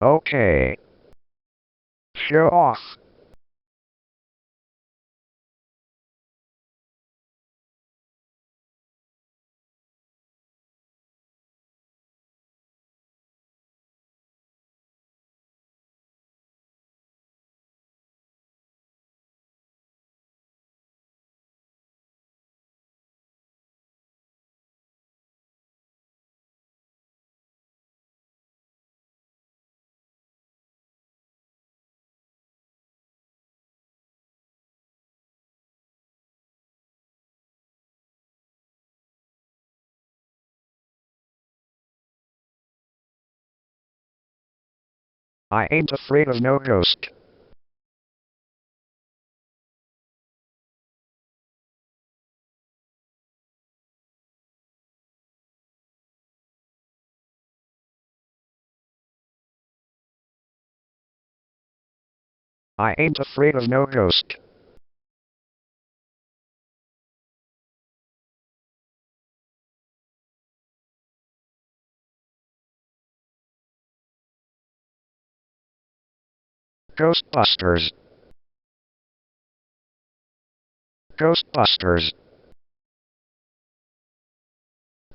Okay. Show off. I ain't afraid of no ghost. I ain't afraid of no ghost. Ghostbusters. Ghostbusters.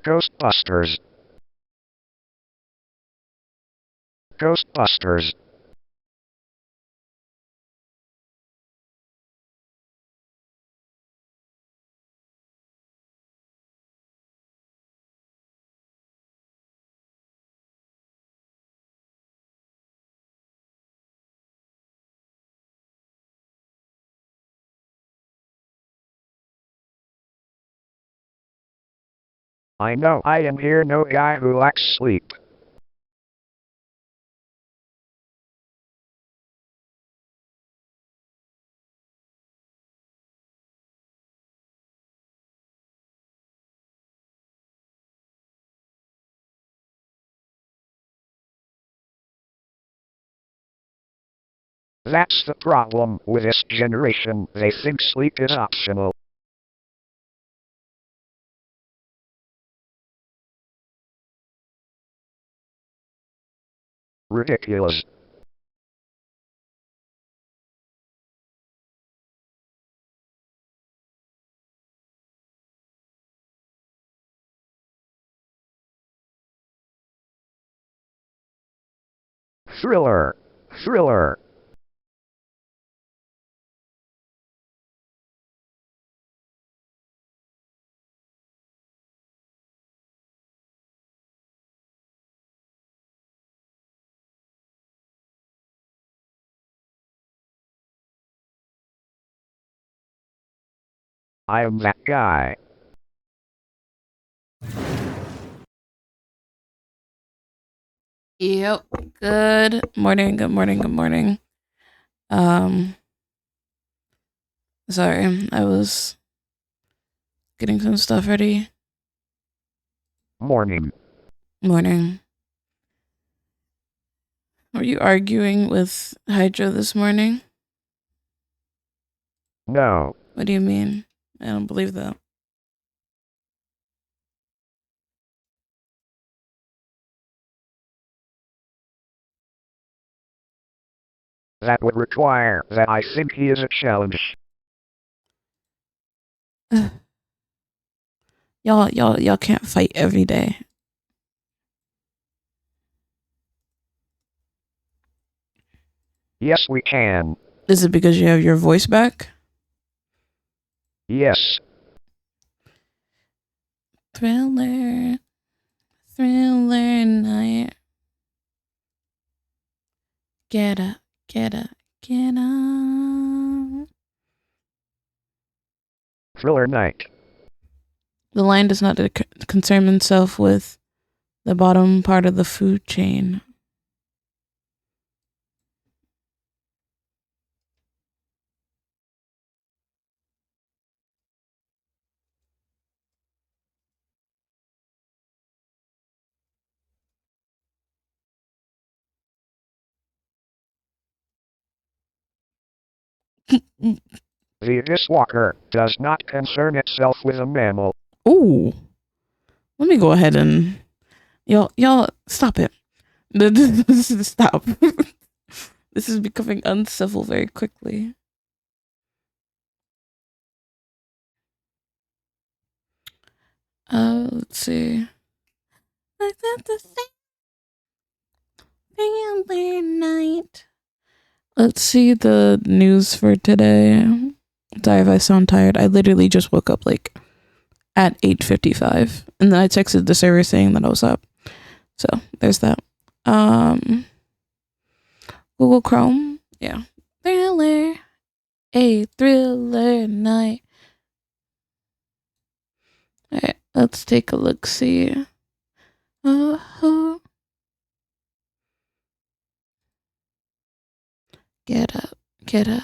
Ghostbusters. Ghostbusters. I know I am here no guy who lacks sleep. That's the problem with this generation. They think sleep is optional. Ridiculous. Thriller. Thriller. I am that guy. Yep. Good morning, good morning, good morning. Um, sorry, I was getting some stuff ready. Morning. Morning. Were you arguing with Hydra this morning? No. What do you mean? I don't believe that. That would require that I think he is a challenge. y'all can't fight every day. Yes, we can. Is it because you have your voice back? Yes. Thriller, thriller night. Get up, get up, get up. Thriller night. The lion does not concern himself with the bottom part of the food chain. The dishwalker does not concern itself with a mammal. Ooh, let me go ahead and y'all stop it. Stop. This is becoming uncivil very quickly. Let's see. Like that the family night. Let's see the news for today. Sorry if I sound tired. I literally just woke up like at 8:55, and then I texted the server saying that I was up. So there's that. Google Chrome. Yeah. Thriller. A thriller night. Alright, let's take a look. See. Get up. Get up.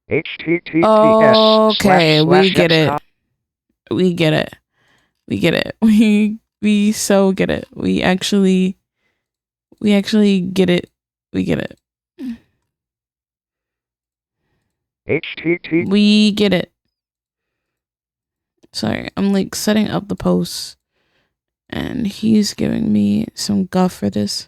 HTTPS Okay, we get it. // We get it. We get it. We so get it. We actually get it. We get it. HTTP. We get it. Sorry, I'm like setting up the post, and he's giving me some guff for this.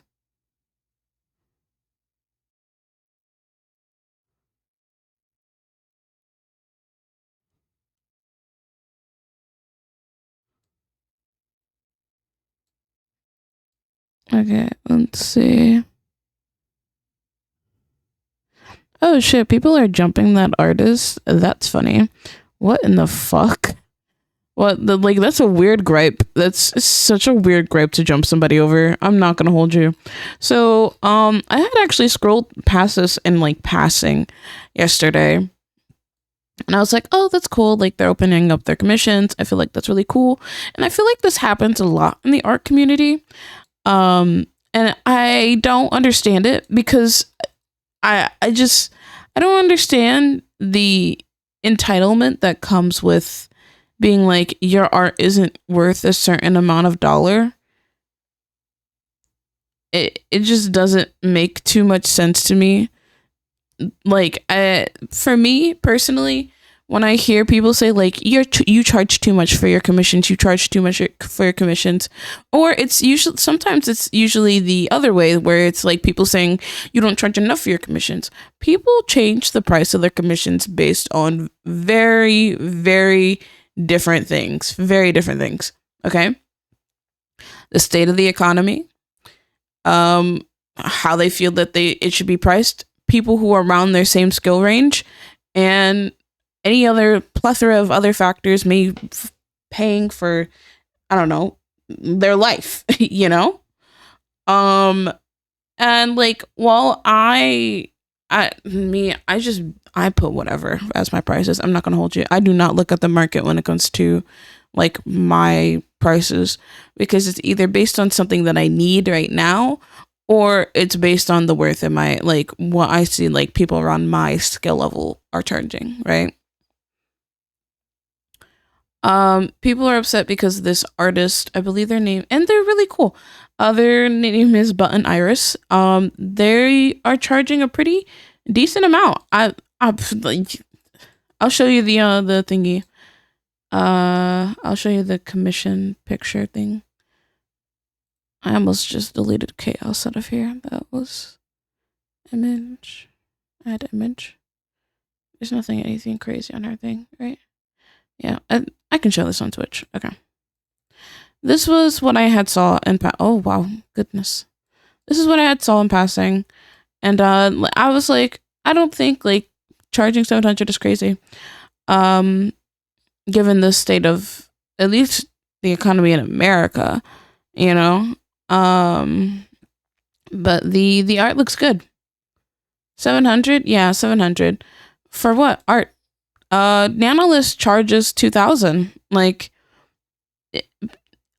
Okay, let's see. Oh shit, people are jumping that artist. That's funny. What in the fuck? That's a weird gripe. That's such a weird gripe to jump somebody over. I'm not gonna hold you. So, I had actually scrolled past this in like passing yesterday. And I was like, oh, that's cool. Like they're opening up their commissions. I feel like that's really cool. And I feel like this happens a lot in the art community. And I don't understand it because I don't understand the entitlement that comes with being like your art isn't worth a certain amount of dollar. It just doesn't make too much sense to me. Like for me personally, when I hear people say like you charge too much for your commissions, you charge too much for your commissions, or sometimes it's usually the other way where it's like people saying you don't charge enough for your commissions. People change the price of their commissions based on very, very different things. Very different things. Okay. The state of the economy, how they feel that it should be priced, people who are around their same skill range, and any other plethora of other factors may paying for, I don't know, their life, you know? And like, while I put whatever as my prices. I'm not gonna hold you. I do not look at the market when it comes to like my prices, because it's either based on something that I need right now, or it's based on the worth of my, like what I see like people around my skill level are charging, right? People are upset because this artist, I believe their name, and they're really cool. Their name is Button Iris. They are charging a pretty decent amount. I'll show you the thingy. I'll show you the commission picture thing. I almost just deleted chaos out of here. That was image. Add image. There's anything crazy on her thing, right? Yeah, I can show this on Twitch. Okay. This was what I had saw in oh wow, goodness. This is what I had saw in passing. And I was like, I don't think like charging 700 is crazy. Given the state of at least the economy in America, you know. But the art looks good. 700? Yeah, 700. For what? Art. Nanolist charges 2,000. Like,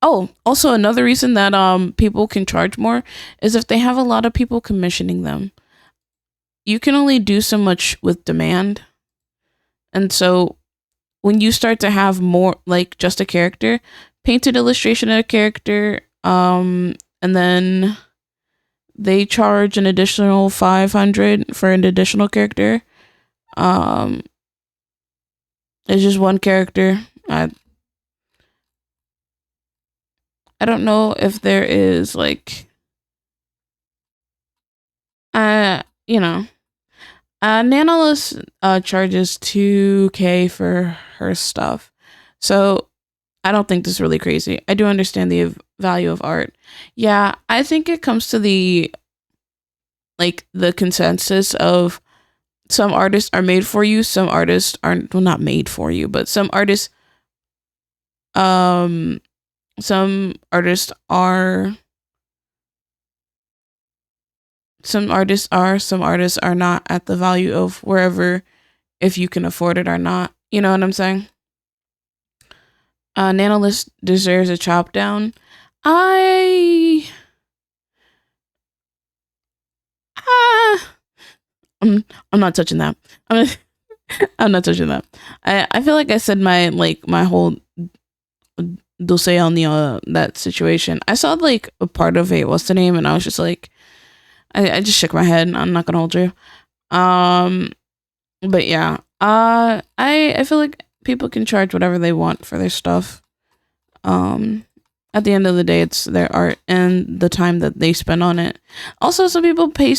oh, also another reason that people can charge more is if they have a lot of people commissioning them. You can only do so much with demand. And so when you start to have more, like just a character, painted illustration of a character, and then they charge an additional 500 for an additional character. Um, it's just one character. I don't know if there is like you know, Nanolus charges 2K for her stuff. So I don't think this is really crazy. I do understand the value of art. Yeah, I think it comes to the consensus of some artists are made for you, some artists aren't, well, not made for you, but um some artists are some artists are not at the value of wherever, if you can afford it or not. You know what I'm saying? Nanolist deserves a chop down. I I'm not touching that. I'm not touching that. I feel like I said my whole dulce on the that situation. I saw like a part of it, what's the name, and I was just like, I just shook my head. I'm not gonna hold you. But yeah, I feel like people can charge whatever they want for their stuff. Um, at the end of the day, it's their art and the time that they spend on it. Also, some people pay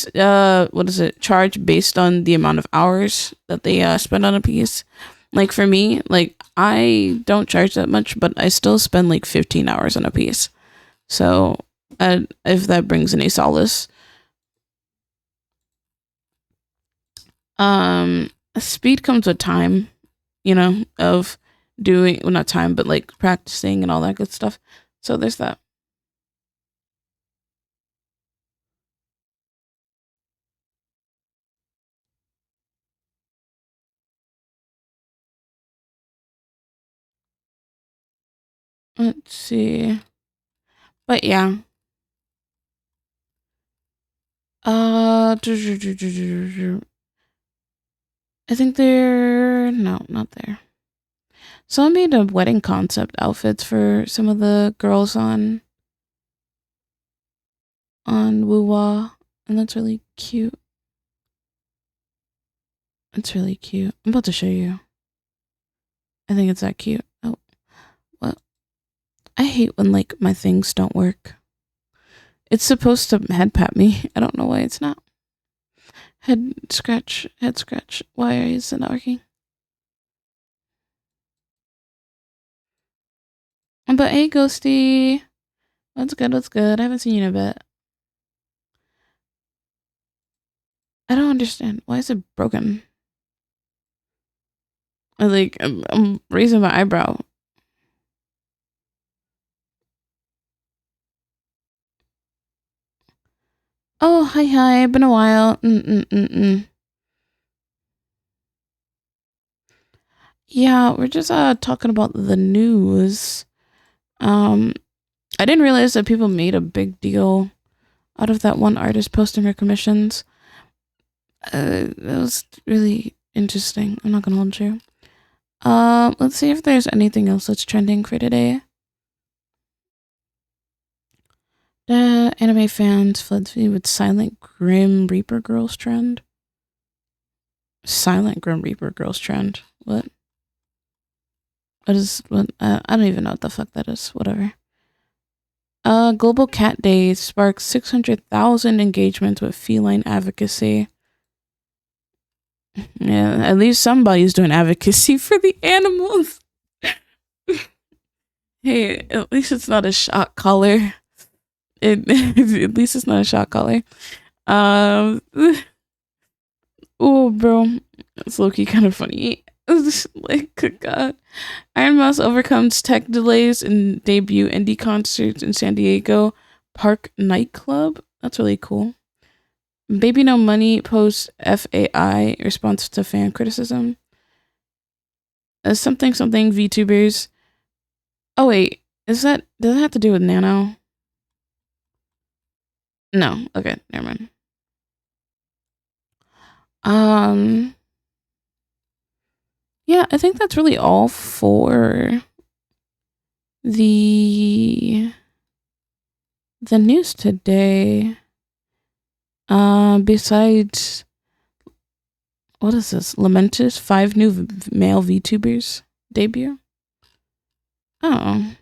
charge based on the amount of hours that they spend on a piece. Like for me, like I don't charge that much, but I still spend like 15 hours on a piece. So, if that brings any solace. Speed comes with time, of doing, well, not time, but like practicing and all that good stuff. So there's that. Let's see. But yeah. I think they're, no, not there. Someone made a wedding concept outfits for some of the girls on Woowa, and that's really cute. It's really cute. I'm about to show you. I think it's that cute. Oh, well, I hate when like my things don't work. It's supposed to head pat me. I don't know why it's not. Head scratch, head scratch. Why is it not working? But hey, Ghosty. What's good? What's good? I haven't seen you in a bit. I don't understand. Why is it broken? I'm raising my eyebrow. Oh, hi. Been a while. Yeah, we're just talking about the news. I didn't realize that people made a big deal out of that one artist posting her commissions. That was really interesting. I'm not gonna hold you. Let's see if there's anything else that's trending for today. The anime fans floods me with Silent Grim Reaper Girls trend. Silent Grim Reaper Girls trend. What? What is what? I don't even know what the fuck that is. Whatever. Global Cat Day sparks 600,000 engagements with feline advocacy. Yeah, at least somebody's doing advocacy for the animals. Hey, at least it's not a shock collar. At least it's not a shock collar. Oh, bro, it's low-key kind of funny. Like, good God. Iron Mouse overcomes tech delays and debut indie concerts in San Diego Park nightclub. That's really cool. Baby No Money posts FAI response to fan criticism. Something VTubers. Oh wait, does that have to do with Nano? No. Okay, never mind. Yeah, I think that's really all for the news today. Besides, what is this? Lamentus, 5 new male VTubers debut. Oh.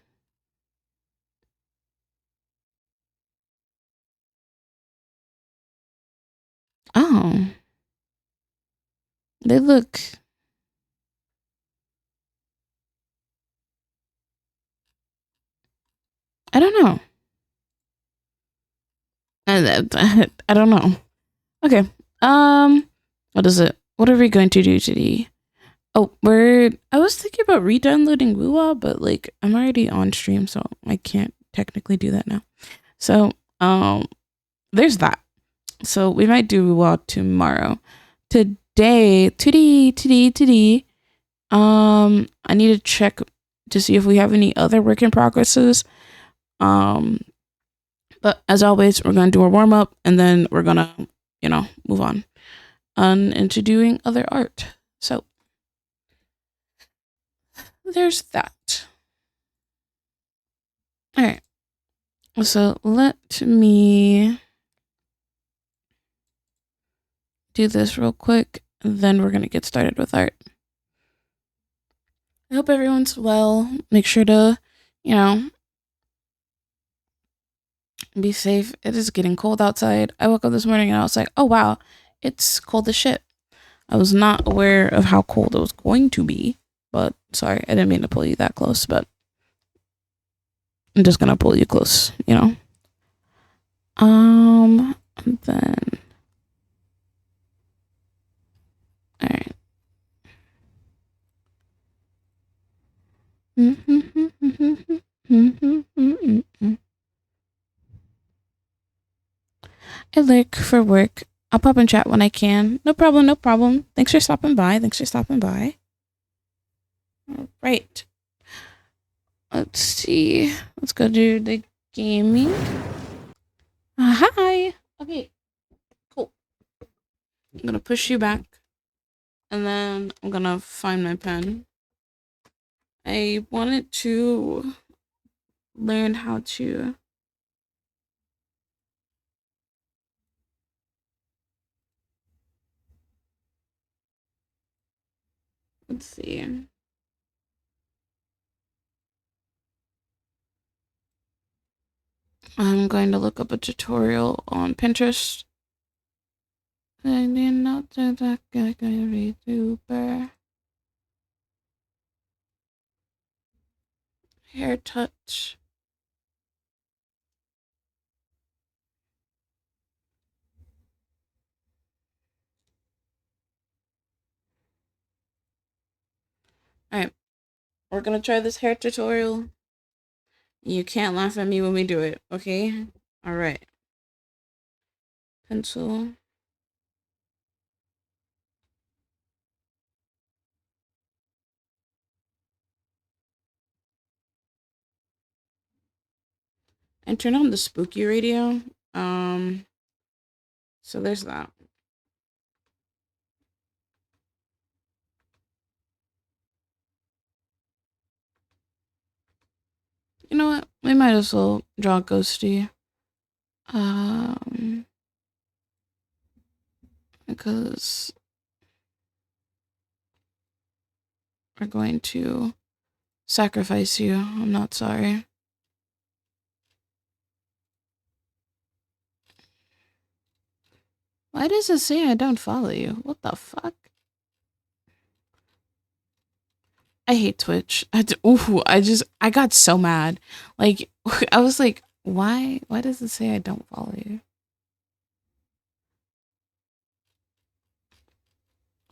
Oh. They look. I don't know. I don't know. Okay. What is it? What are we going to do today? Oh, I was thinking about re-downloading Wuwa, but like I'm already on stream, so I can't technically do that now. So, there's that. So we might do Wuwa tomorrow. Today, I need to check to see if we have any other work in progresses. But as always, we're gonna do a warm up and then we're gonna, move on into doing other art. So there's that. All right. So let me do this real quick, and then we're gonna get started with art. I hope everyone's well. Make sure to, be safe. It is getting cold outside. I woke up this morning and I was like, oh wow, it's cold as shit. I was not aware of how cold it was going to be, but sorry, I didn't mean to pull you that close, but I'm just gonna pull you close, and then, all right. I look for work. I'll pop and chat when I can. No problem, no problem. Thanks for stopping by. All right. Let's see. Let's go do the gaming. Hi. Okay. Cool. I'm gonna push you back. And then I'm gonna find my pen. I wanted to learn how to let's see. I'm going to look up a tutorial on Pinterest. I did not do that guy YouTuber. Hair touch. Alright. We're gonna try this hair tutorial. You can't laugh at me when we do it, okay? Alright. Pencil. And turn on the spooky radio. So there's that. You know what? We might as well draw Ghosty. Because we're going to sacrifice you. I'm not sorry. Why does it say I don't follow you? What the fuck? I hate Twitch. I got so mad. Like, I was like, why does it say I don't follow you?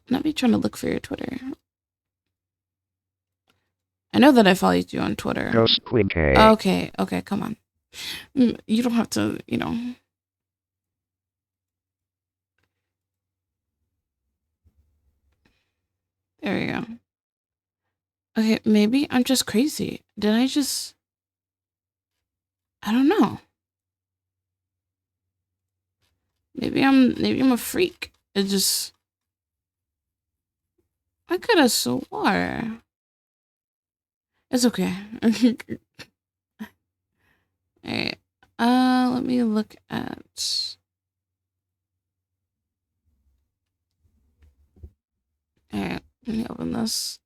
Let me trying to look for your Twitter. I know that I followed you on Twitter. Ghost Queen K. Okay, come on. You don't have to, There we go. Okay, maybe I'm just crazy. I don't know. Maybe I'm a freak. I could have swore. It's okay. Alright. Let me look at Alright, let me open this.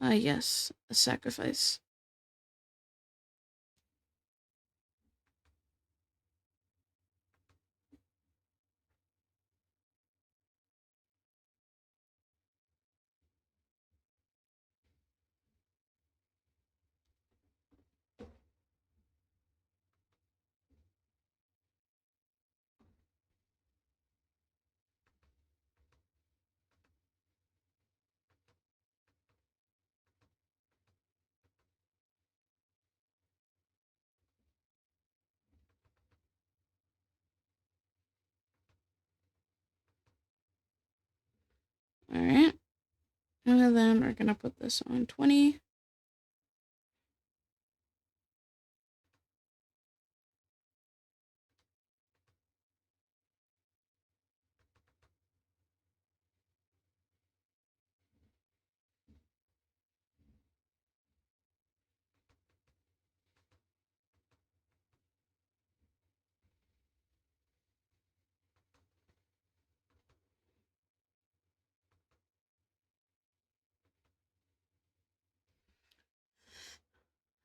Yes, a sacrifice. Alright. And then we're gonna put this on 20.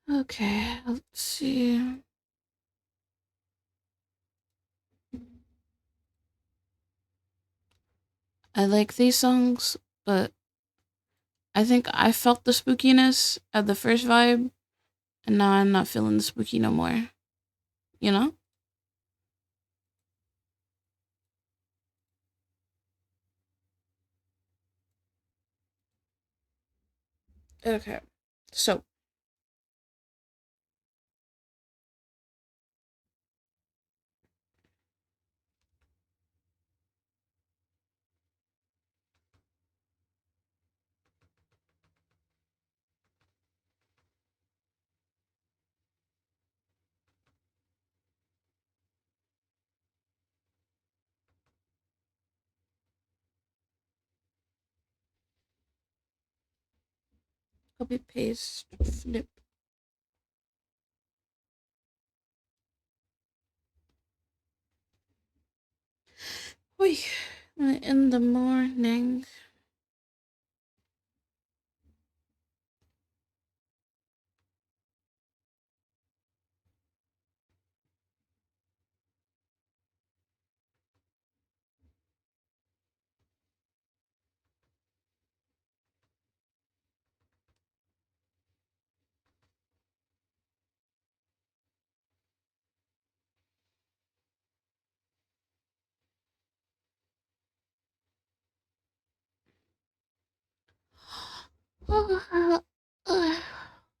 Okay, let's see. I like these songs, but I think I felt the spookiness at the first vibe, and now I'm not feeling the spooky no more. You know? Okay. So, copy, paste, flip. Oi. In the morning.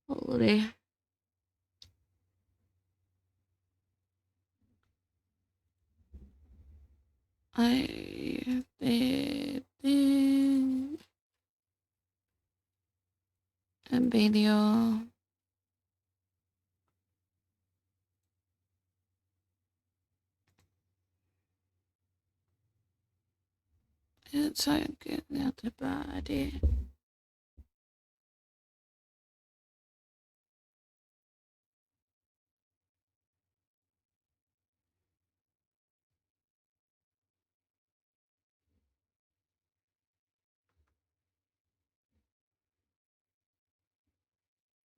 Holiday. I did a video. It's a good at the body.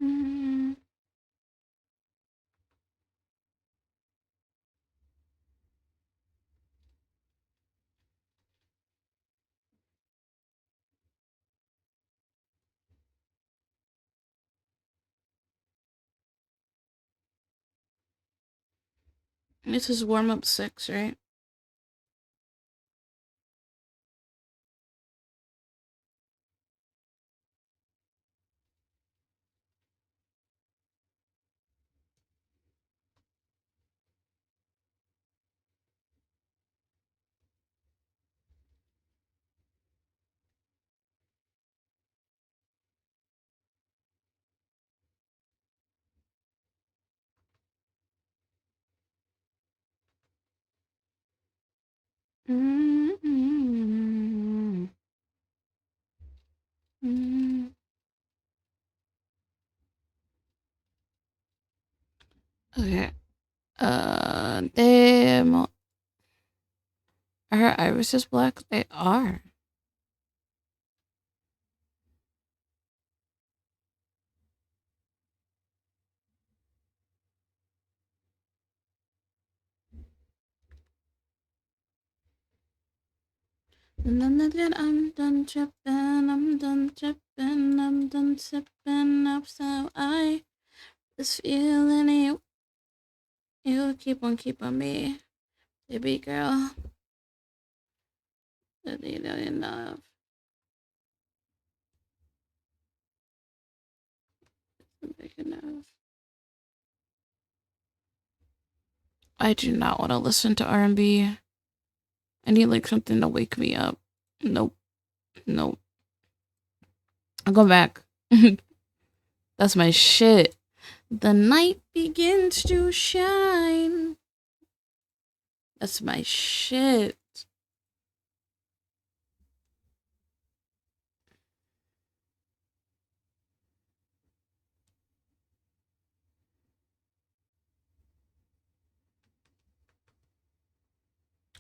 Mm. This is warm up 6, right? Mm-mm. Mm. Okay. Damn. Are her irises black? They are. And then again, I'm done tripping, I'm done tripping, I'm done sipping up, so I was feeling you. You keep on me, baby girl. That ain't enough, big enough. I do not want to listen to R&B. I need like something to wake me up. Nope, nope. I'll go back. That's my shit. The night begins to shine. That's my shit.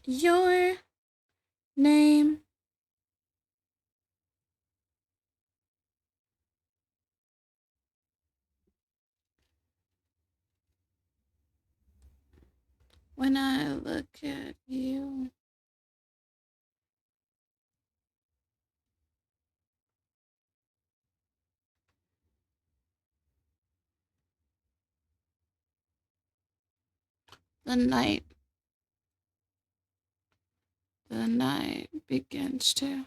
Your name. When I look at you. The night. The night begins to.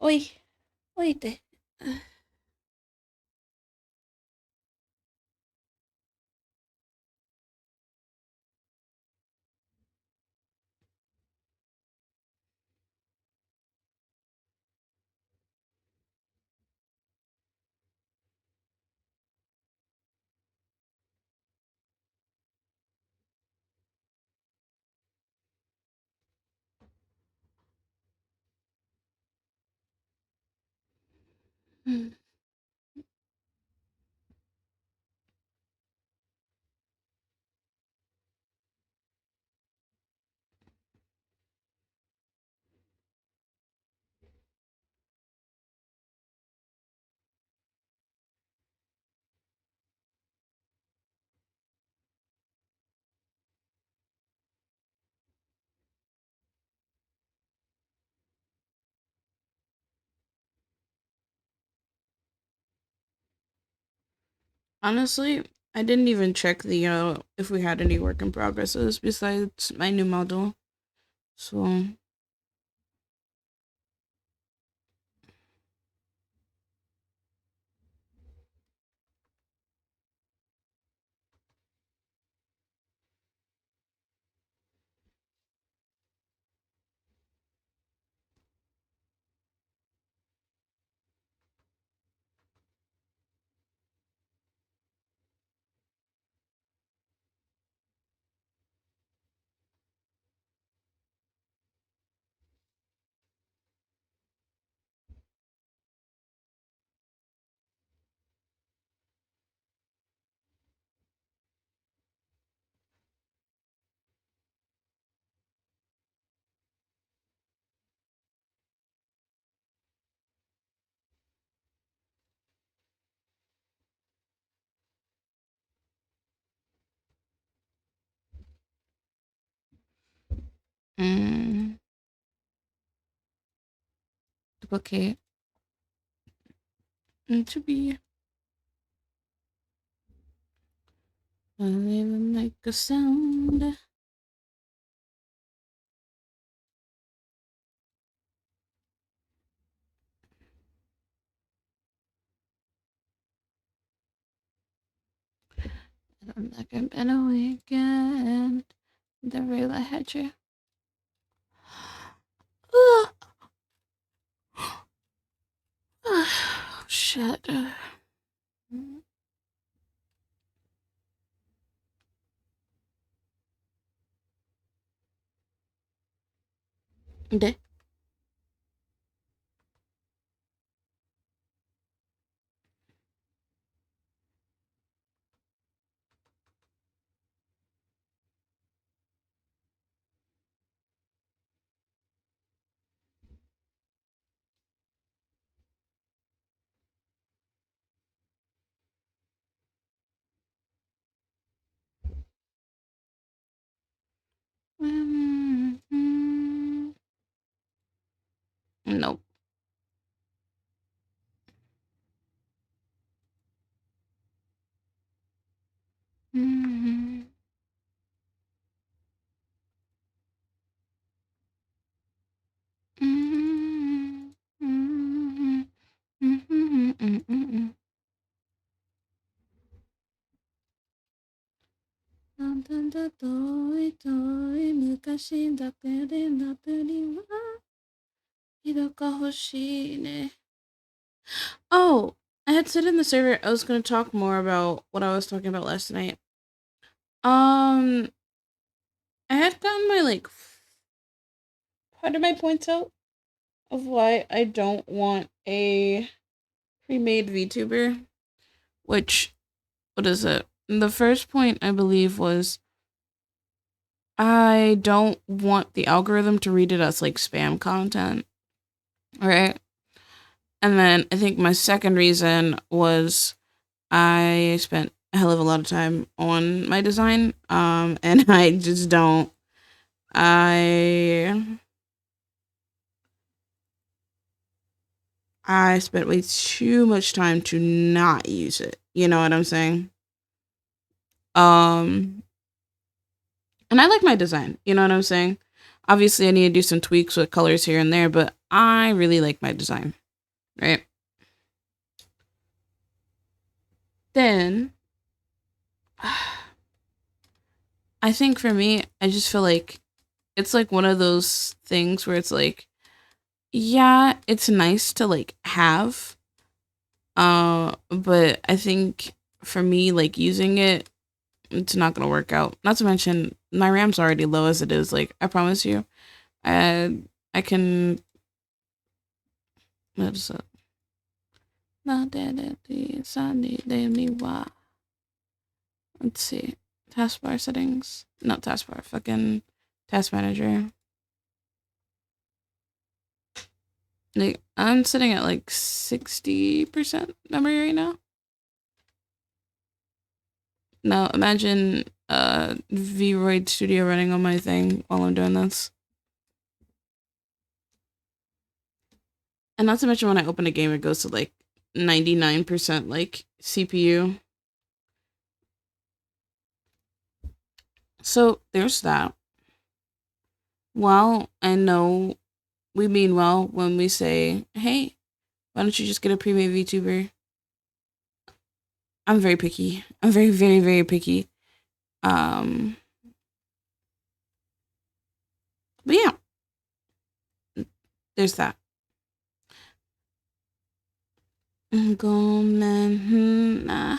Oi, oíste. Honestly, I didn't even check the if we had any work in progresses besides my new model. So Mm. Duplicate. And to be. I even make a sound. I'm like I've been a weekend. The real I had you. Oh, shit. Okay. Nope.なんだんだ遠い遠い昔だけでなぶりはひどか欲しいね。Oh, I had said in the server I was going to talk more about what I was talking about last night. I had gotten my part of my points out of why I don't want a pre-made VTuber. Which, what is it? The first point I believe was I don't want the algorithm to read it as like spam content, right? And then I think my second reason was I spent a hell of a lot of time on my design, and I just don't. I I spent way too much time to not use it. You know what I'm saying? Um, and I like my design. You know what I'm saying? Obviously, I need to do some tweaks with colors here and there, but I really like my design, right? Then, I think for me, I just feel like it's like one of those things where it's like, yeah, it's nice to like have, but I think for me, like using it, it's not gonna work out. Not to mention my RAM's already low as it is. Like I promise you, I can. What is it? Not that it's Sunday. Let's see. Taskbar settings. Not taskbar. Fucking task manager. Like I'm sitting at like 60% memory right now. Now imagine VRoid Studio running on my thing while I'm doing this. And not to mention when I open a game it goes to like 99% like CPU. So there's that. Well, I know we mean well when we say, hey, why don't you just get a pre-made VTuber? I'm very picky. I'm very, very, very picky. Um, but yeah, there's that. Nah.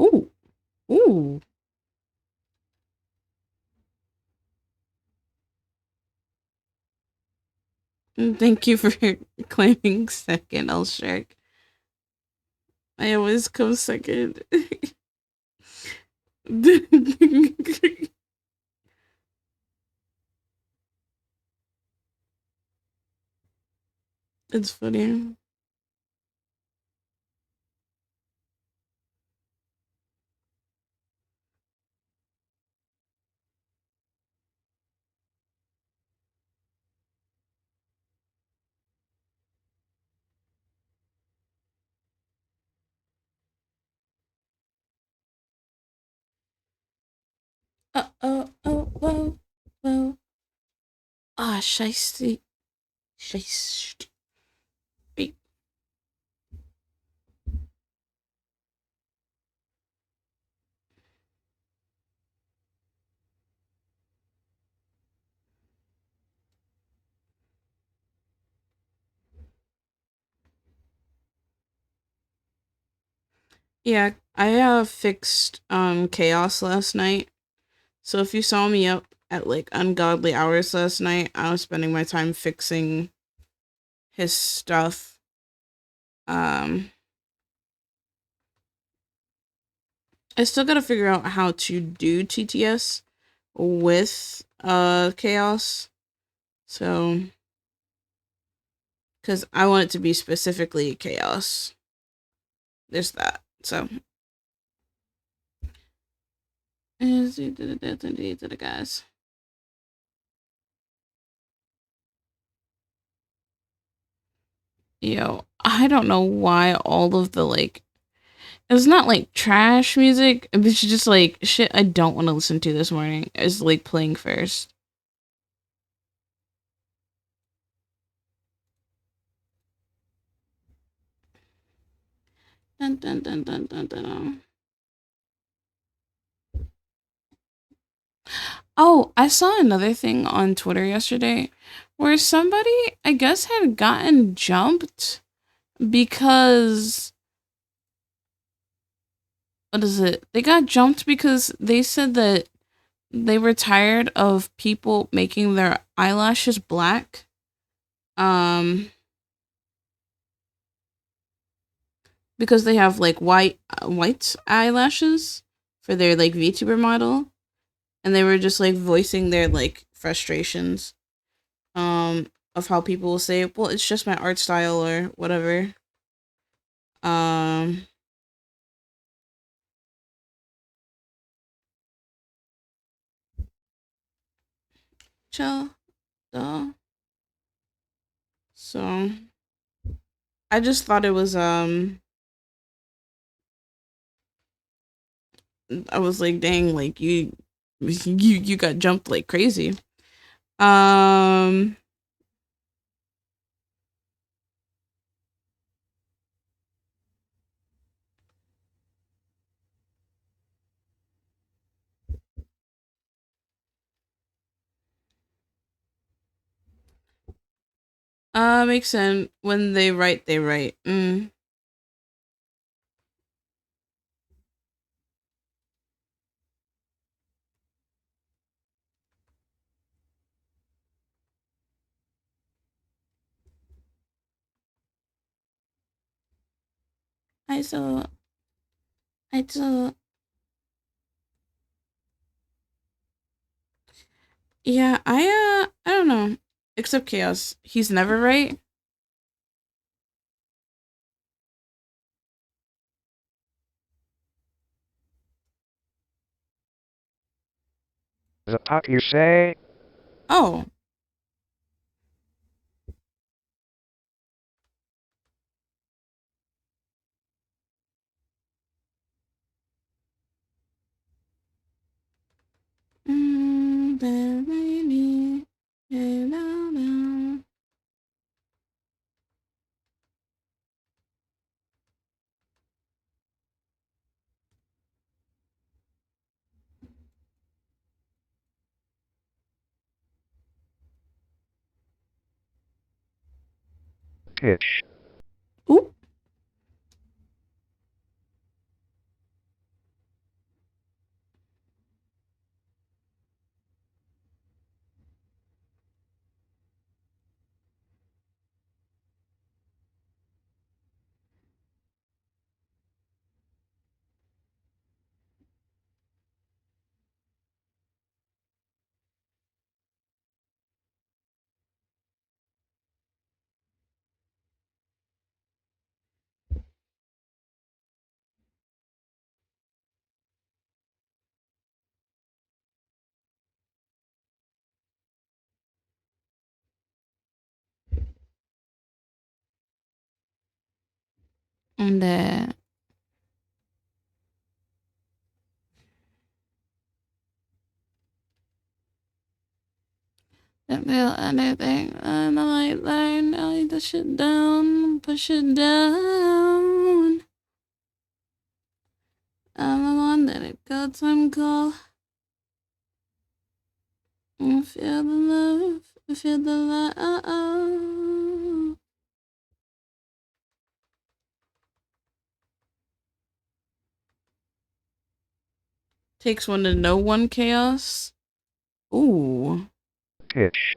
Ooh, ooh. Thank you for claiming second, I'll Shark. I always come second. It's funny. Whoa. Ah, shiesty. Shiesty. Yeah, I fixed chaos last night. So if you saw me up at like ungodly hours last night, I was spending my time fixing his stuff. Um I still gotta figure out how to do TTS with chaos. So because I want it to be specifically chaos. There's that. So guys. Yo, I don't know why all of the like it's not like trash music, it's just like shit I don't want to listen to this morning is like playing first. Dun, dun, dun, dun, dun, dun. Oh, I saw another thing on Twitter yesterday where somebody, I guess, had gotten jumped because what is it? They got jumped because they said that they were tired of people making their eyelashes black. Um, because they have like white eyelashes for their like VTuber model, and they were just like voicing their like frustrations of how people will say, well, it's just my art style or whatever. um Chill though. So I just thought it was I was like, dang, like you got jumped like crazy. um Makes sense. When they write. I saw i saw yeah, I don't know. Except chaos, he's never right. The puck you say? Oh. Pitch. Oop. that. Don't feel anything. I'm a light line. I need to shit down. Push it down. I'm the one that it got time call. I feel the love. I feel the love. Takes one to know one chaos. Ooh. Pitch.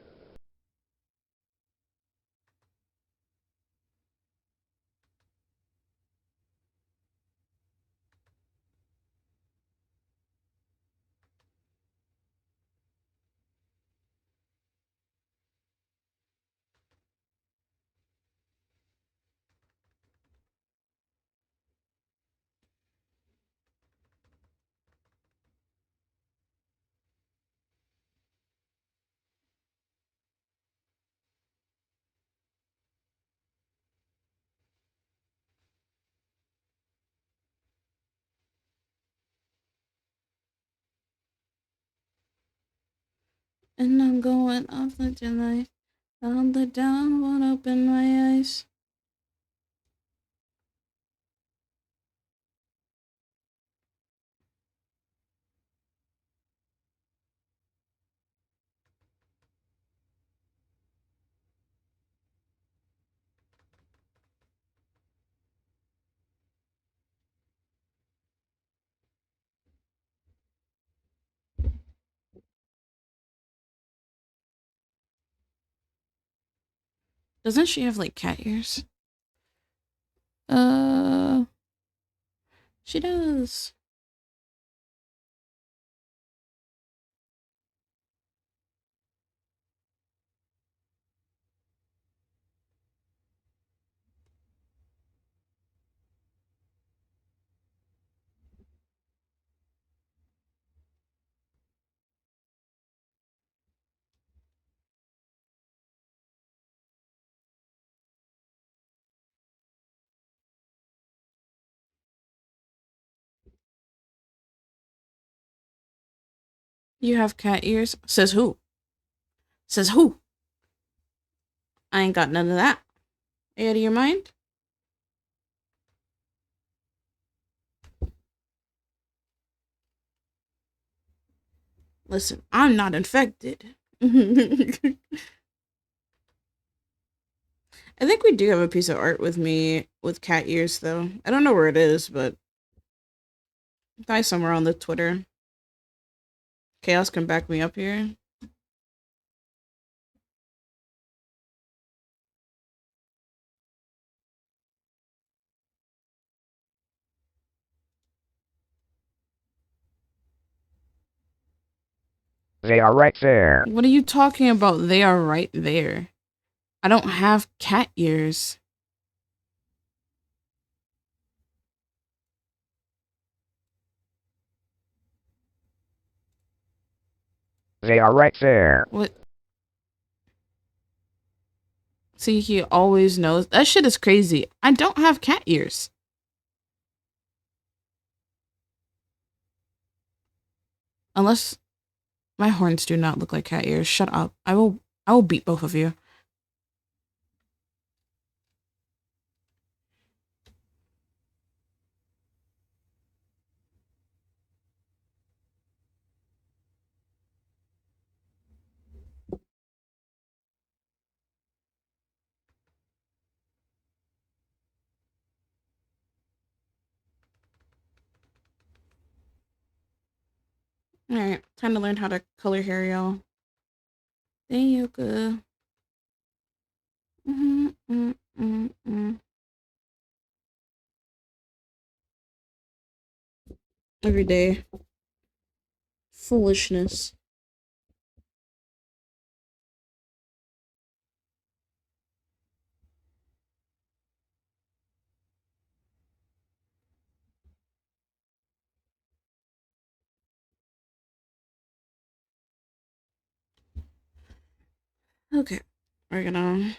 And I'm going off like July. Down the down, won't open my eyes. Doesn't she have like cat ears? She does. You have cat ears? Says who? Says who? I ain't got none of that. Are you out of your mind? Listen, I'm not infected. I think we do have a piece of art with me with cat ears, though. I don't know where it is, but probably somewhere on the Twitter. Chaos can back me up here. They are right there. What are you talking about? They are right there. I don't have cat ears. They are right there. What? See, he always knows. That shit is crazy. I don't have cat ears. Unless my horns do not look like cat ears. Shut up. I will beat both of you. Alright, time to learn how to color hair, y'all. Thank you, good. Every day. Foolishness. Okay, we're gonna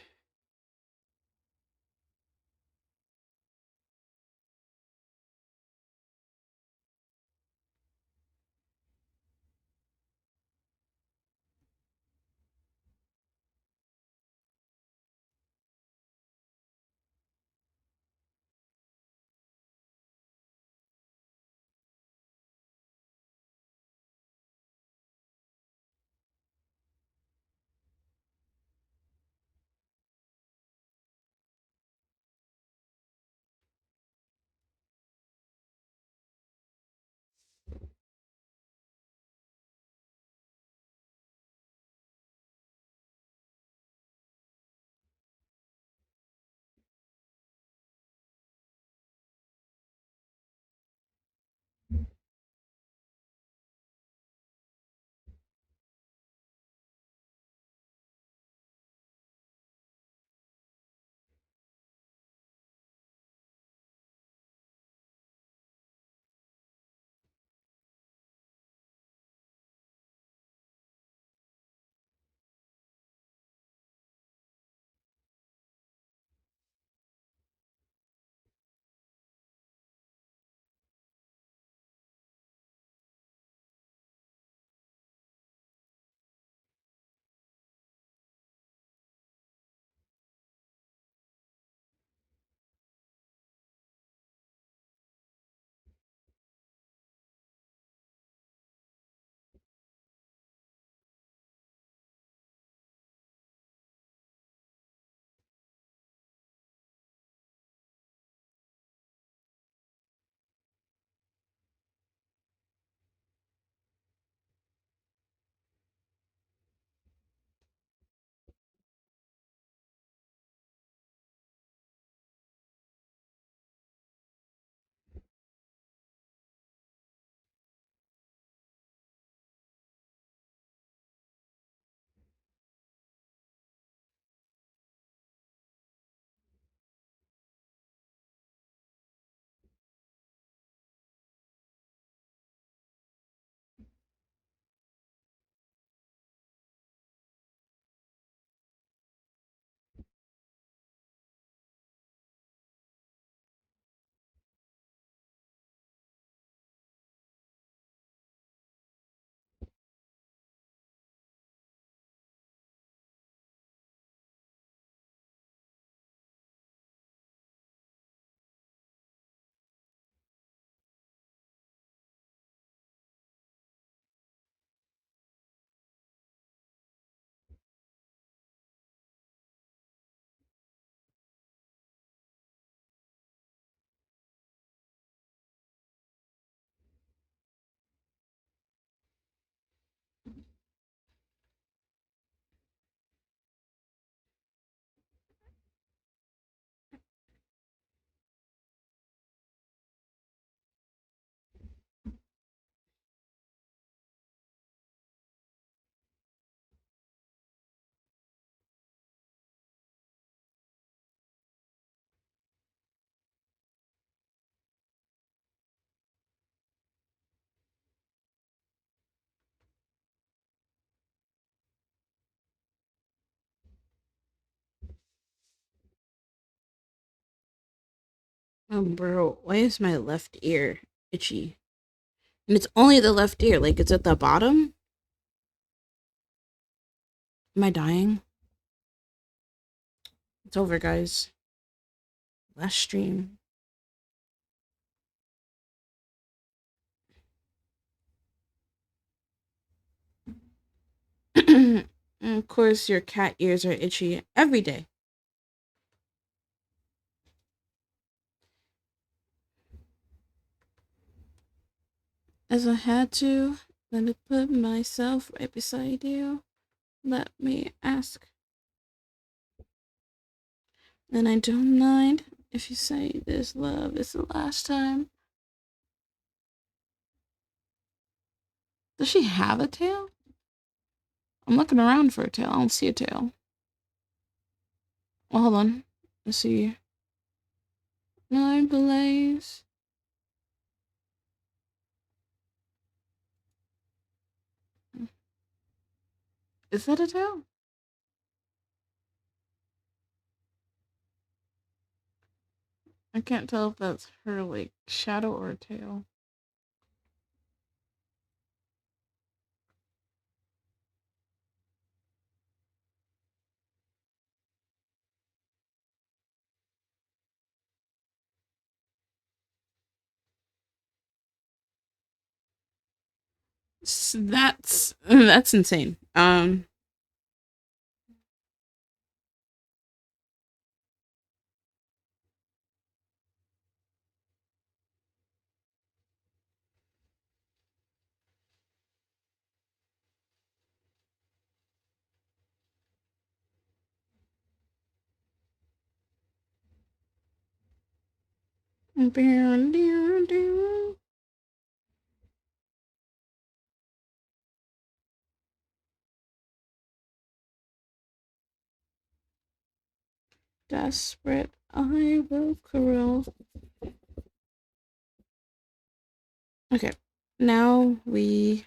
Oh, bro, why is my left ear itchy? And it's only the left ear, like it's at the bottom. Am I dying? It's over, guys. Last stream. And of course, your cat ears are itchy every day. As I had to, let me put myself right beside you. Let me ask. And I don't mind if you say this love is the last time. Does she have a tail? I'm looking around for a tail. I don't see a tail. Well, hold on. Let's see. My blaze. Is that a tail? I can't tell if that's her, like, shadow or a tail. That's insane. Desperate, I will curl. Okay, now we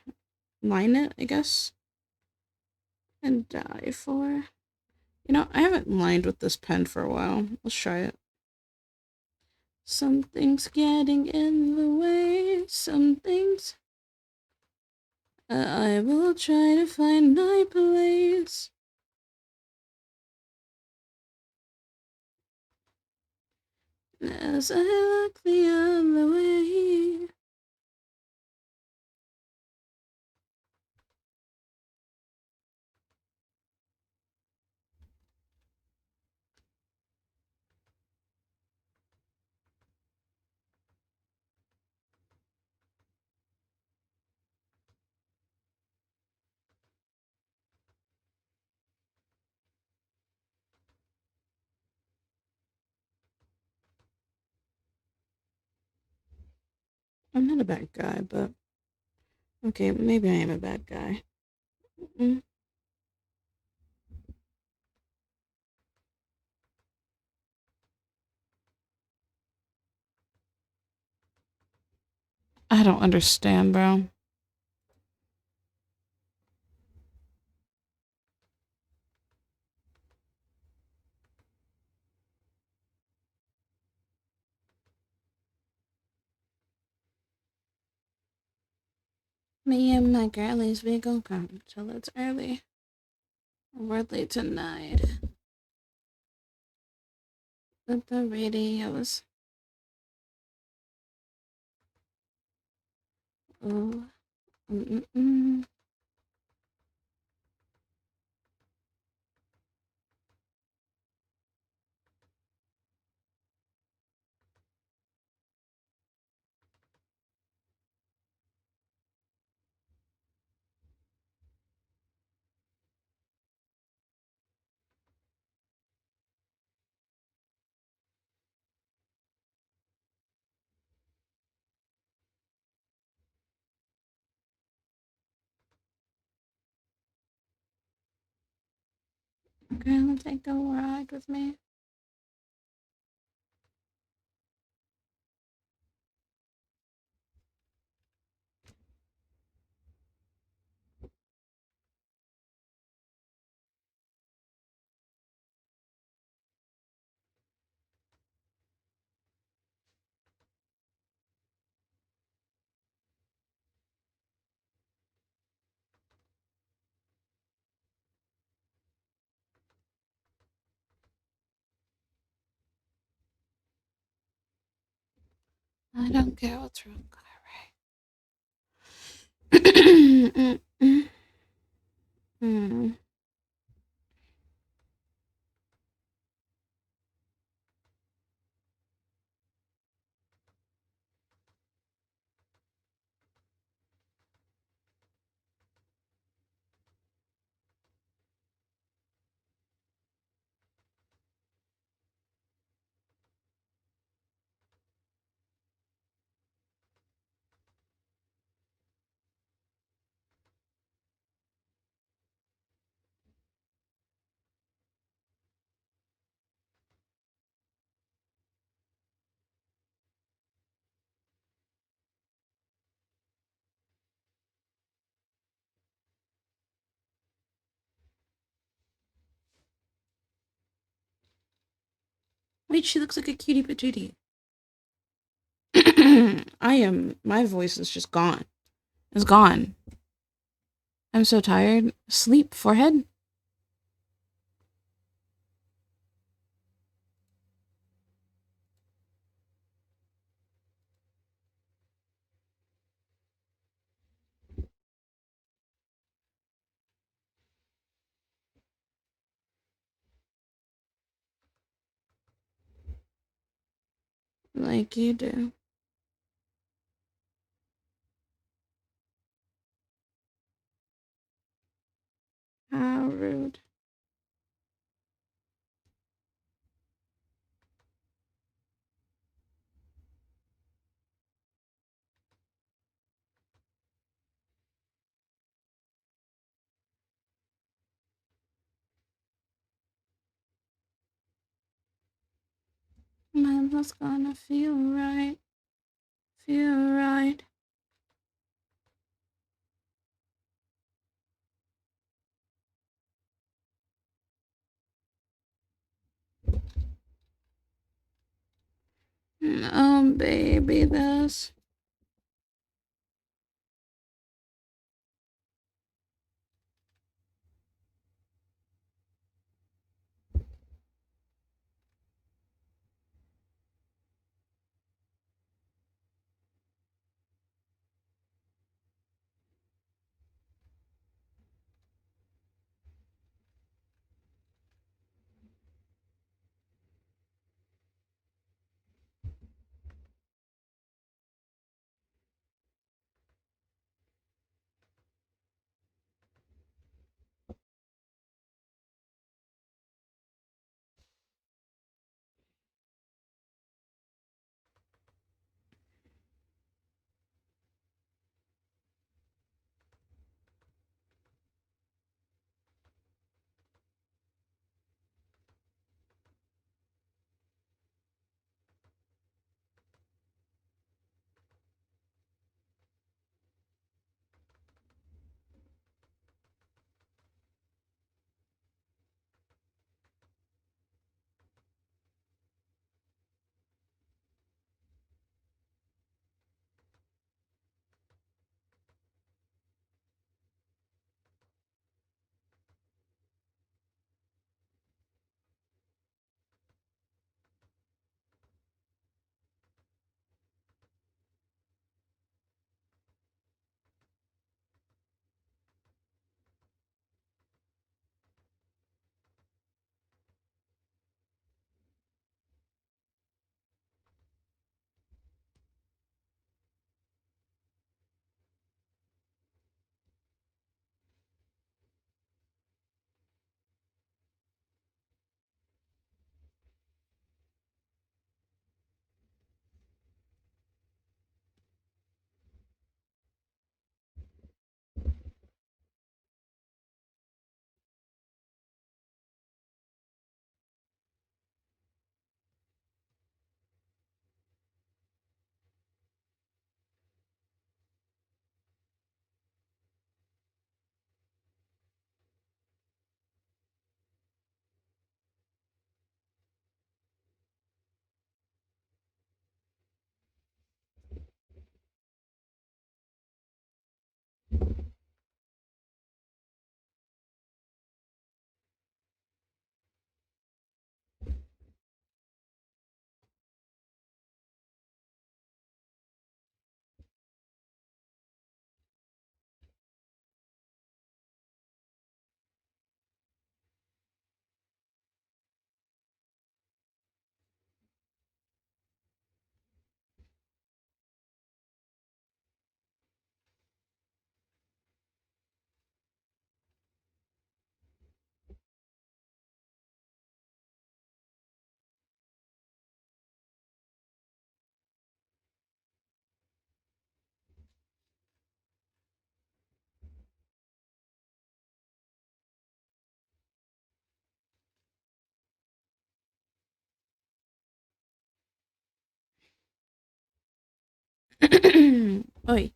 line it, I guess, and die for. You know, I haven't lined with this pen for a while. Let's try it. Something's getting in the way. Some things. I will try to find my place. As I look the other way. I'm not a bad guy, but okay, maybe I am a bad guy. Mm. I don't understand, bro. Me and my girlies, we gon' come till it's early. We're late tonight. But the radios. Oh. Mm-mm-mm. Girl, take a ride with me. I don't care what's wrong. Alright. Wait, she looks like a cutie patootie. My voice is just gone. It's gone. I'm so tired. Sleep, forehead. Like you do. How rude. My blood's gonna feel right. Feel right. Oh, baby, this. Oi.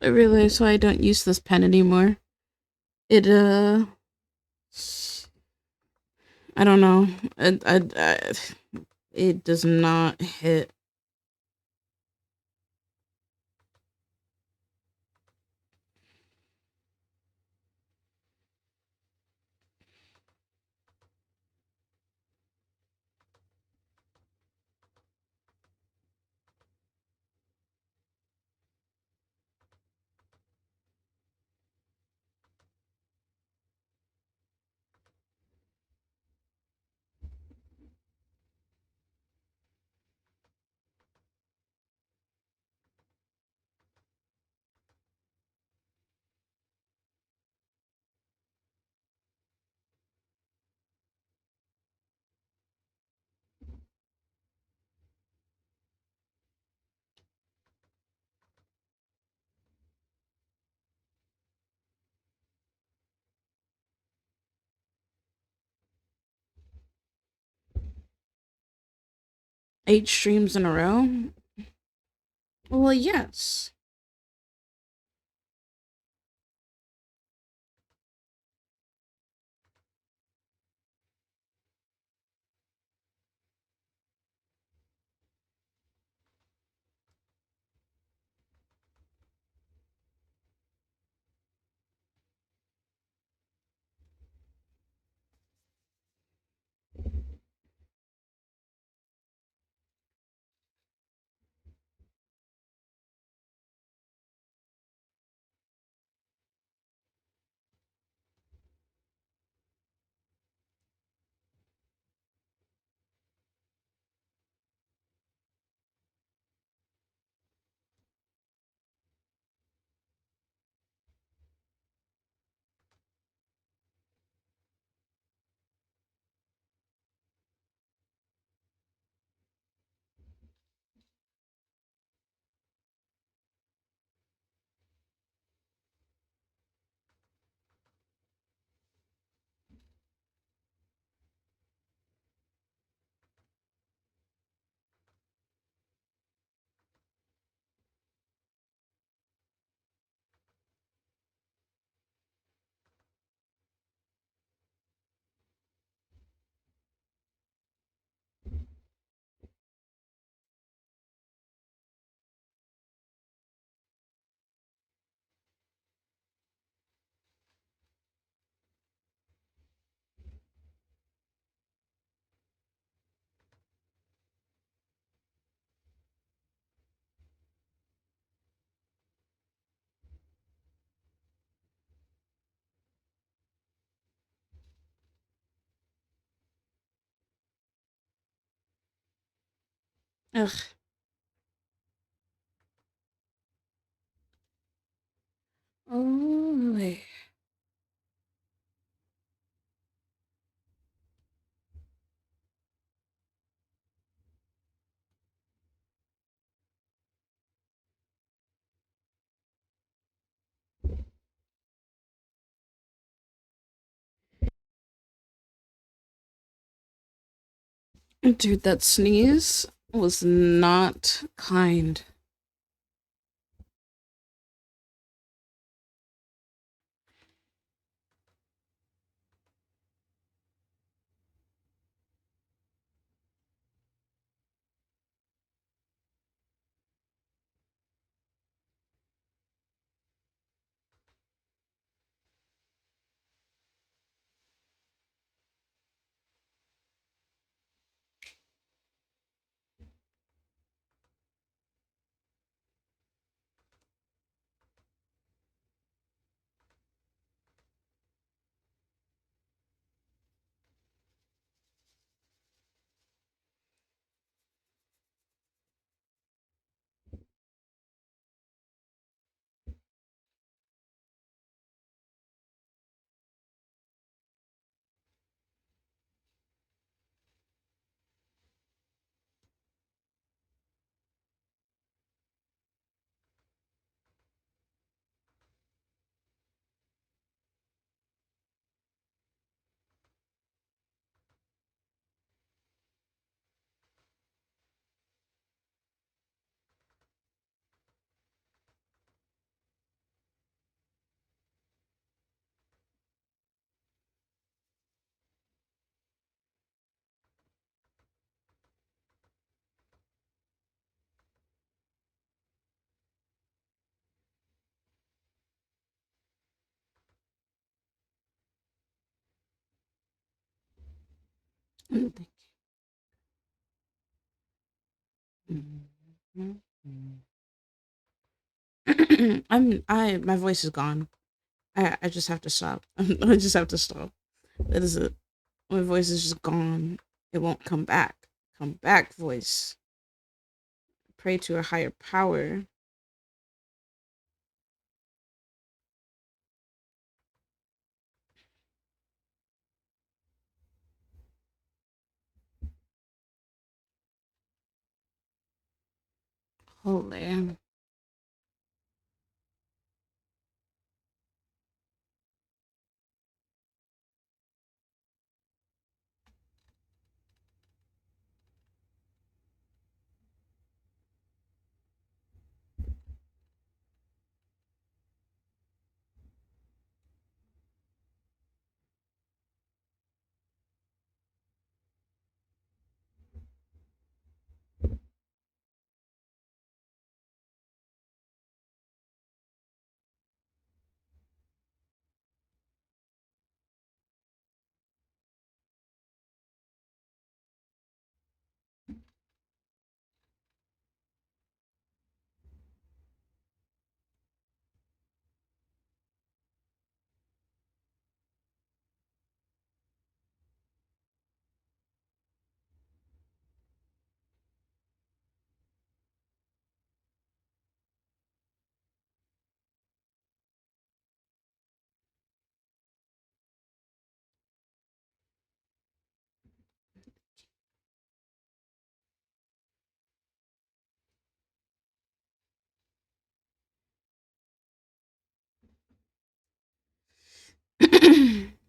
I realize why I don't use this pen anymore. It, I don't know. It does not hit. Eight streams in a row? Well, yes. Ugh. Oh, dude, that sneeze was not kind. Thank you. My voice is gone. I just have to stop. I just have to stop. That is it. My voice is just gone. It won't come back. Come back, voice. Pray to a higher power. Holy.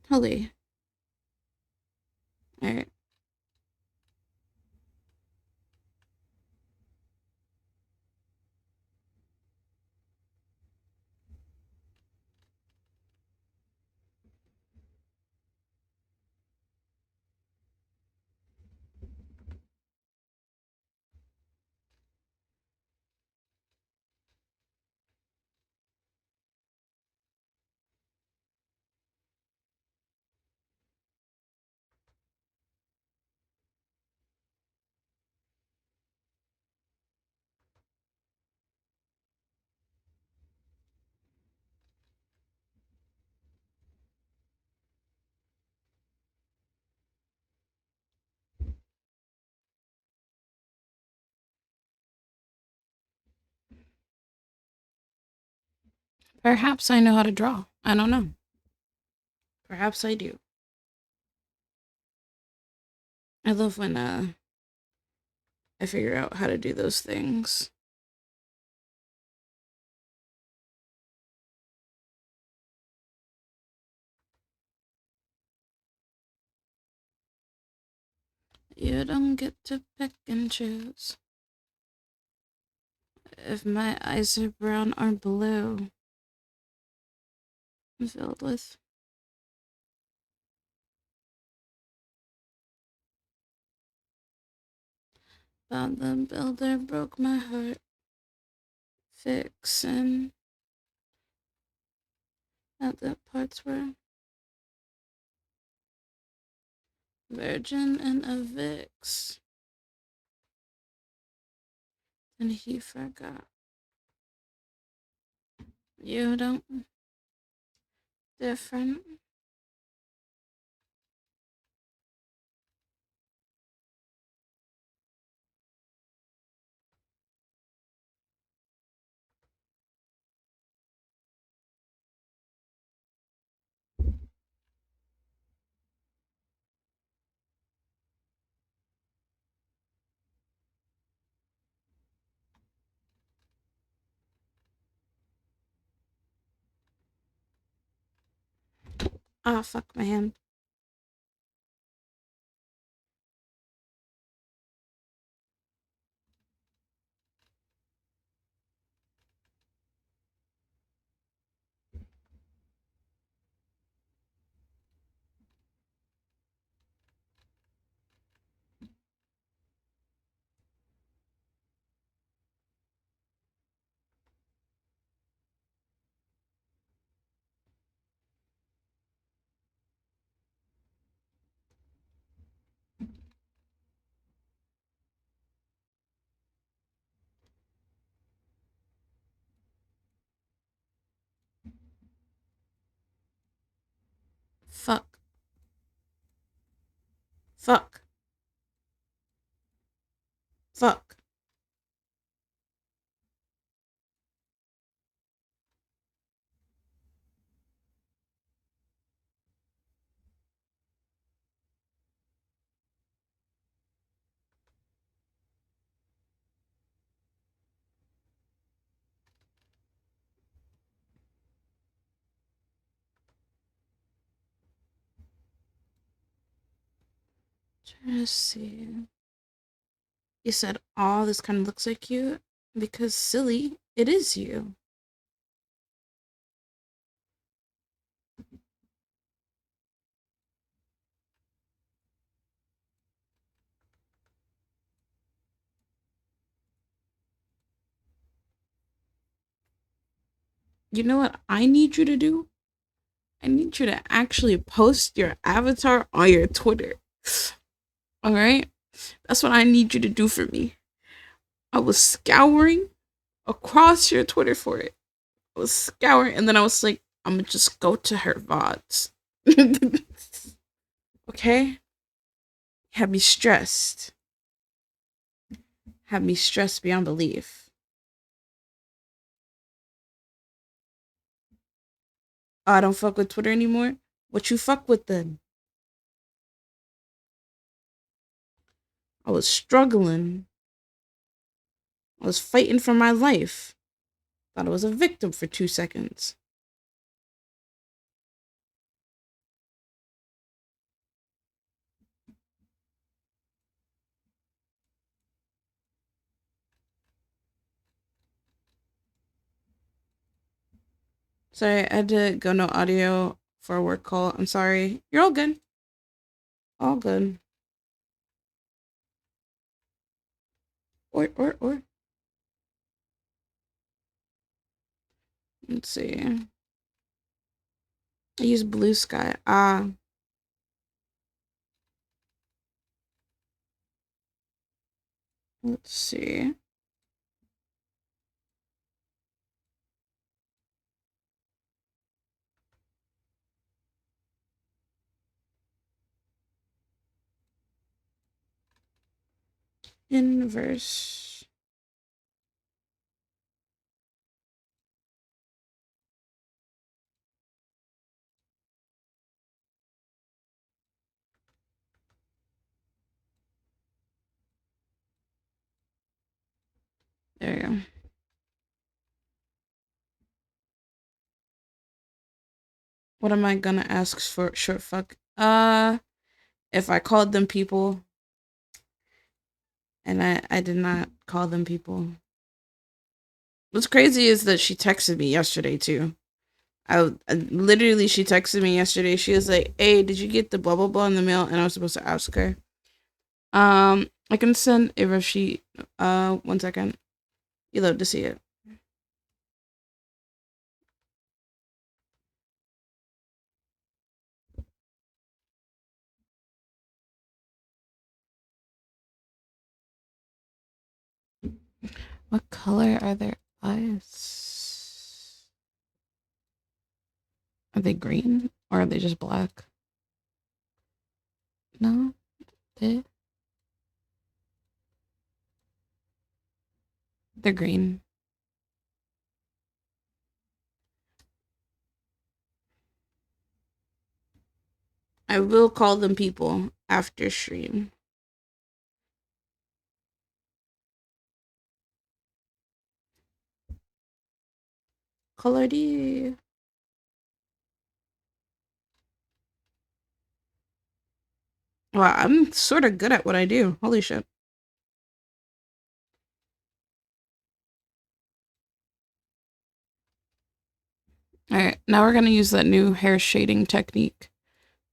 Holy. Alright. Perhaps I know how to draw. I don't know. Perhaps I do. I love when I figure out how to do those things. You don't get to pick and choose if my eyes are brown or blue. I'm filled with. But the builder broke my heart. Fixin' at the parts where Virgin and a Vix. And he forgot. You don't. Different. Ah, fuck my hand. Fuck. Fuck. Let's see. You said, "Oh, this kind of looks like you," because silly, it is you. You know what I need you to do? I need you to actually post your avatar on your Twitter. All right? That's what I need you to do for me. I was scouring across your Twitter for it. I was scouring, and then I was like, I'm gonna just go to her VODs. Okay? Had me stressed. Had me stressed beyond belief. Oh, I don't fuck with Twitter anymore? What you fuck with then? I was struggling. I was fighting for my life. Thought I was a victim for 2 seconds. Sorry, I had to go no audio for a work call. I'm sorry. You're all good. All good. Or. Let's see. I use Blue Sky. Let's see. Inverse. There you go. What am I gonna ask for short fuck? If I called them people and I did not call them people. What's crazy is that she texted me yesterday too. Literally, she texted me yesterday. She was like, "Hey, did you get the blah blah blah in the mail?" And I was supposed to ask her. I can send a rough sheet. 1 second. You love to see it. What color are their eyes? Are they green or are they just black? No, they're green. I will call them people after stream. Color D. Wow, I'm sort of good at what I do. Holy shit. Alright, now we're gonna use that new hair shading technique.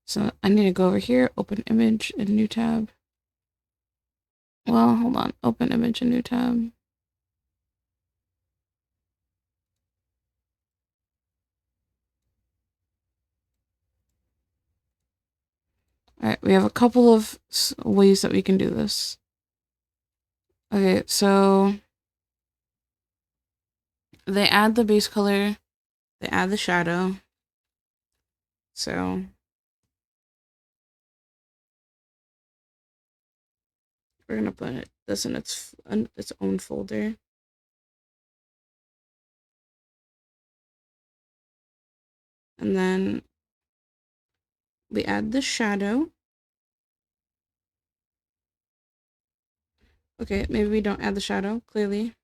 So I need to go over here, open image, and new tab. Well, hold on. Open image, and new tab. Alright, we have a couple of ways that we can do this. Okay, so they add the base color, they add the shadow. So We're gonna put this in its own folder. And then we add the shadow. Okay, maybe we don't add the shadow, clearly.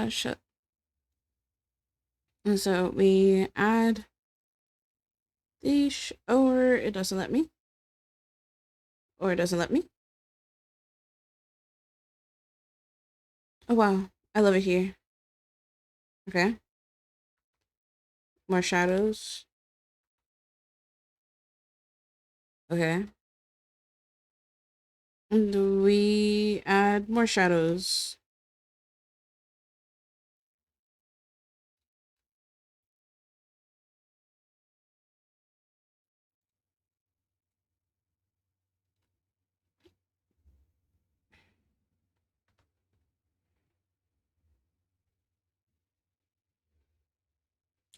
Shit. And so we add the or it doesn't let me. Or it doesn't let me. Oh wow, I love it here. Okay. More shadows. Okay. And we add more shadows.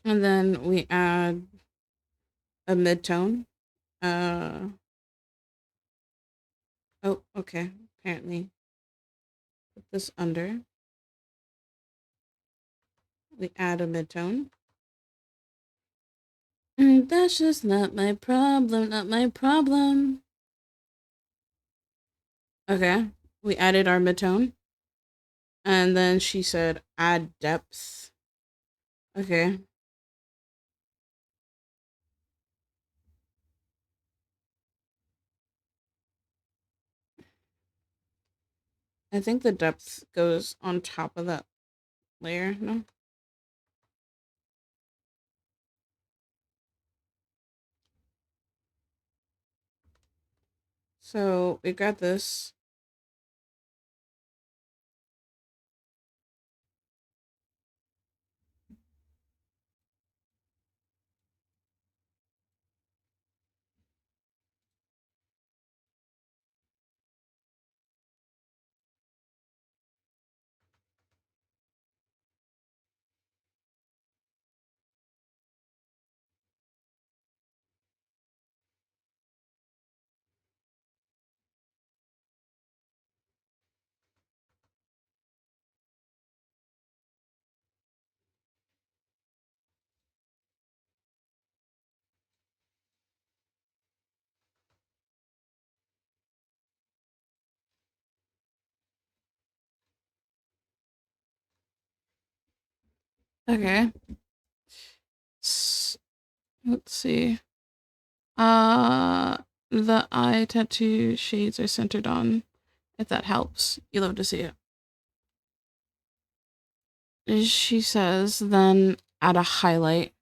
And then we add a midtone. Oh, okay. Apparently. Put this under. We add a midtone. That's just not my problem, not my problem. Okay. We added our midtone. And then she said, add depth. Okay. I think the depth goes on top of that layer, no? So we got this. Okay. Let's see. Uh, the eye tattoo shades are centered on, if that helps. You love to see it. She says, then add a highlight.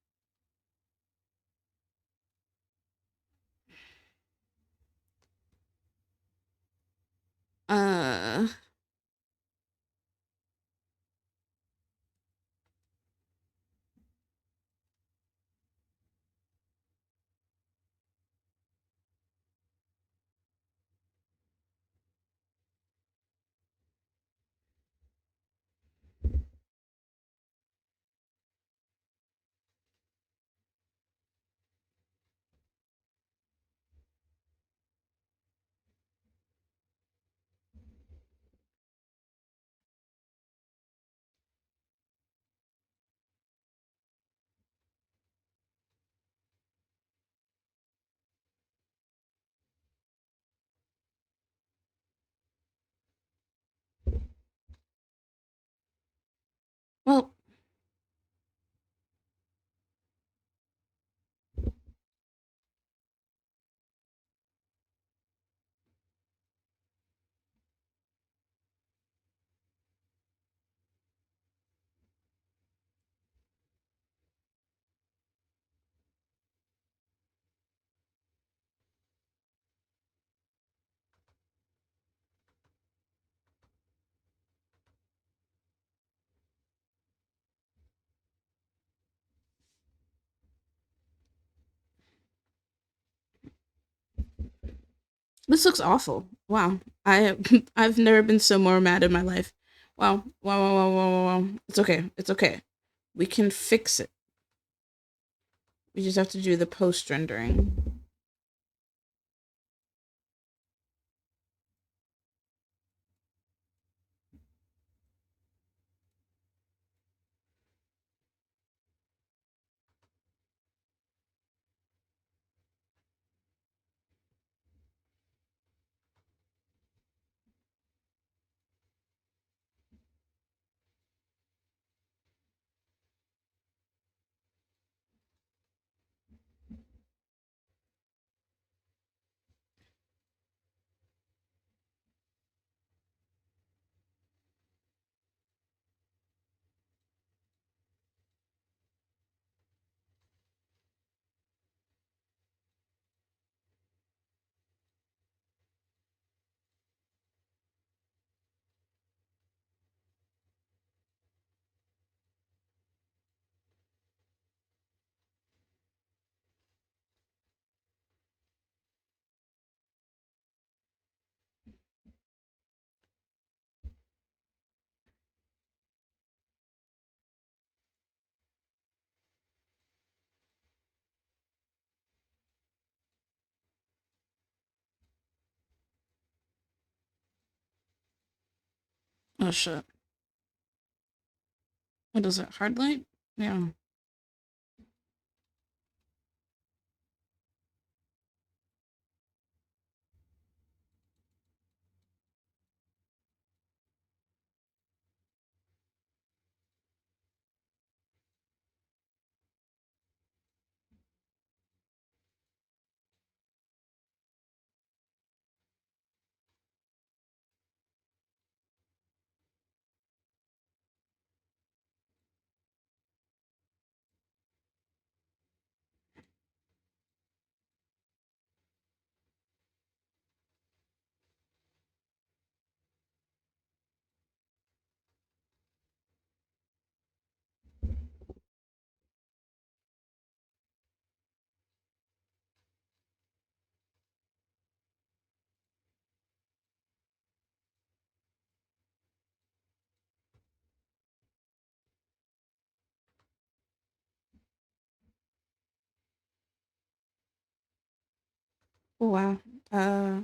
Uh, This looks awful. Wow. I've never been so more mad in my life. Wow. Wow, wow, wow, wow, wow, wow. It's okay. It's okay. We can fix it. We just have to do the post rendering. Oh shit. What is it? Hard light? Yeah. Oh wow. Uh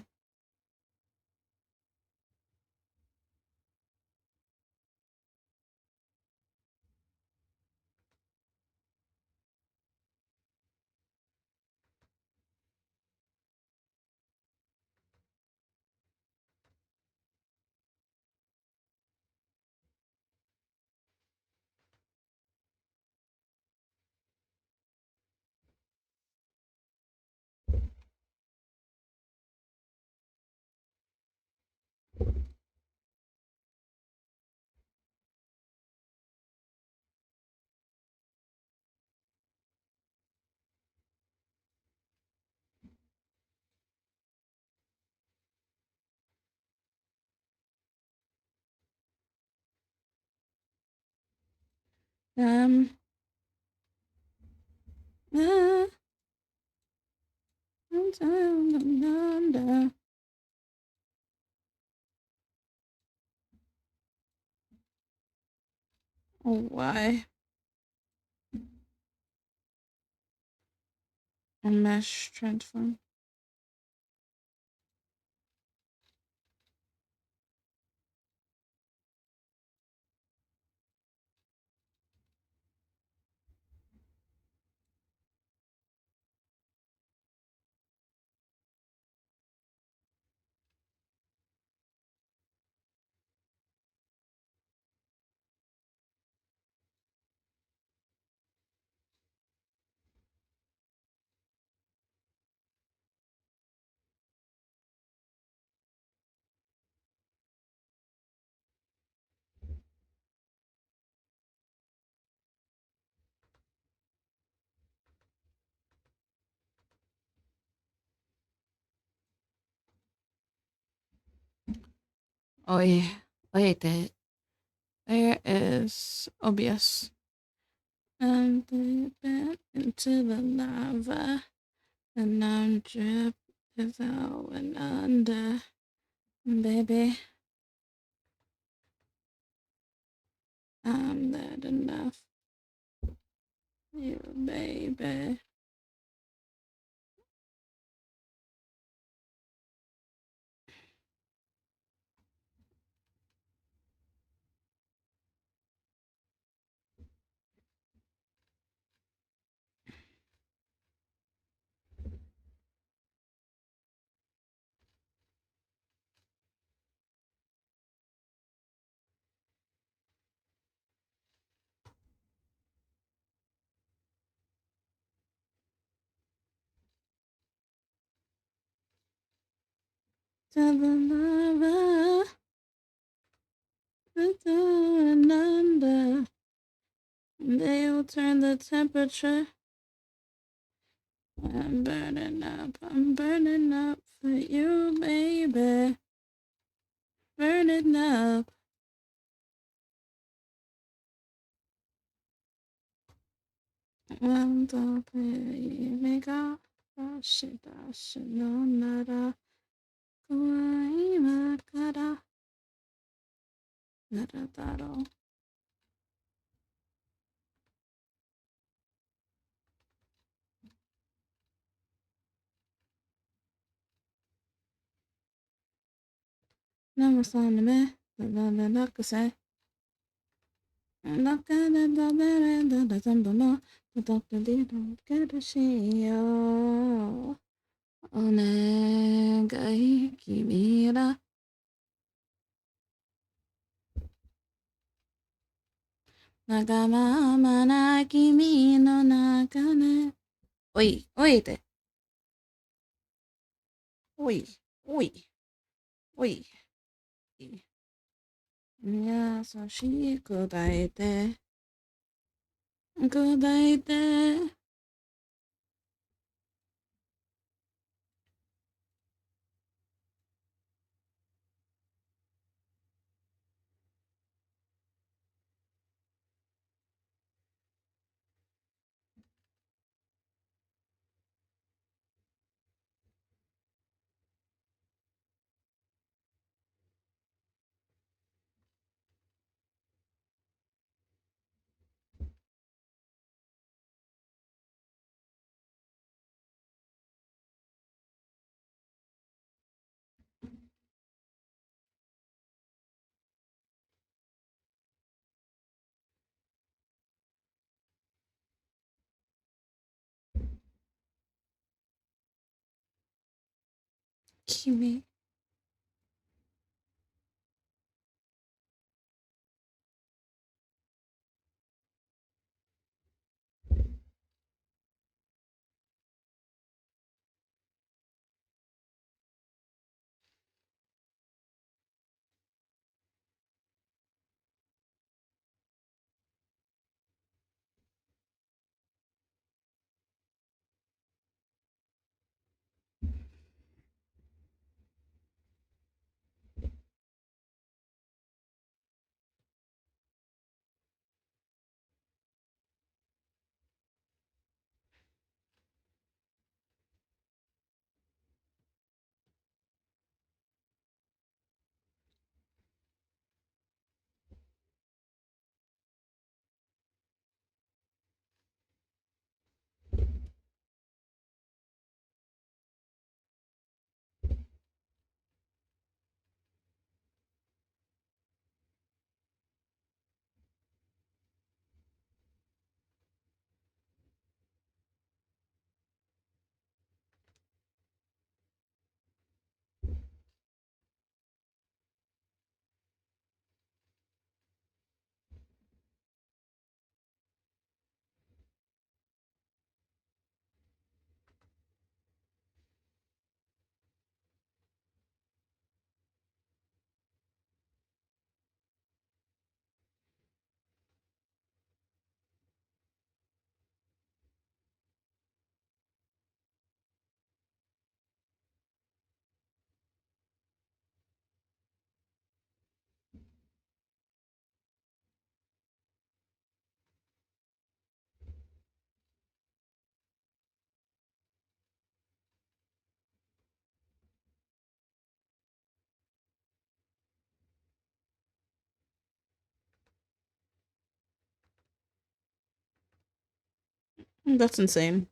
um uh, oh why? A mesh transform. Oh yeah. Wait, there is OBS. And they bent into the lava. And I'm dripping It's out and under, baby. I'm that enough. You, baby. To the lover, the down and under. They'll turn the temperature. I'm burning up for you, baby. Burning up. I'm the make up. I should know nada. Kawaii makara. Nada taro. Namaste me. The nakase. Nakada da da da zambama. The doctor didn't get a shio. Onegai kimira. Nagamama na kimi no nakane. Oi, oi, te. Oi, oi, oi. Yasashi kodaite. Kodaite. Kimi. That's insane.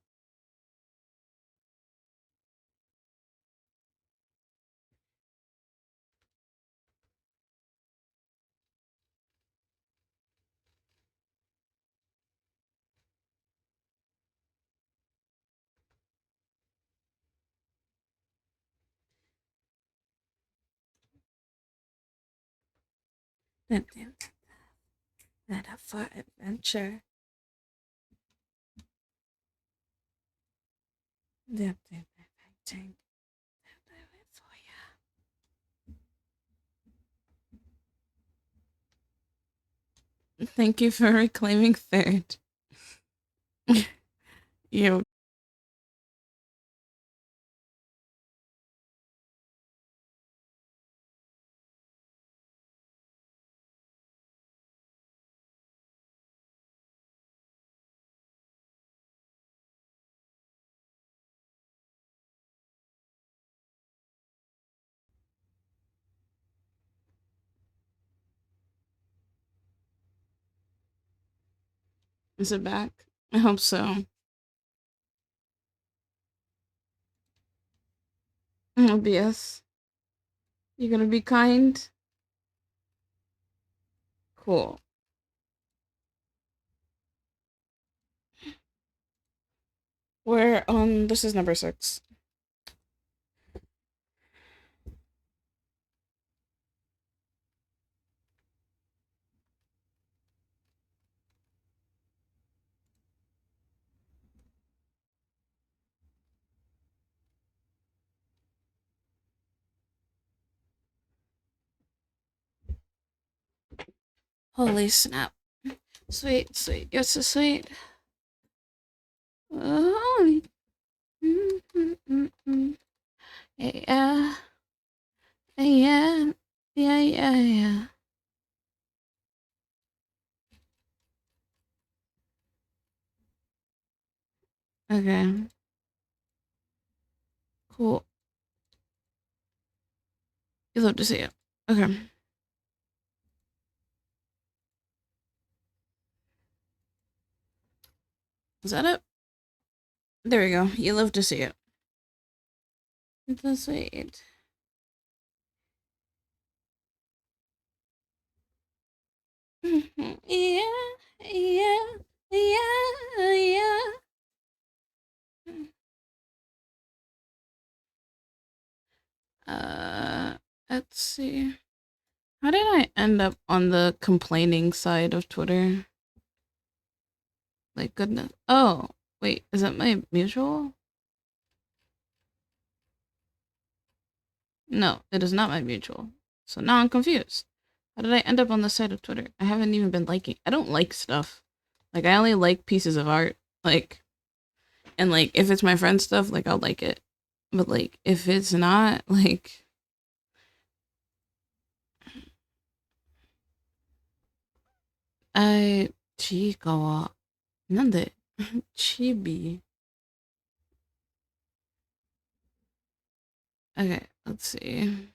That up for adventure. That thing for you. Thank you for reclaiming third. You. Is it back? I hope so. OBS. You gonna be kind? Cool. We're on. This is number 6. Holy snap. Sweet, sweet. You're so sweet. Oh. Yeah. Yeah. Yeah, yeah, yeah. Okay. Cool. You love to see it. Okay. Is that it? There we go. You love to see it. That's sweet. Yeah, yeah, yeah, yeah. Uh, let's see. How did I end up on the complaining side of Twitter? Like, goodness. Oh, wait, is that my mutual? No, it is not my mutual. So now I'm confused. How did I end up on the side of Twitter? I haven't even been liking. I don't like stuff. Like, I only like pieces of art. Like, and like, if it's my friend's stuff, like, I'll like it. But like, if it's not, like, I, ちいかわ、なんでチビ Okay, let's see.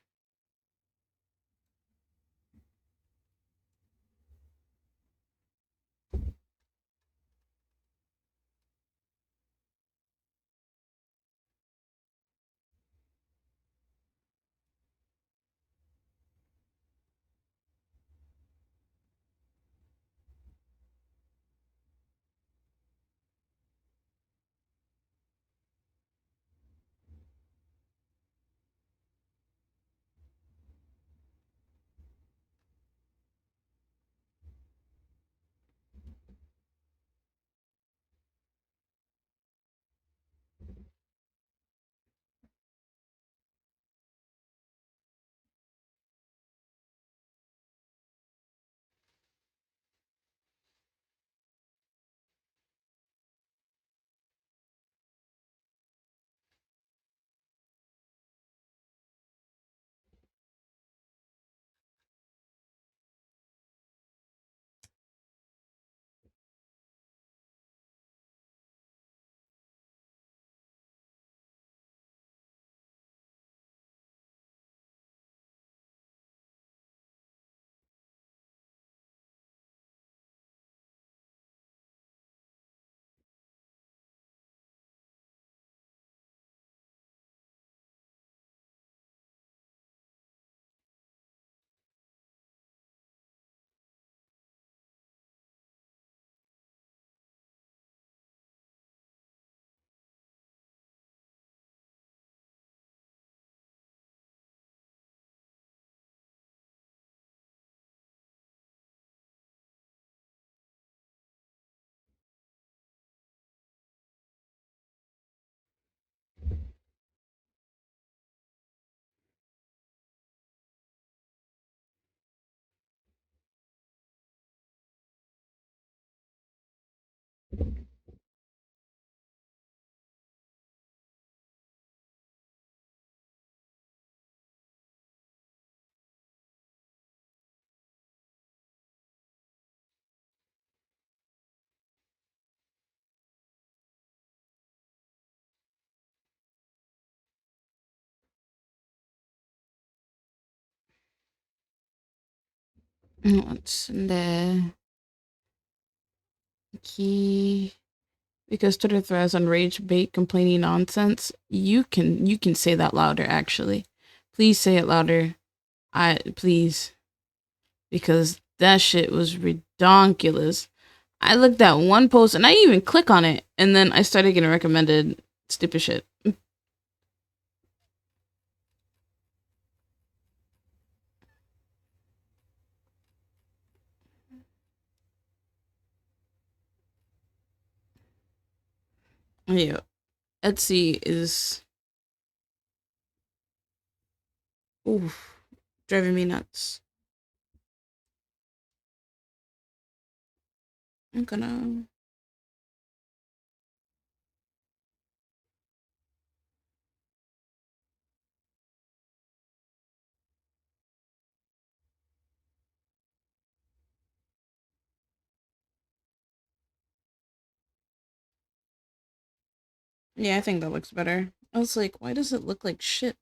What's the key? Because Twitter threads on rage bait complaining nonsense. You can say that louder. Actually, please say it louder. Please, because that shit was redonkulous. I looked at one post and I didn't even click on it, and then I started getting recommended stupid shit. Yeah, Etsy is oof driving me nuts. I'm gonna. Yeah, I think that looks better. I was like, why does it look like shit?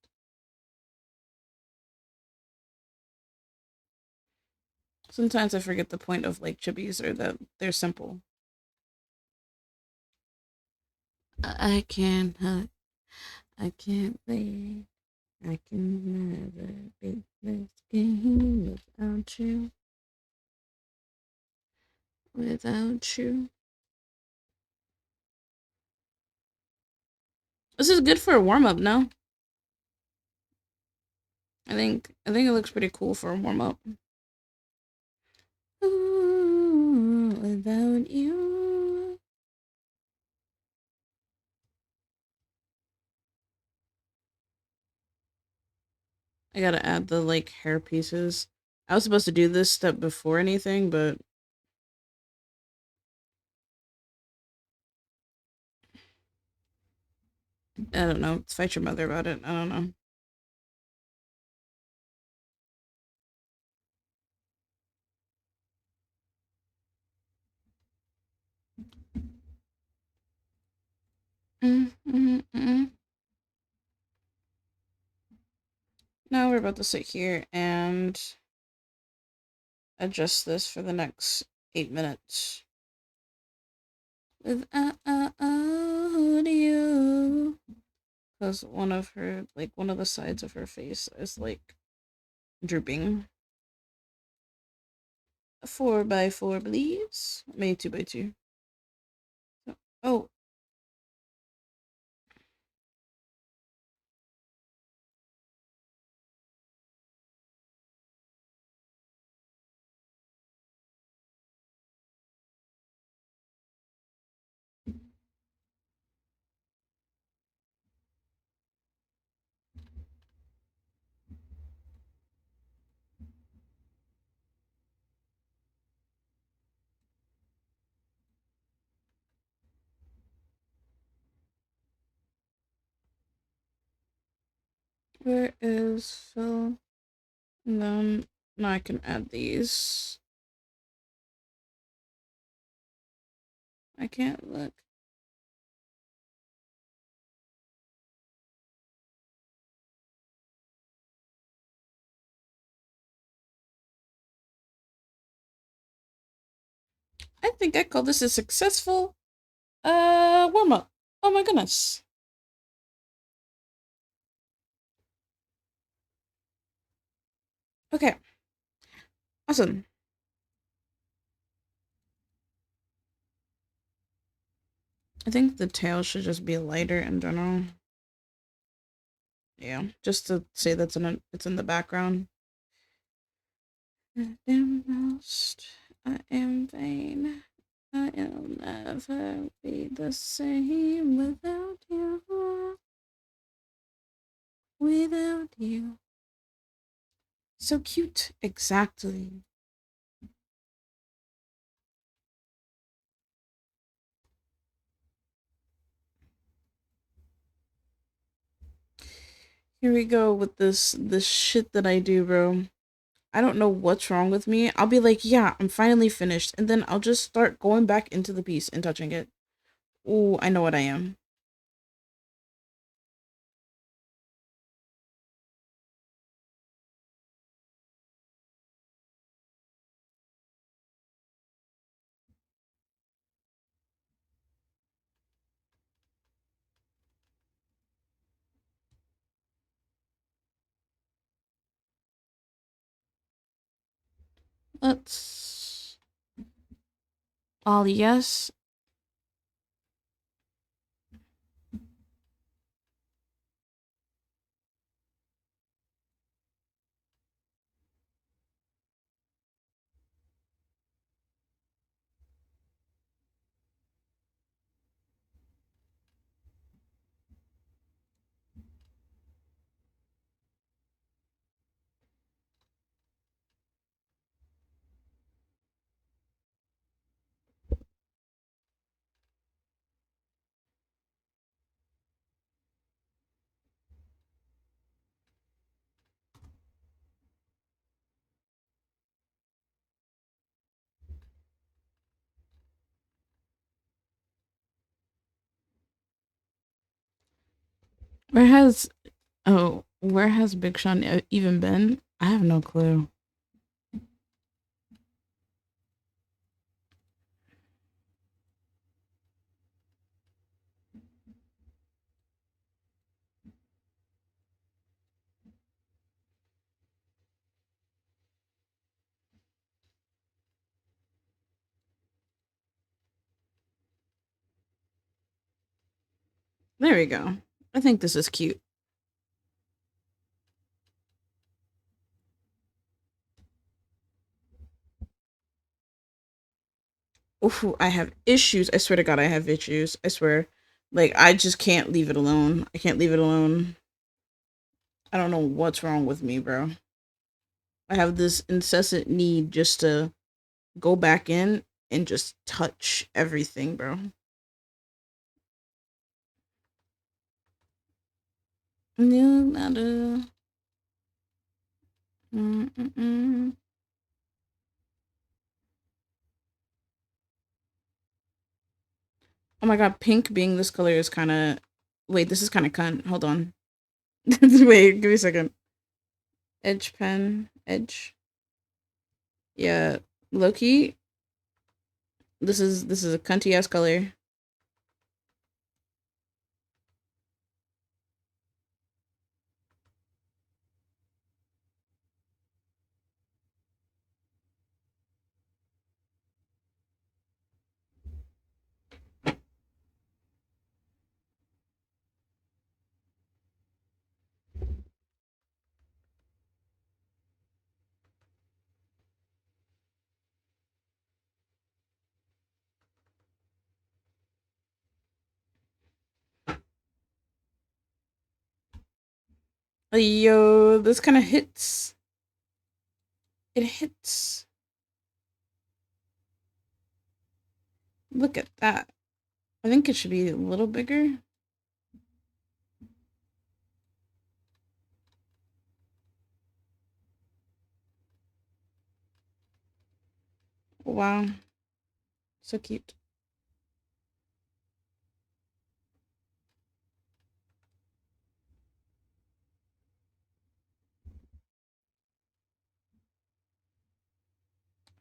Sometimes I forget the point of like chibis or that they're simple. I can't hug. I can't wait. I can never beat this game without you. Without you. This is good for a warm up, no? I think it looks pretty cool for a warm up. Without you. I gotta add the like hair pieces. I was supposed to do this step before anything, but I don't know. Let's fight your mother about it. I don't know. Now we're about to sit here and adjust this for the next 8 minutes. Without you. Because one of the sides of her face is like drooping. 4x4, please. Maybe 2x2. Oh, where is Phil? And then now I can add these. I can't look. I think I call this a successful warm up. Oh my goodness. Okay. Awesome. I think the tail should just be lighter in general. Yeah, just to say it's in the background. I am lost. I am vain. I'll never be the same without you. Without you. So cute. Exactly. Here we go with this shit that I do, bro. I don't know what's wrong with me. I'll be like, yeah, I'm finally finished, and then I'll just start going back into the piece and touching it. Ooh, I know what I am. Let's all yes. Where has where has Big Sean even been? I have no clue. There we go. I think this is cute. Oof, I have issues. I swear to God, I have issues. I swear. Like, I just can't leave it alone. I can't leave it alone. I don't know what's wrong with me, bro. I have this incessant need just to go back in and just touch everything, bro. No, not a. Mm-mm-mm. Oh my God, pink being this color is kind of. Wait, this is kind of cunt. Hold on. Wait, give me a second. Edge pen, edge. Yeah, Loki. This is a cunty ass color. Yo, this kind of hits. It hits. Look at that. I think it should be a little bigger. Wow. So cute.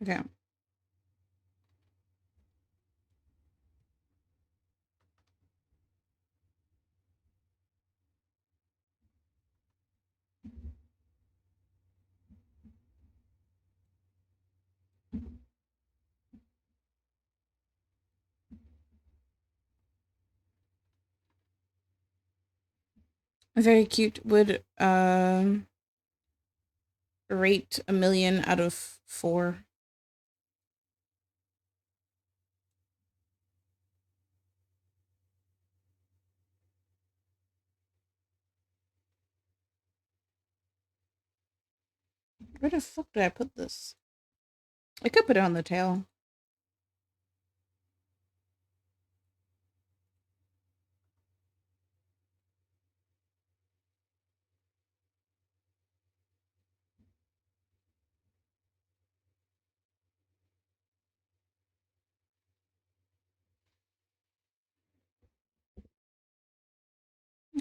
Okay. Very cute. Would rate 1,000,000 out of 4. Where the fuck did I put this? I could put it on the tail.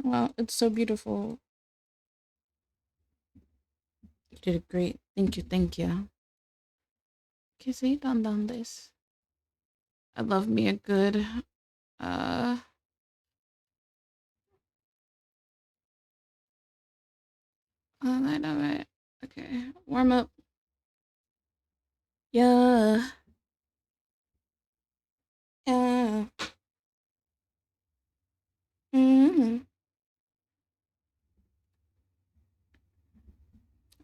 Well, it's so beautiful. You did it great. Thank you, thank you. Okay, so you done this. I love me a good uh alright. Okay. Warm up. Yeah. Yeah. hmm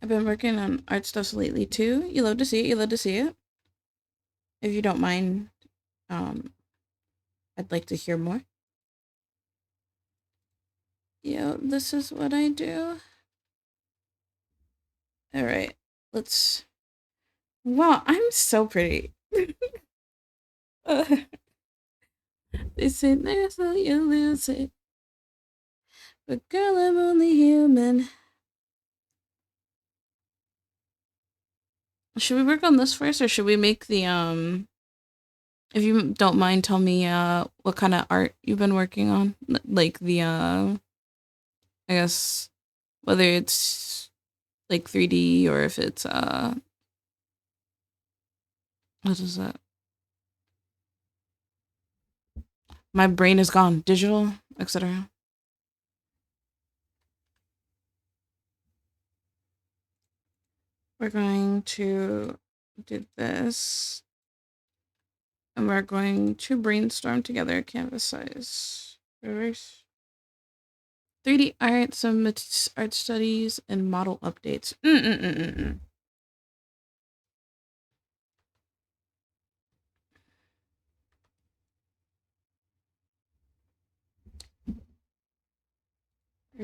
I've been working on art stuff lately too. You love to see it. You love to see it. If you don't mind, um, I'd like to hear more. Yo, this is what I do. All right, let's. Wow, I'm so pretty. They say there's how you lose it, but girl, I'm only human. Should we work on this first, or should we make the? If you don't mind, tell me what kind of art you've been working on, like the. I guess whether it's like 3D or if it's what is that? My brain is gone. Digital, etc. We're going to do this, and we're going to brainstorm together canvas size. Reverse. 3D art, some art studies, and model updates. We're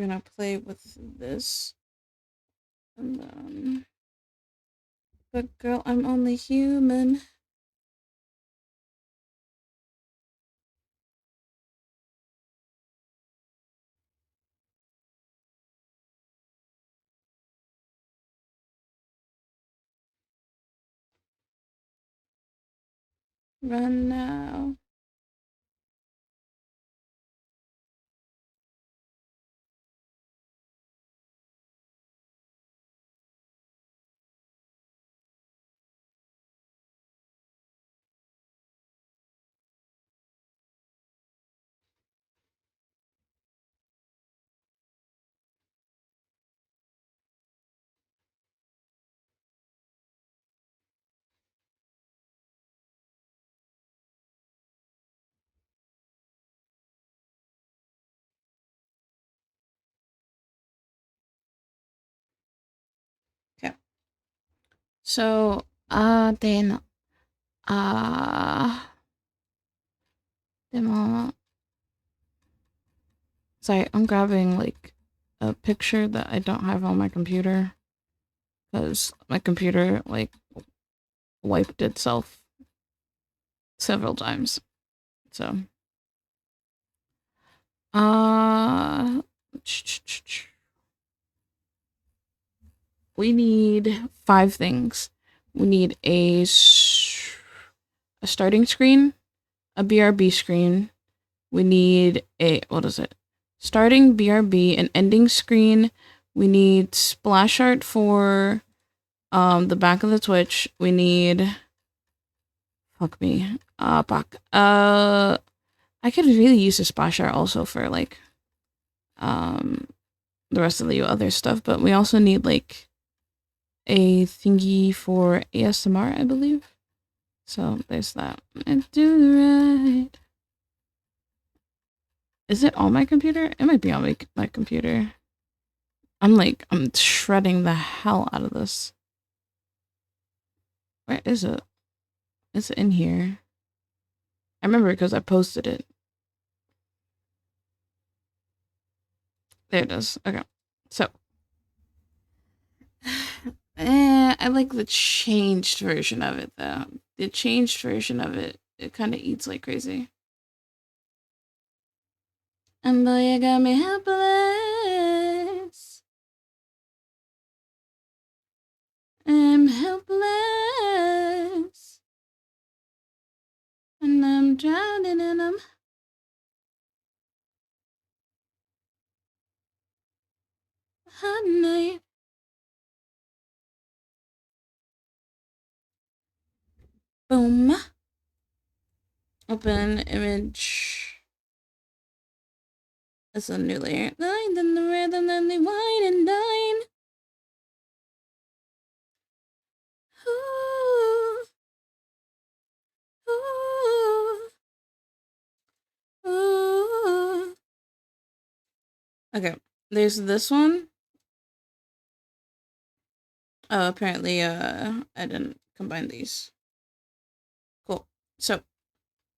gonna play with this, and then. But girl, I'm only human. Run now. Okay. So, then, demo. Sorry, I'm grabbing like a picture that I don't have on my computer because my computer like wiped itself several times. So, uh, we need 5 things. We need a starting screen, a BRB screen. We need a, what is it? Starting BRB, an ending screen. We need splash art for the back of the Twitch. We need, fuck me. Back. I could really use a splash art also for like um the rest of the other stuff, but we also need like a thingy for ASMR, I believe. So there's that. And do the right. Is it on my computer? It might be on my computer. I'm shredding the hell out of this. Where is it? Is it in here? I remember because I posted it. There it is. Okay. So. I like the changed version of it though. The changed version of it, it kind of eats like crazy. And boy, you got me helpless. I'm helpless. And I'm drowning in them. Hot night. Boom. Open image. That's a new layer. Line in the rhythm, then they wine and dine. Ooh. Okay, there's this one. Oh, apparently, I didn't combine these. Cool. So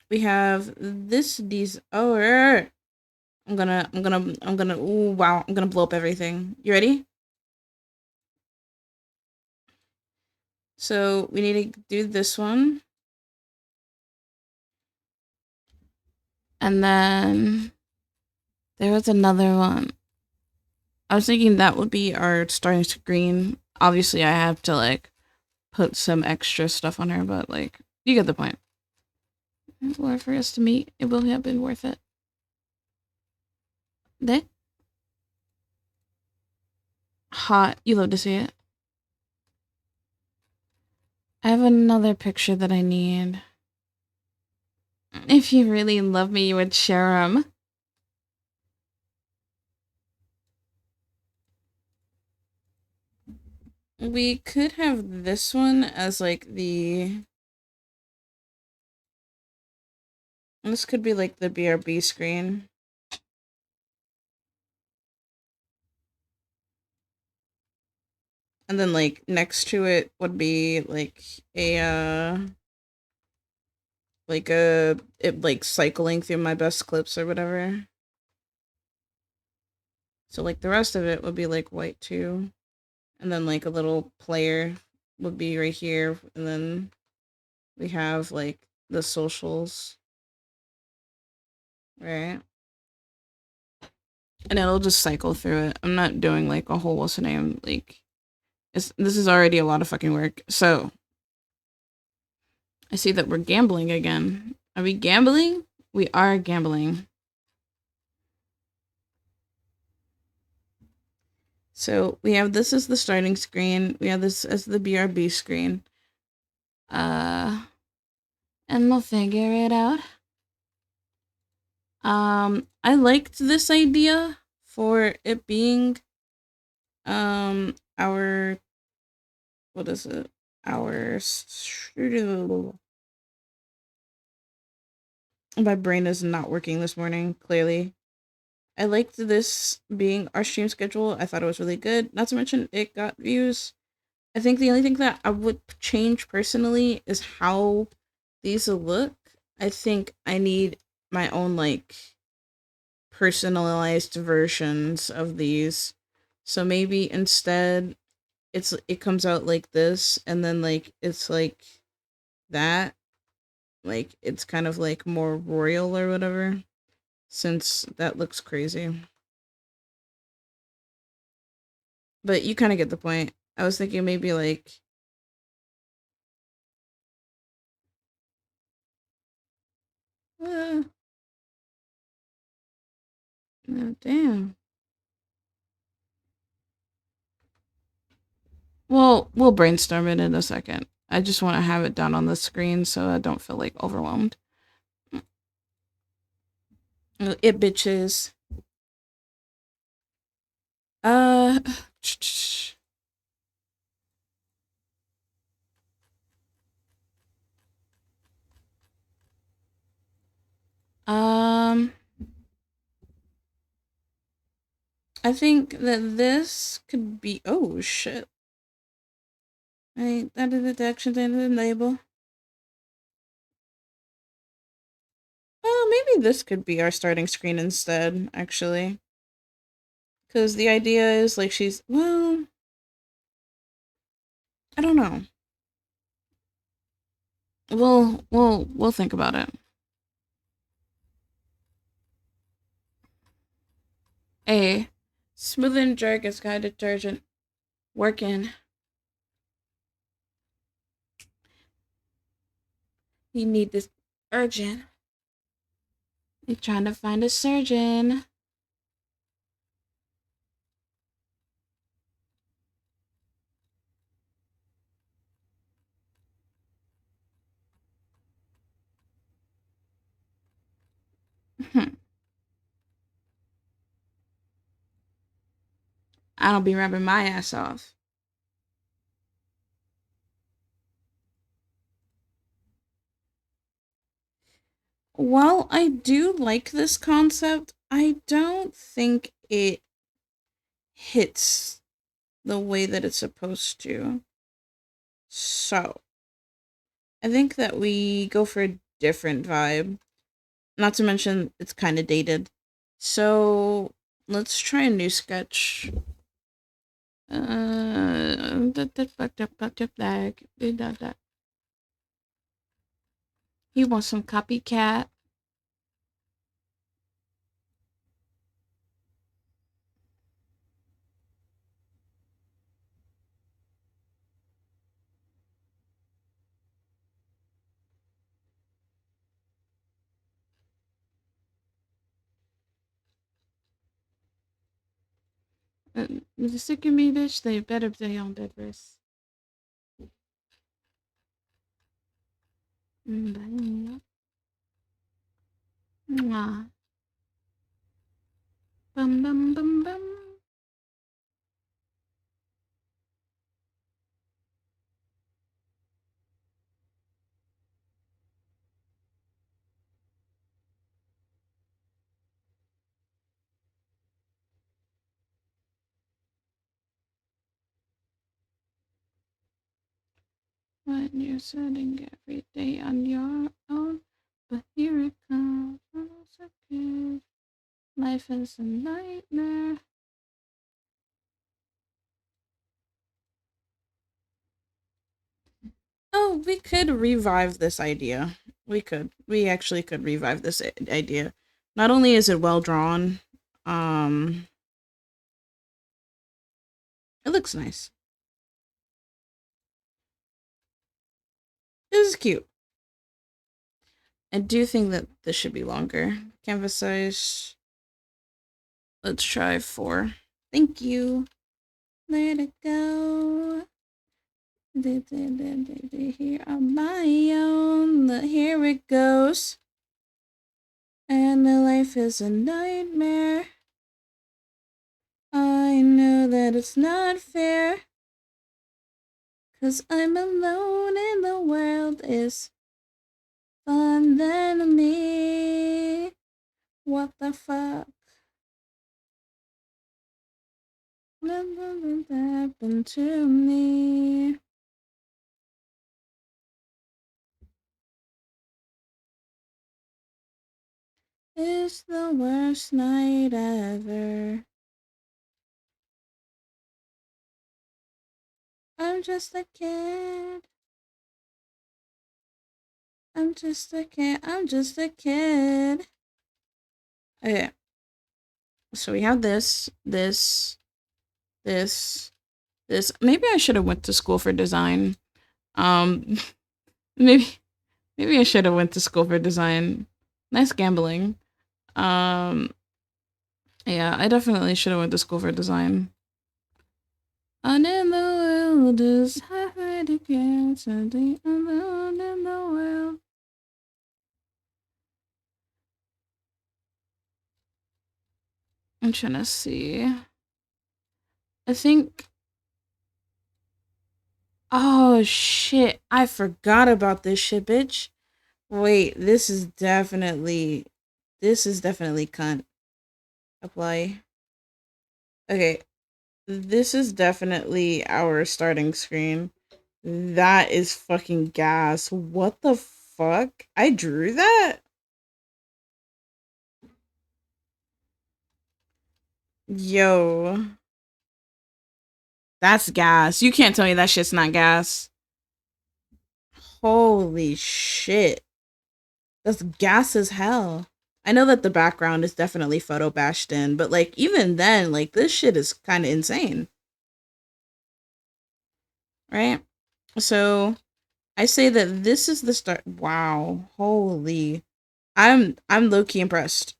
we have this. These. Oh, I'm gonna. Ooh, wow! I'm gonna blow up everything. You ready? So we need to do this one, and then there was another one. I was thinking that would be our starting screen. Obviously, I have to like put some extra stuff on her, but like you get the point. Or for us to meet, it will have been worth it. There, hot. You love to see it. I have another picture that I need. If you really love me, you would share them. We could have this one as like the. This could be like the BRB screen. And then like next to it would be like it like cycling through my best clips or whatever. So like the rest of it would be like white too. And then like a little player would be right here, and then we have like the socials. Right? And it'll just cycle through it. I'm not doing like a whole what's the name, like this is already a lot of fucking work. So I see that we're gambling again. Are we gambling? We are gambling. So we have this as the starting screen. We have this as the BRB screen. And we'll figure it out. I liked this idea for it being our what is it? Our my brain is not working this morning, clearly. I liked this being our stream schedule. I thought it was really good. Not to mention it got views. I think the only thing that I would change personally is how these look. I think I need my own like personalized versions of these. So maybe instead it comes out like this, and then like it's like that. Like it's kind of like more royal or whatever, since that looks crazy. But you kind of get the point. I was thinking maybe like uh, oh, damn. Well, we'll brainstorm it in a second. I just want to have it down on the screen so I don't feel like overwhelmed. It bitches. Uh, um, I think that this could be. Oh shit! I that is the action and the label. Oh, maybe this could be our starting screen instead. Actually, because the idea is like she's well. I don't know. We'll think about it. A smooth and jerk is kind of detergent. Working. You need this urgent. You're trying to find a surgeon. I don't be rubbing my ass off. While I do like this concept, I don't think it hits the way that it's supposed to. So, I think that we go for a different vibe. Not to mention, it's kind of dated. So, let's try a new sketch. He wants some copycat. The sick of me, bitch. They better stay on bed rest. Mwah. Bum bum bum bum. When you're sitting every day on your own, but here it comes. Oh, so good. Life is a nightmare. Oh, we could revive this idea. We could. We actually could revive this idea. Not only is it well drawn, um, it looks nice. This is cute. I do think that this should be longer. Canvas size. Let's try 4. Thank you. Let it go. Here on my own. Here it goes. And the life is a nightmare. I know that it's not fair. 'Cause I'm alone and the world is fun than me. What the fuck? Nothing happened to me. It's the worst night ever. I'm just a kid. I'm just a kid. I'm just a kid. Okay. So we have this. Maybe I should have went to school for design. Um, maybe I should have went to school for design. Nice gambling. Um, yeah, I definitely should have went to school for design. And in the world is hard to get something alone in the world. I'm trying to see. I think. Oh shit! I forgot about this shit, bitch. Wait, this is definitely cunt. Apply. Okay, this is definitely our starting screen. That is fucking gas. What the fuck? I drew that? Yo. That's gas. You can't tell me that shit's not gas. Holy shit. That's gas as hell. I know that the background is definitely photo bashed in, but like even then, like this shit is kind of insane. Right? So I say that this is the start. Wow. Holy. I'm low key impressed.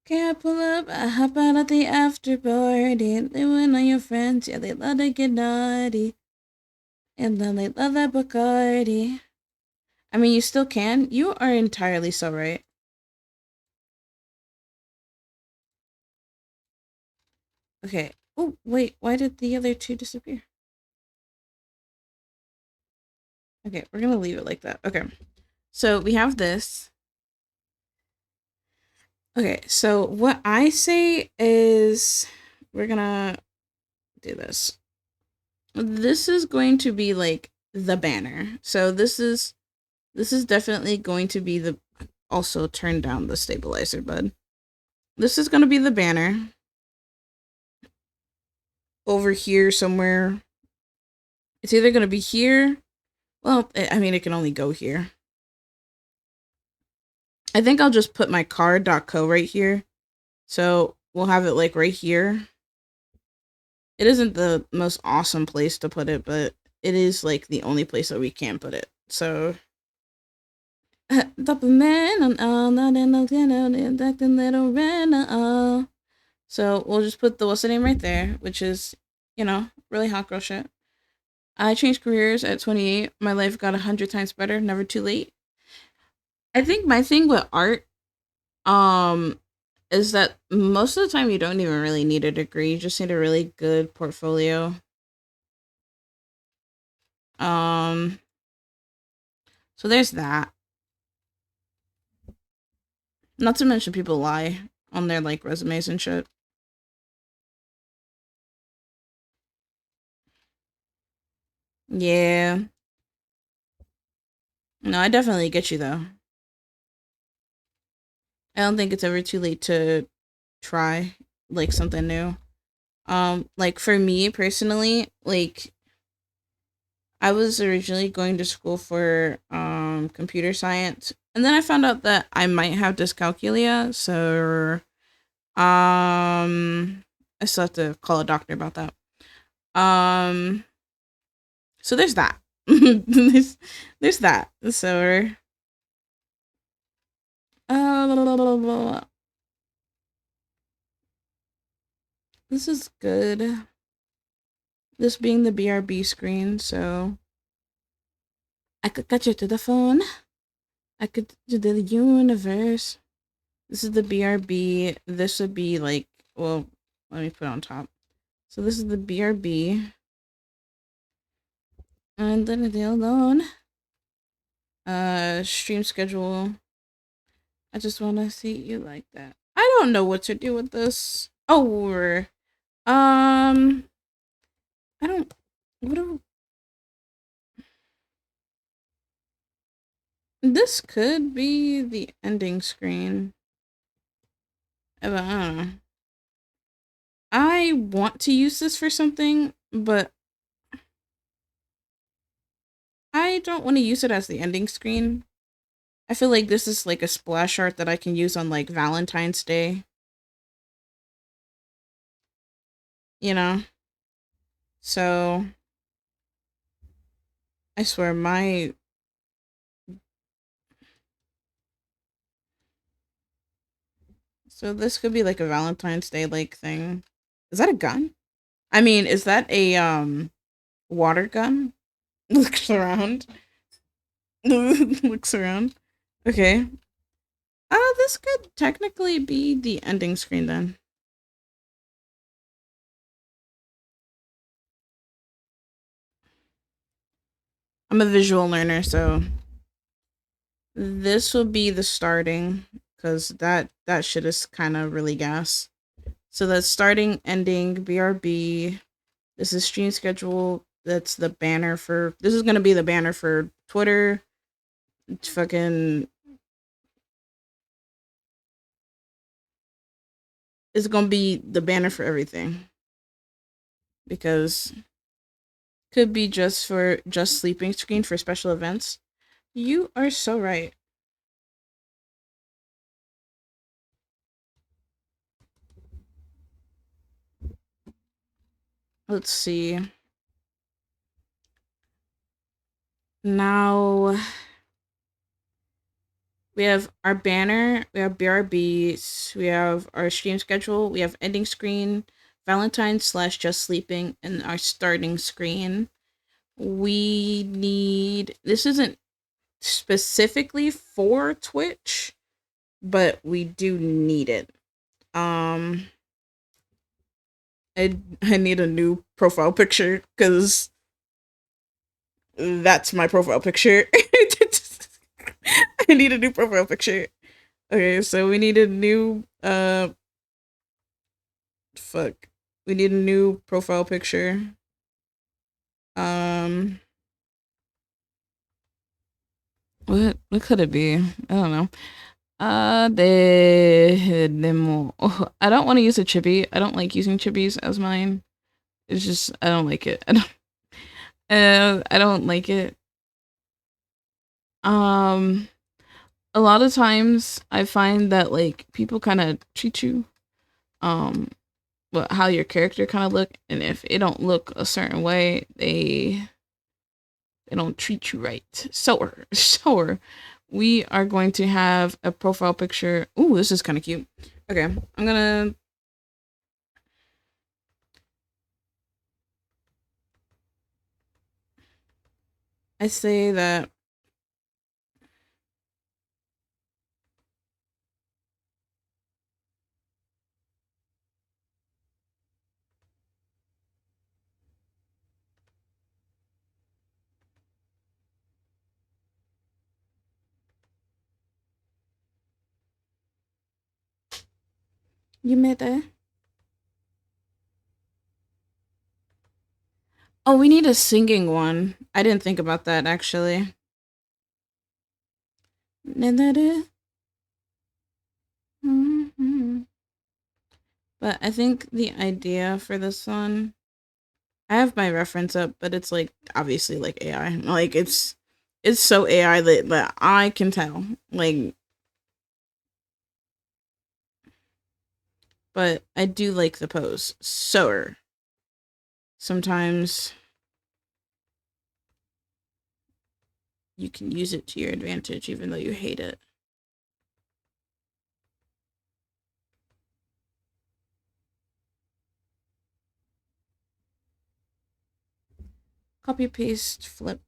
Can't pull up, I hop out at the after party. Living on your friends, yeah, they love to get naughty. And then they love that Bacardi. I mean, you still can. You are entirely so right. Okay. Oh, wait. Why did the other 2 disappear? Okay, we're gonna leave it like that. Okay. So we have this. Okay, so what I say is we're gonna do this. This is going to be like the banner. So this is definitely going to be the also turn down the stabilizer, bud. This is gonna be the banner. Over here somewhere. It's either gonna be here. Well, I mean it can only go here. I think I'll just put my card.co right here. So we'll have it like right here. It isn't the most awesome place to put it, but it is like the only place that we can put it. So so we'll just put the what's the name right there, which is, really hot girl shit. I changed careers at 28. My life got 100 times better. Never too late. I think my thing with art, um, is that most of the time you don't even really need a degree. You just need a really good portfolio. Um, so there's that. Not to mention people lie on their like resumes and shit. Yeah. No, I definitely get you though. I don't think it's ever too late to try like something new. Like for me personally, like I was originally going to school for computer science, and then I found out that I might have dyscalculia, so I still have to call a doctor about that. Um so there's that. there's that. So uh this is good. This being the BRB screen, so I could cut you to the phone. I could to the universe. This is the BRB. This would be like, well, let me put it on top. So this is the BRB. And then the alone. Stream schedule. I just want to see you like that. I don't know what to do with this. Oh, I don't. What do? This could be the ending screen. But I don't know. I want to use this for something, but I don't want to use it as the ending screen. I feel like this is like a splash art that I can use on like Valentine's Day. You know? So I swear my so this could be like a Valentine's Day like thing. Is that a gun? I mean, is that a water gun? Looks around. Looks around. Okay. This could technically be the ending screen then. I'm a visual learner, so this will be the starting because that shit is kind of really gas. So that's starting, ending, BRB. This is stream schedule. That's the banner for. This is gonna be the banner for Twitter. It's fucking. It's gonna be the banner for everything because could be just sleeping screen for special events. You are so right. Let's see. Now we have our banner, we have BRBs, we have our stream schedule, we have ending screen, Valentine's slash just sleeping, and our starting screen. We need this isn't specifically for Twitch, but we do need it. Um I need a new profile picture because that's my profile picture. I need a new profile picture. Okay, so we need a new fuck. We need a new profile picture. Um what could it be? I don't know. Demo. Oh, I don't want to use a chibi. I don't like using chibis as mine. It's just I don't like it. I don't like it. Um a lot of times I find that like people kind of treat you um what how your character kind of look, and if it don't look a certain way, they don't treat you right. So we are going to have a profile picture. Ooh, this is kind of cute. Okay, I'm gonna. I say that you made that. Oh, we need a singing one. I didn't think about that actually. But I think the idea for this one, I have my reference up, but it's like obviously like AI. Like it's so AI that I can tell. Like, but I do like the pose. So sometimes you can use it to your advantage, even though you hate it. Copy, paste, flip.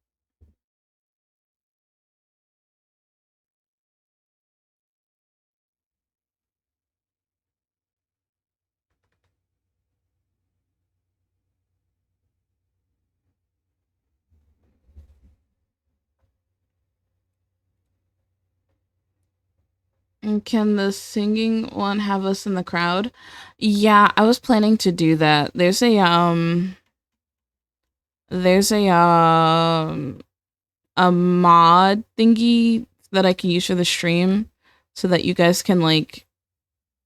And can the singing one have us in the crowd? Yeah, I was planning to do that. There's a mod thingy that I can use for the stream so that you guys can like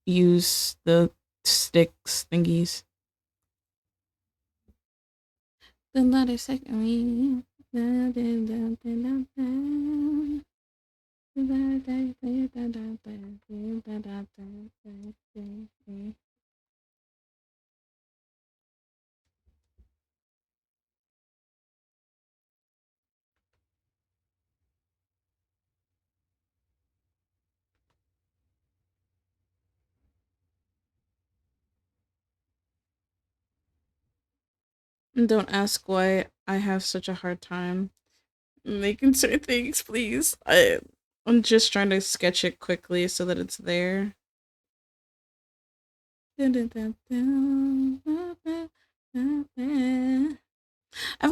use the sticks thingies. The letter second. Don't ask why I have such a hard time making certain things, please. I'm just trying to sketch it quickly so that it's there. I've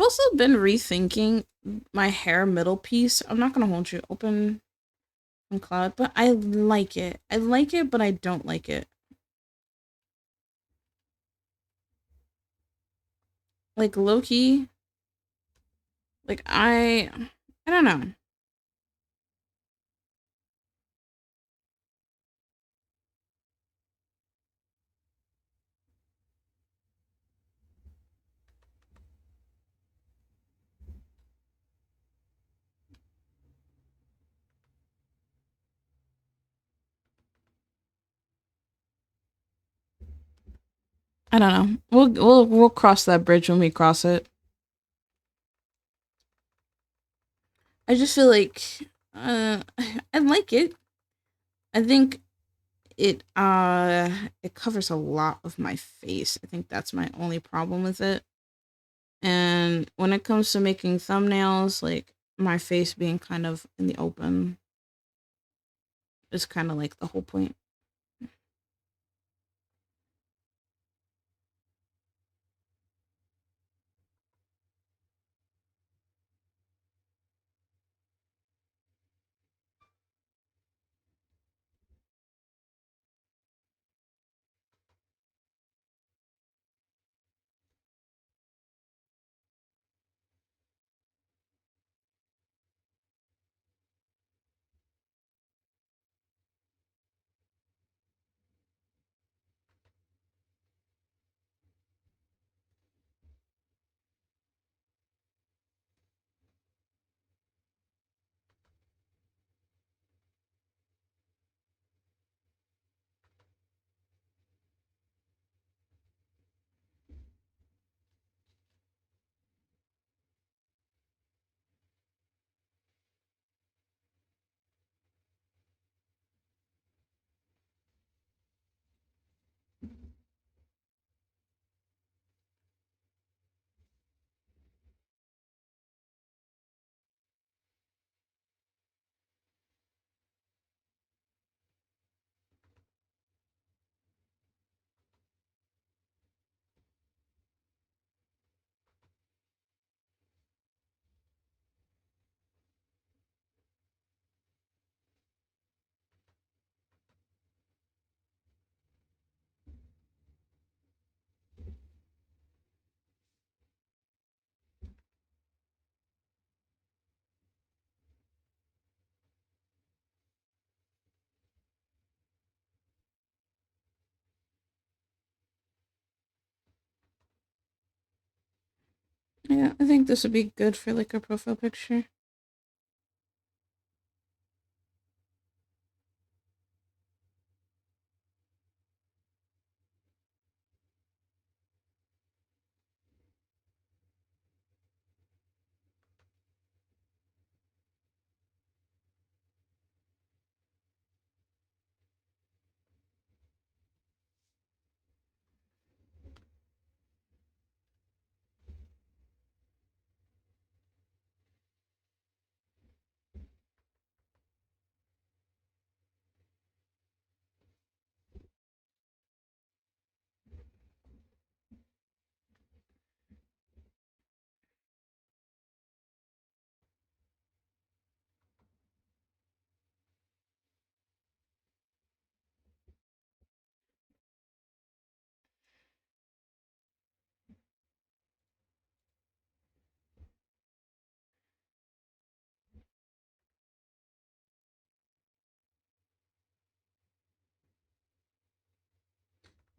also been rethinking my hair middle piece. I'm not gonna hold you open from cloud, but I like it. I like it, but I don't like it. Like Loki, like I don't know. I don't know. We'll cross that bridge when we cross it. I just feel like I like it. I think it covers a lot of my face. I think that's my only problem with it. And when it comes to making thumbnails, like my face being kind of in the open is kind of like the whole point. Yeah, I think this would be good for like a profile picture.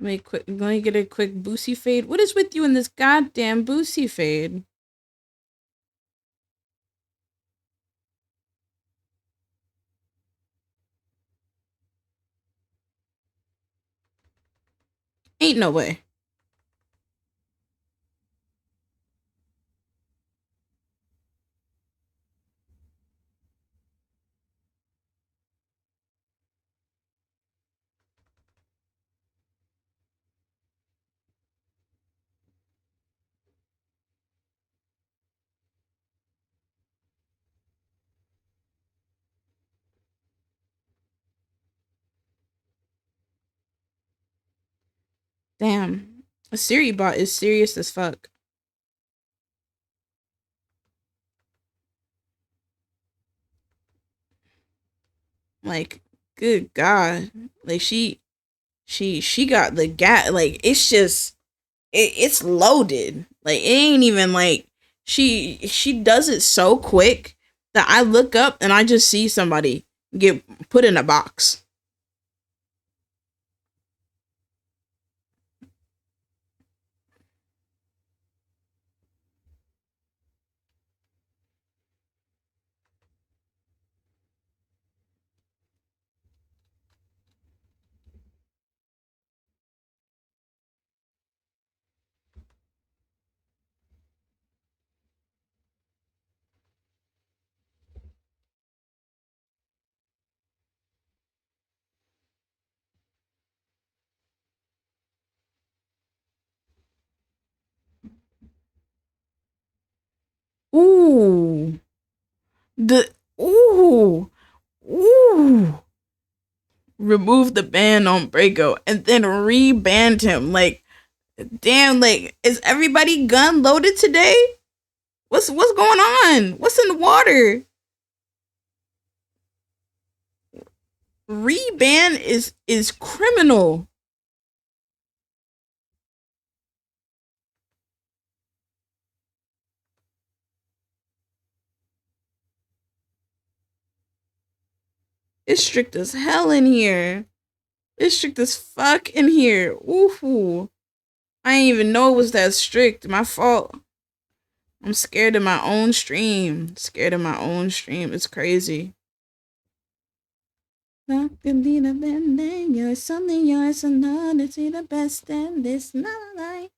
Let me get a quick Boosie fade. What is with you in this goddamn Boosie fade? Ain't no way. Damn. A Siri bot is serious as fuck. Like, good God. Like she got the like it's just it's loaded. Like it ain't even like she does it so quick that I look up and I just see somebody get put in a box. Ooh. The ooh. Ooh. Remove the ban on Braco and then re-banned him. Like, damn, like, is everybody gun loaded today? What's going on? What's in the water? Re-ban is criminal. It's strict as hell in here. It's strict as fuck in here. Ooh. I didn't even know it was that strict. My fault. I'm scared of my own stream. Scared of my own stream. It's crazy. Not gonna be the best, you're something yours, another to the best, and this not a lie.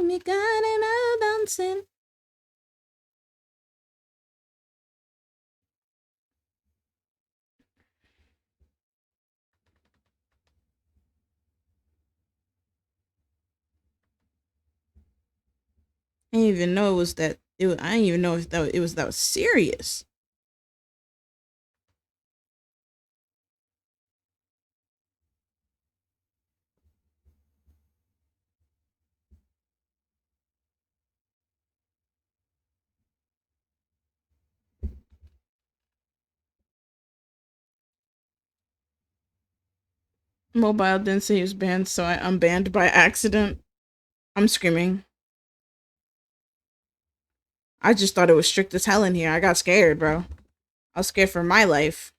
Me got it all dancing. I didn't even know it was that. I didn't even know if it was that serious. Mobile didn't say he was banned, so I unbanned by accident. I'm screaming. I just thought it was strict as hell in here. I got scared, bro. I was scared for my life.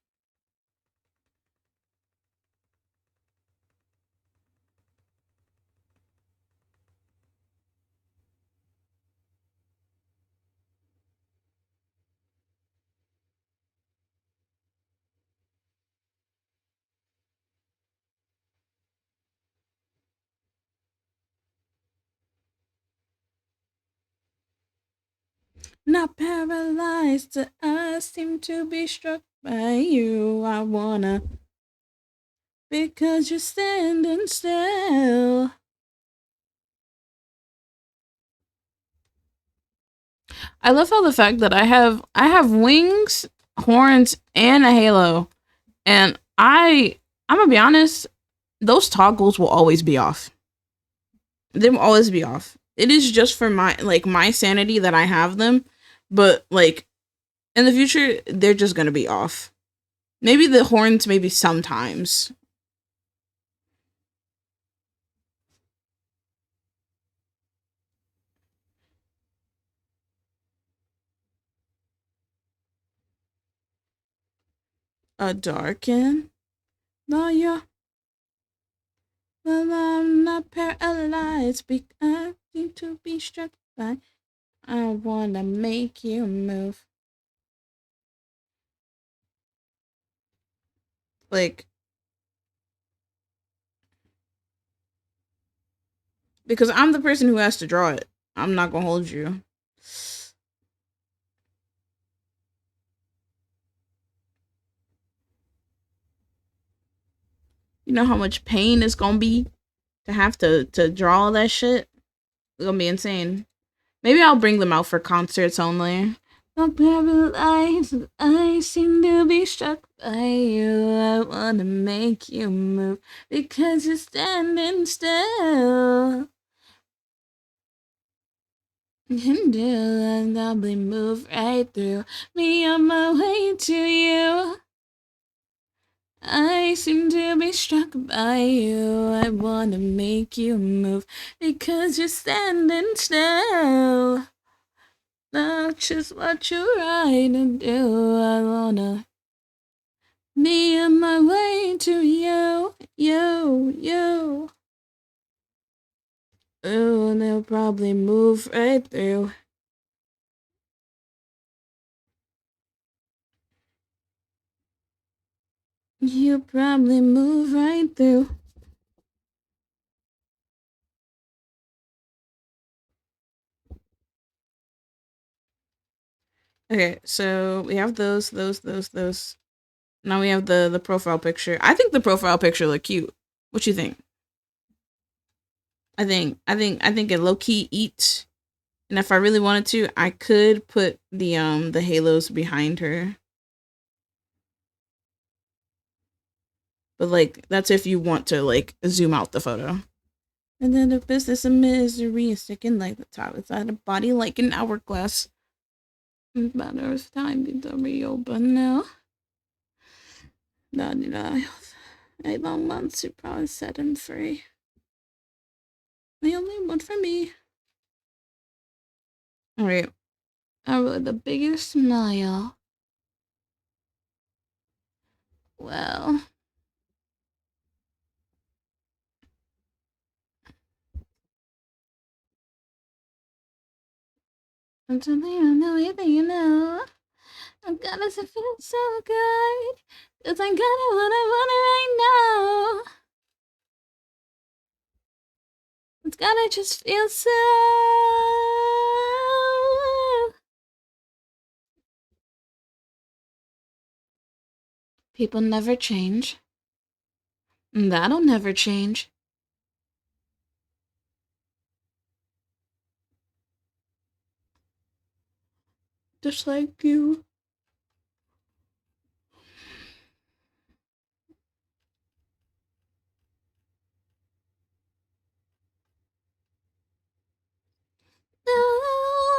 Not paralyzed, I seem to be struck by you. I wanna, because you're standing still. I love how the fact that I have wings, horns, and a halo, and I'm gonna be honest, those toggles will always be off. They will always be off. It is just for my sanity that I have them, but like in the future they're just gonna be off. Maybe the horns, maybe sometimes. A darken. No, yeah. Well, I'm not paralyzed because I seem to be struck by. I wanna make you move. Like, because I'm the person who has to draw it. I'm not gonna hold you. You know how much pain it's gonna be to have to draw all that shit? It's gonna be insane. Maybe I'll bring them out for concerts only. I'm paralyzed, I seem to be struck by you. I wanna make you move because you're standing still. And do and probably move right through me on my way to you. I seem to be struck by you. I wanna make you move because you're standing still. That's just what you're right to do. I wanna be on my way to you, you. Oh, they'll probably move right through. You'll probably move right through. Okay, so we have those. Now we have the profile picture. I think the profile picture look cute. What you think? I think it low key eats. And if I really wanted to, I could put the halos behind her. But like that's if you want to like zoom out the photo. And then the business of misery is sticking like the top inside a body like an hourglass. It's matter of time to reopen now. Not enough. 8 long months to probably set him free. The only one for me. Alright. I really the biggest smile. Well. I'm something I know anything you know. I got us to feel so good. Cause I got it what I want right now. It's gotta just feel so. People never change. That'll never change. Just like you. Oh,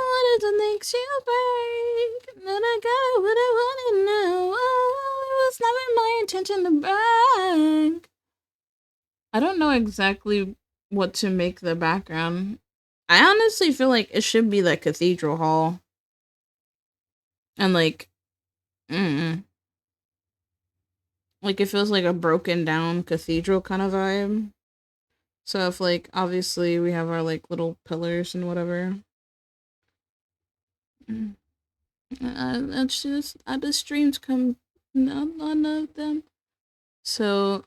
what is it makes you break? That I got what I wanted now. Oh, it was never my intention to brag. I don't know exactly what to make the background. I honestly feel like it should be the cathedral hall. And mm, like it feels like a broken down cathedral kind of vibe. So if like obviously we have our like little pillars and whatever. Mm. That's just the streams come none of them. So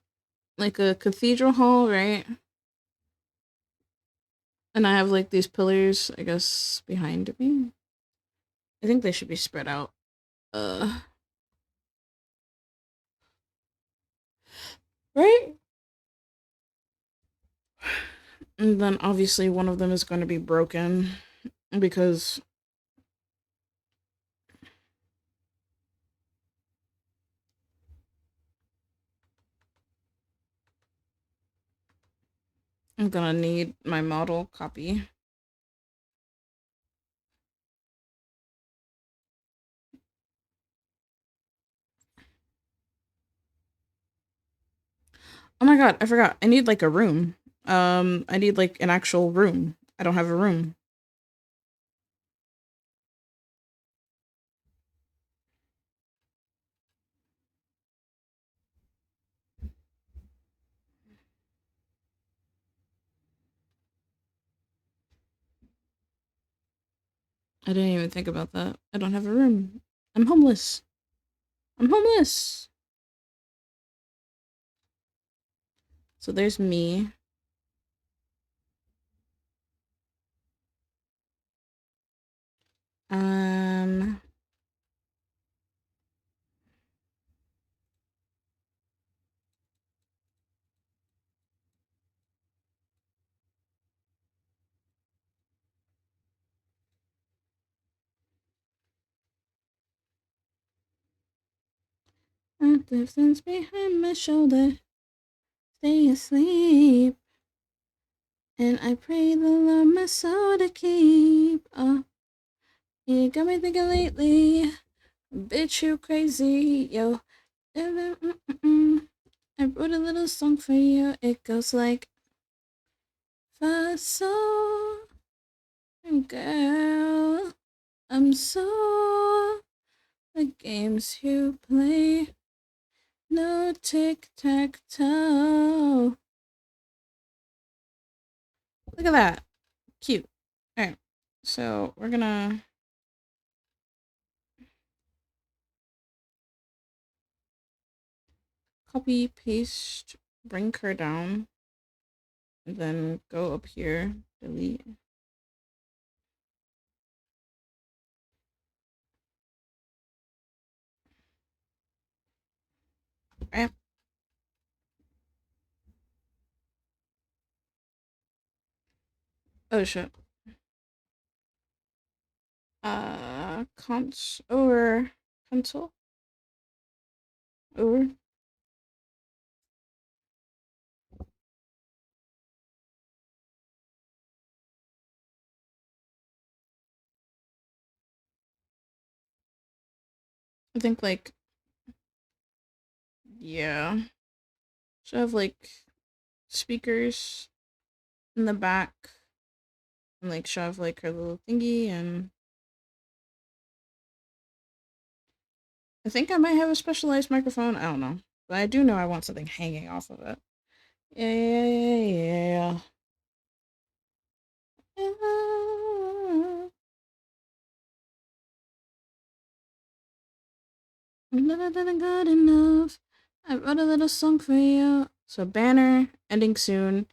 like a cathedral hall, right? And I have like these pillars, I guess, behind me. I think they should be spread out. Uh, right? And then obviously one of them is going to be broken because I'm gonna need my model copy. Oh my god, I forgot. I need like a room. I need like an actual room. I don't have a room. I didn't even think about that. I don't have a room. I'm homeless. I'm homeless. So there's me. Um, a distance behind my shoulder. Stay asleep. And I pray the Lord my soul to keep. Oh, you got me thinking lately. Bitch, you crazy, yo. I wrote a little song for you. It goes like, "Fa so, girl, I'm so the games you play. No tic tac toe." Look at that, cute. All right, so we're gonna copy, paste, bring her down, and then go up here, delete. Right. Oh shit. Or console or I think like yeah. Should have like speakers in the back and like should have like her little thingy and I think I might have a specialized microphone. I don't know. But I do know I want something hanging off of it. Yeah, yeah, yeah, yeah. I'm never done good enough. I wrote a little song for you. So banner ending soon.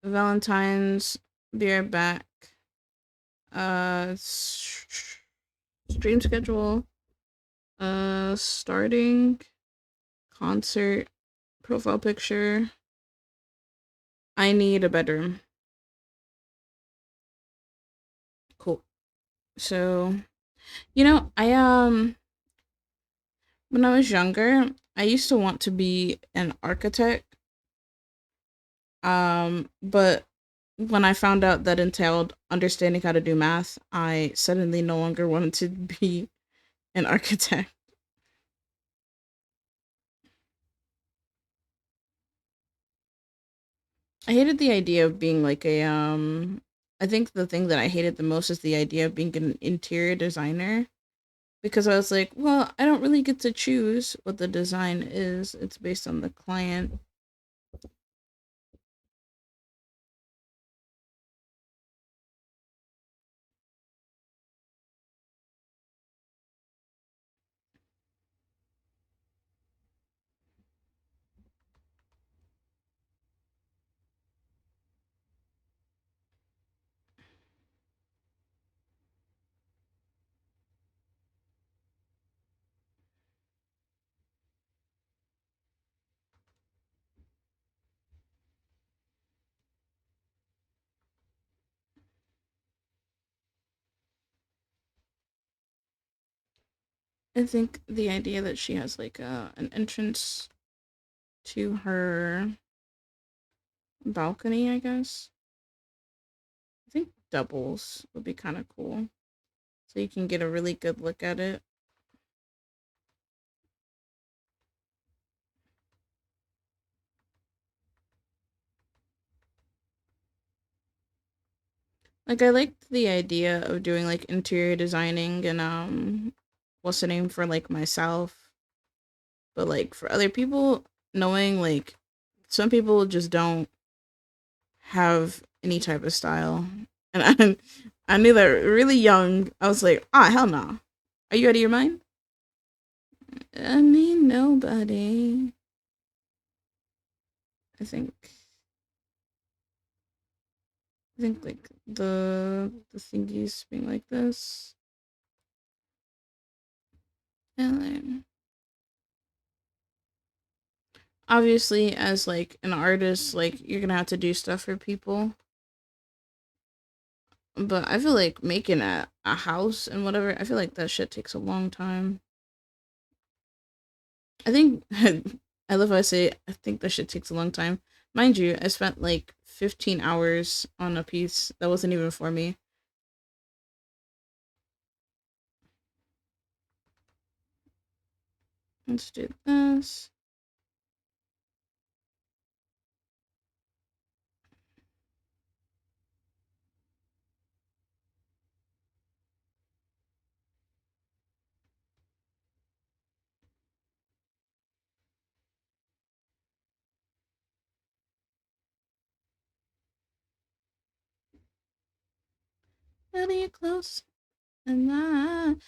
Valentine's, be right back. Stream schedule. Starting concert profile picture. I need a bedroom. Cool. So, I when I was younger, I used to want to be an architect. But when I found out that entailed understanding how to do math, I suddenly no longer wanted to be an architect. I hated the idea of being like I think the thing that I hated the most is the idea of being an interior designer because I was like, well, I don't really get to choose what the design is. It's based on the client. I think the idea that she has like an entrance to her balcony, I guess. I think doubles would be kind of cool. So you can get a really good look at it. Like I liked the idea of doing like interior designing and what's the name for like myself. But like for other people, knowing like some people just don't have any type of style. And I knew that really young. I was like, ah, hell no. Are you out of your mind? I mean, nobody. I think. I think like the thingies being like this, and then obviously as like an artist, like you're gonna have to do stuff for people. But I feel like making a house and whatever, I feel like that shit takes a long time. I think I love how I say I think that shit takes a long time. Mind you, I spent like 15 hours on a piece that wasn't even for me. Let's do this. Really close. And um,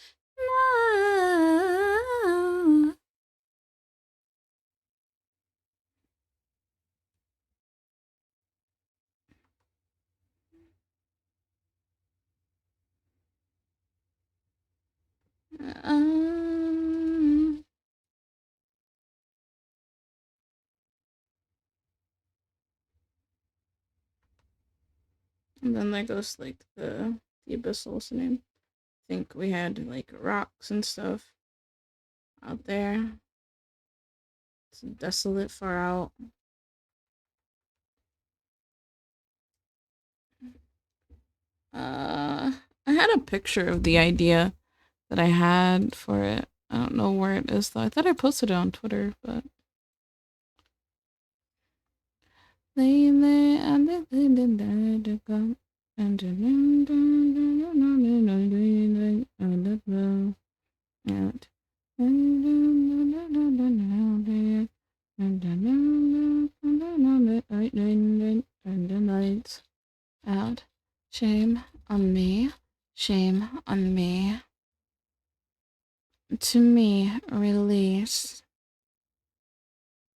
and then there goes like the abyssal listening. I think we had like rocks and stuff out there. It's desolate far out. I had a picture of the idea that I had for it. I don't know where it is though. I thought I posted it on Twitter, but lately I've been to come and out. And the lights out. Shame on me. Shame on me. To me, release.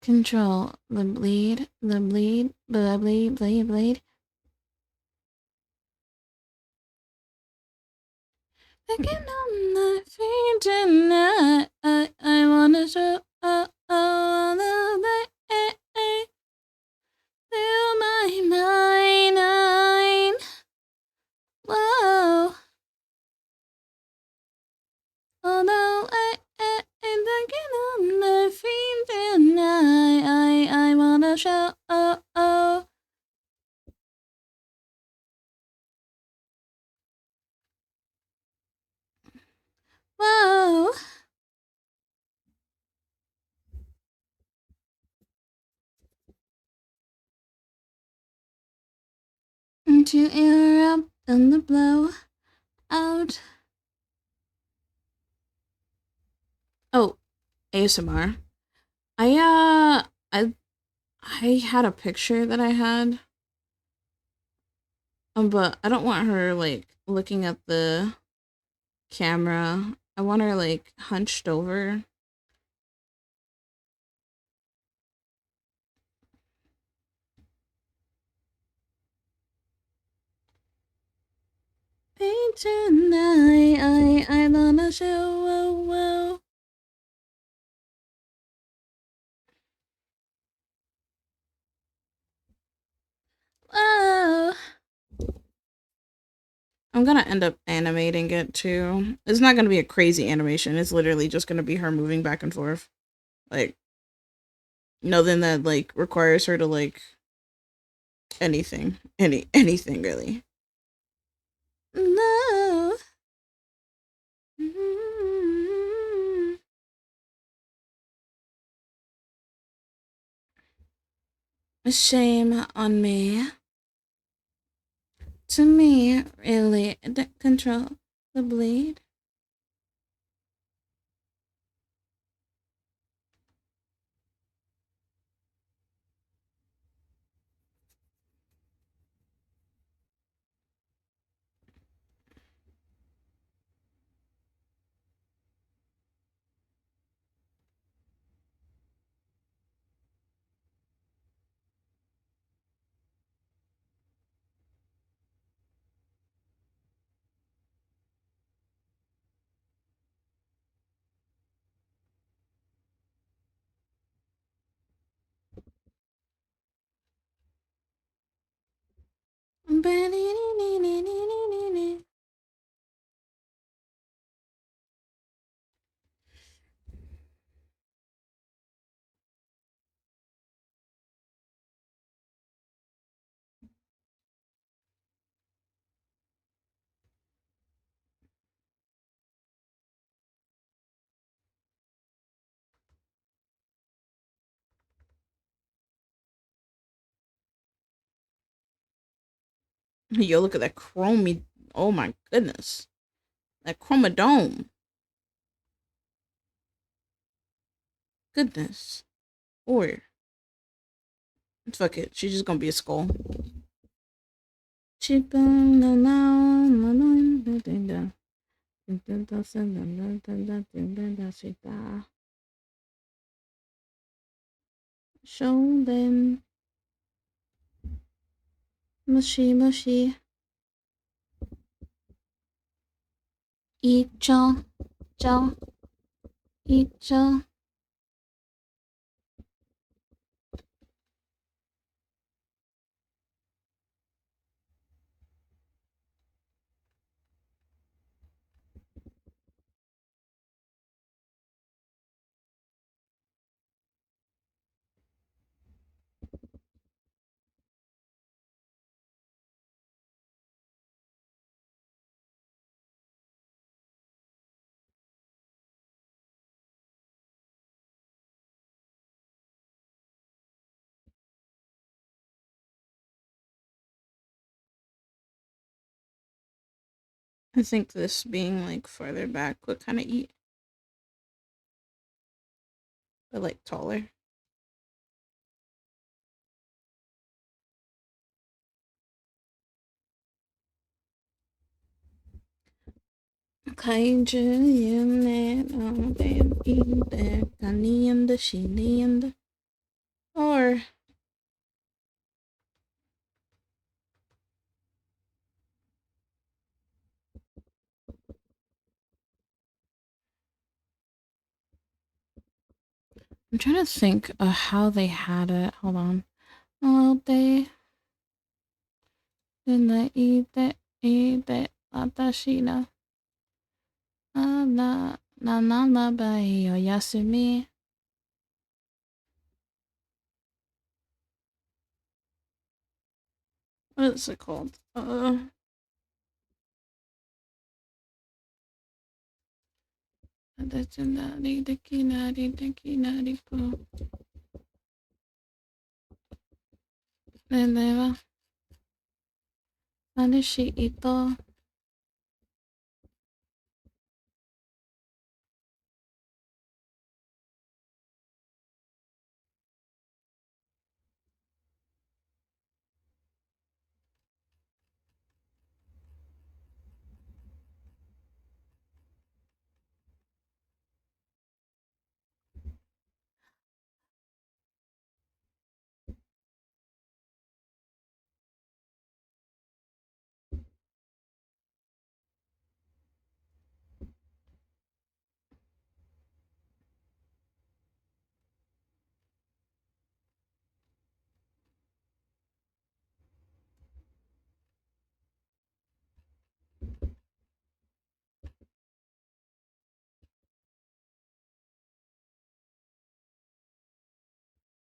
Control the bleed, the bleed, the bleed, bleed, bleed. Looking on the feet tonight. I wanna show all the way. Fill my mind. Whoa. Although I'm looking on the feet tonight. I wanna show. Whoa. To interrupt and the blow out. Oh, ASMR. I had a picture that I had, but I don't want her like looking at the camera. I want her like hunched over. Hey tonight, I wanna show. Whoa, whoa. Whoa. I'm gonna end up animating it too. It's not gonna be a crazy animation. It's literally just gonna be her moving back and forth. Like nothing that like requires her to like anything really. No. Shame on me. To me, really, that control the bleed. Yo, look at that chromy. Oh my goodness. That chromodome. Goodness. Or, fuck it. She's just gonna be a skull. Show them. Mushy, mushy. Icho, cho, icho. I think this being like farther back would kind of eat, but like taller. Kaiju unit on the Kani and the Shini and the or I'm trying to think of how they had it. Hold on. Oh, they didn't eat it. Atashina. Na bai o yasumi. What is it called? Nanishi ito.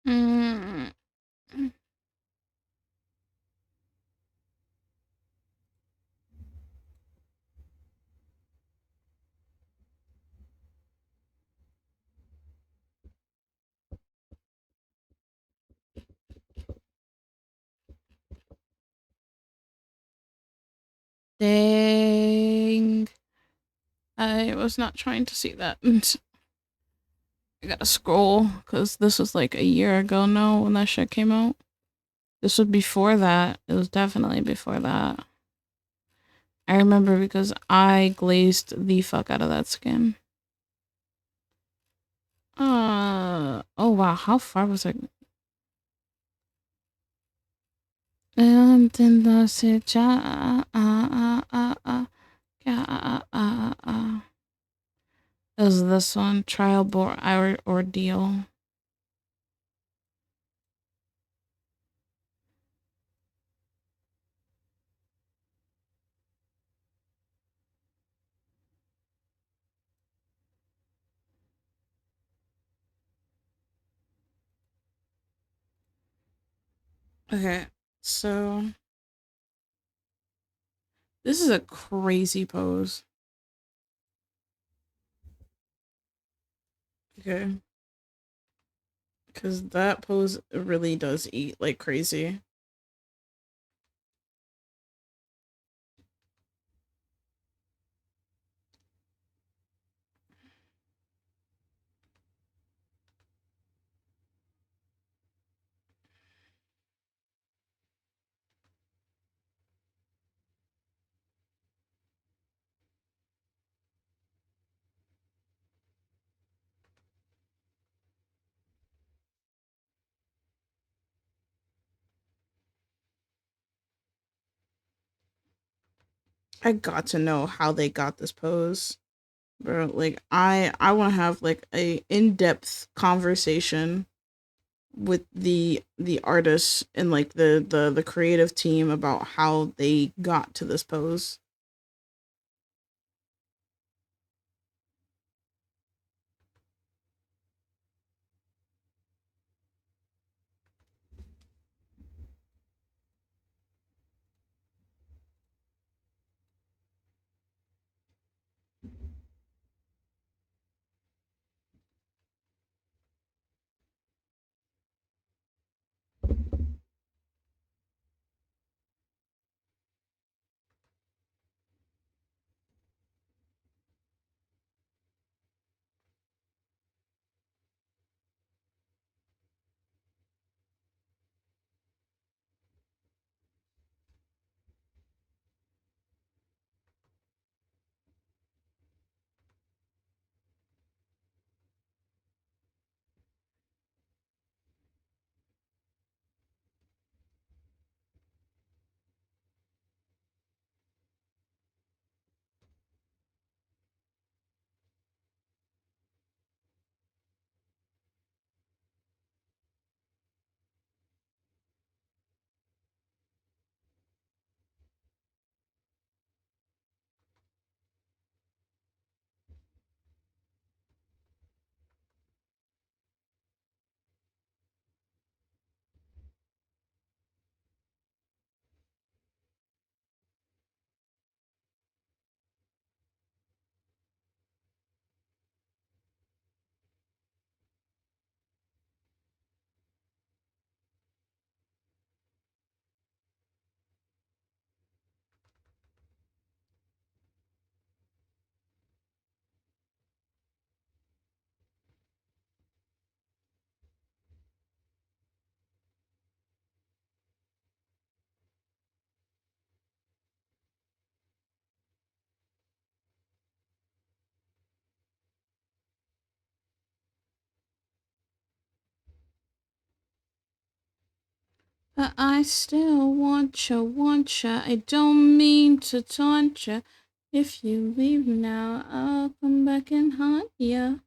Mm. Dang. I was not trying to see that. I gotta scroll because this was like a year ago now when that shit came out. This was before that. It was definitely before that. I remember because I glazed the fuck out of that skin. Oh wow, how far was I? It was this one, trial ordeal. Okay, so this is a crazy pose. Okay. Because that pose really does eat like crazy. I got to know how they got this pose. Bro, like I want to have like a in-depth conversation with the artists and like the creative team about how they got to this pose. But I still want ya. I don't mean to taunt ya. If you leave now, I'll come back and haunt ya.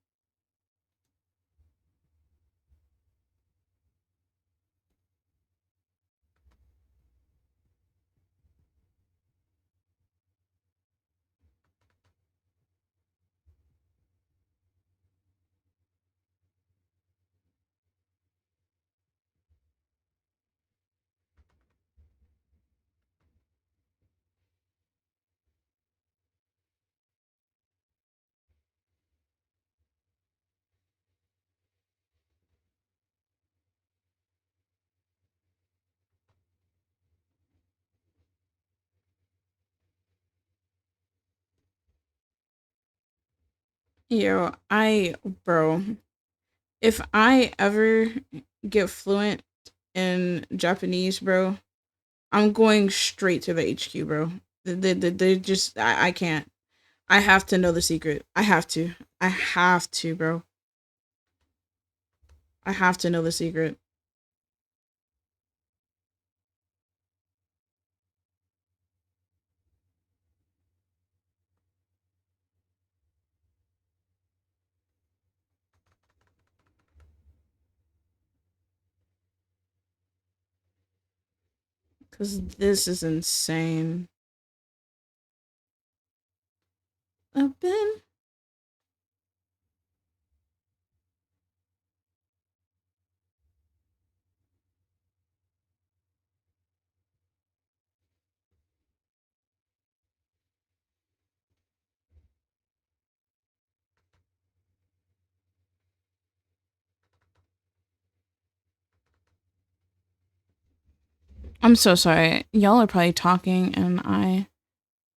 Yo, bro, if I ever get fluent in Japanese, bro, I'm going straight to the HQ, bro. They just, I can't. I have to know the secret. I have to. I have to, bro. I have to know the secret. Because this is insane. I've been. I'm so sorry. Y'all are probably talking, and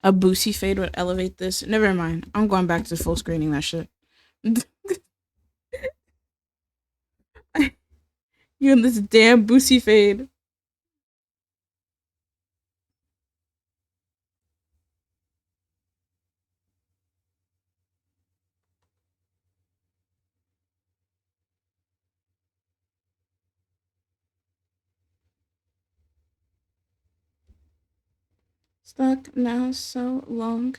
a boosie fade would elevate this. Never mind. I'm going back to full screening that shit. You and this damn boosie fade. Stuck now so long.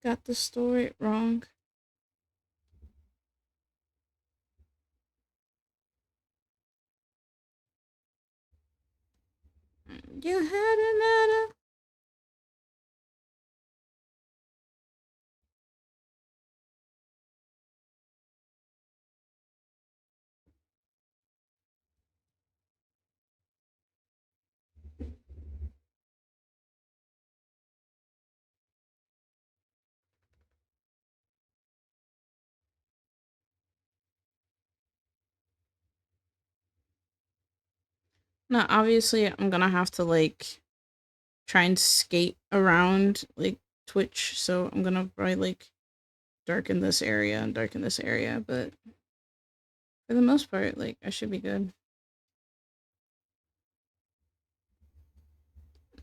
Got the story wrong. You had another. Now, obviously, I'm gonna have to like try and skate around like Twitch, so I'm gonna probably like darken this area and darken this area, but for the most part, like I should be good.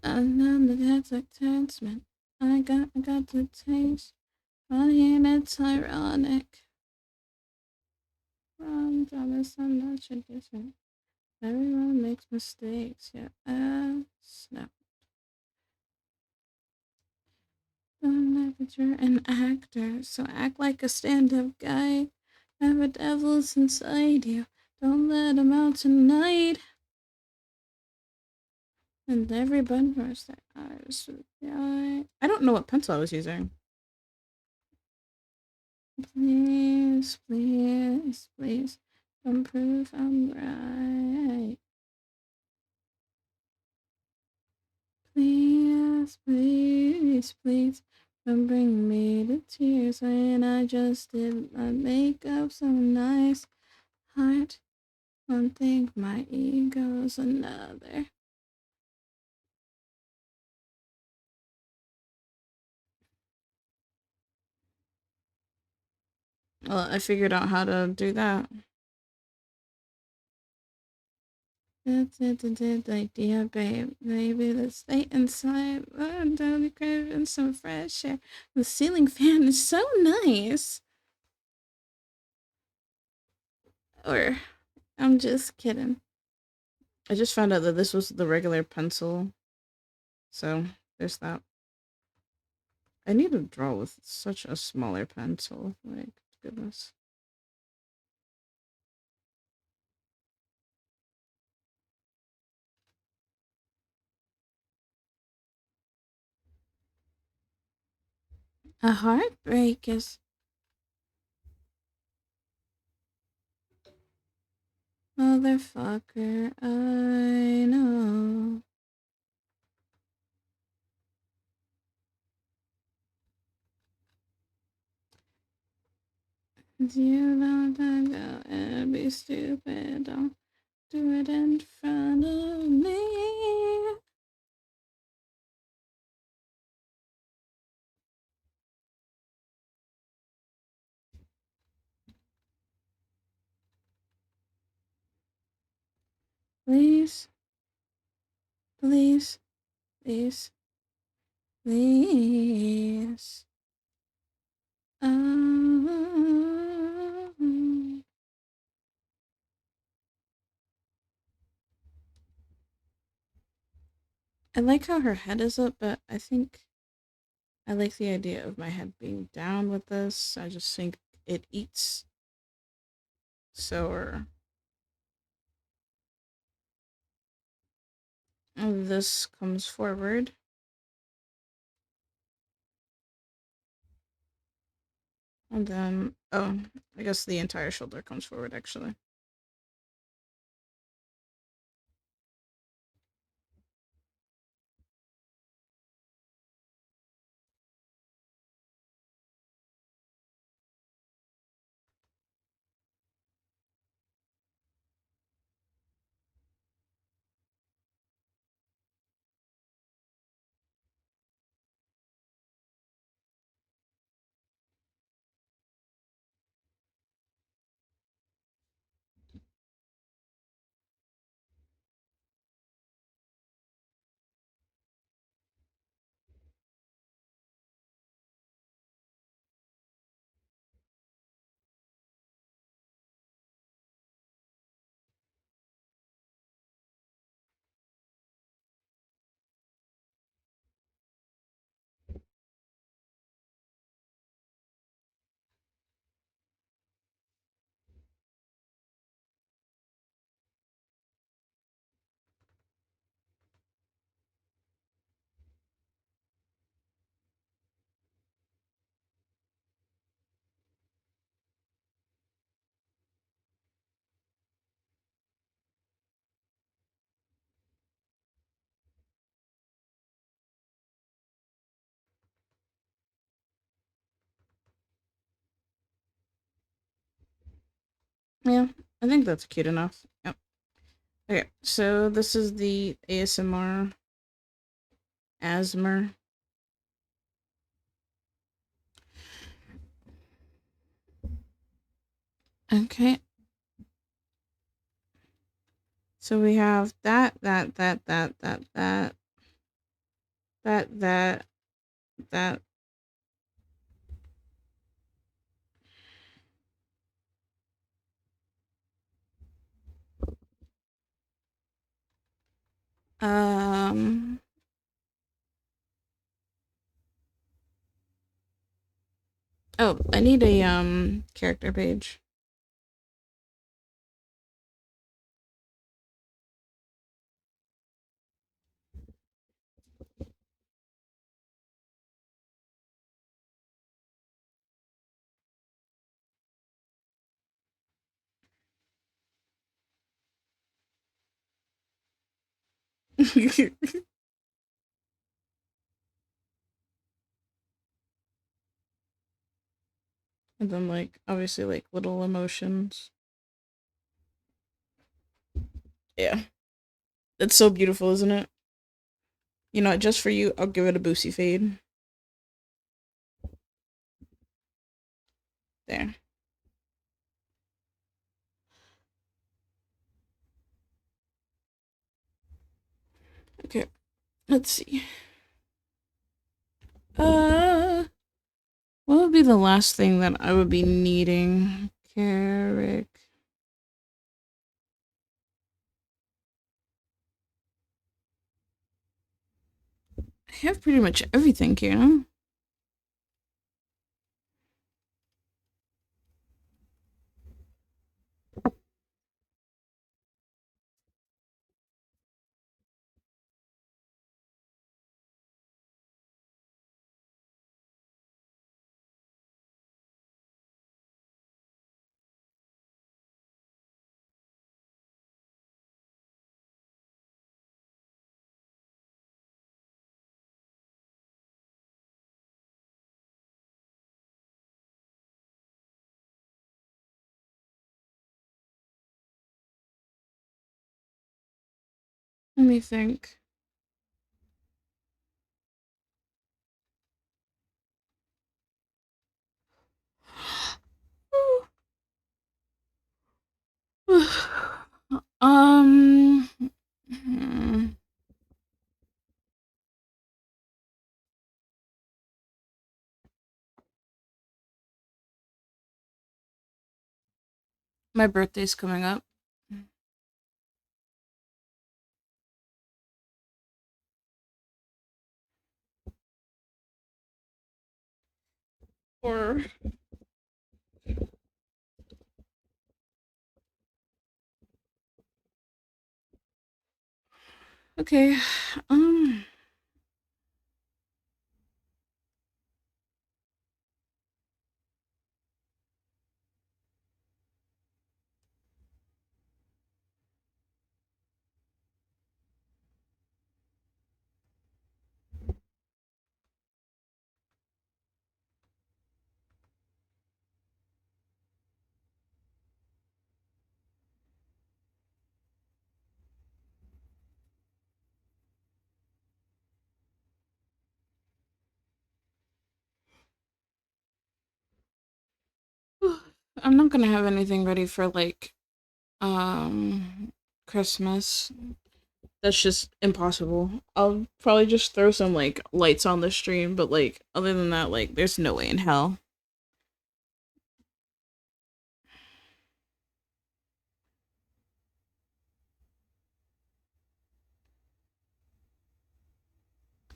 I know that that's like attachment. I got the taste. Funny and it's ironic. From promise I'm not tradition. Everyone makes mistakes, yeah. Snap. Don't know that you're an actor, so act like a stand-up guy. Have a devil's inside you. Don't let him out tonight. And everybody knows their eyes. Yeah. I don't know what pencil I was using. Please, please, please, don't prove I'm right. Please, please, please, don't bring me to tears when I just did my makeup so nice. Heart, don't think my ego's another. Well, I figured out how to do that. That's it, the idea, babe. Maybe let's stay inside. Don't be craving some fresh air. The ceiling fan is so nice. Or, I'm just kidding. I just found out that this was the regular pencil. So, there's that. I need to draw with such a smaller pencil. Like, goodness. A heartbreak is motherfucker. I know. You don't go and be stupid. Don't do it in front of me. Please. Please. Please. Please. I like how her head is up, but I think I like the idea of my head being down with this. I just think it eats so. This comes forward. And then, oh, I guess the entire shoulder comes forward actually. Yeah, I think that's cute enough. Yep. Okay, so this is the ASMR asthma. Okay. So we have that. Um. Oh, I need a character page. And then like obviously like little emotions. Yeah. It's so beautiful, isn't it? You know, just for you, I'll give it a boosty fade. There. Okay. Let's see. What would be the last thing that I would be needing? Carrick. I have pretty much everything here. Let me think. um, My birthday's coming up. Or okay. Um I'm not gonna have anything ready for like Christmas. That's just impossible. I'll probably just throw some like lights on the stream, but like other than that, like there's no way in hell.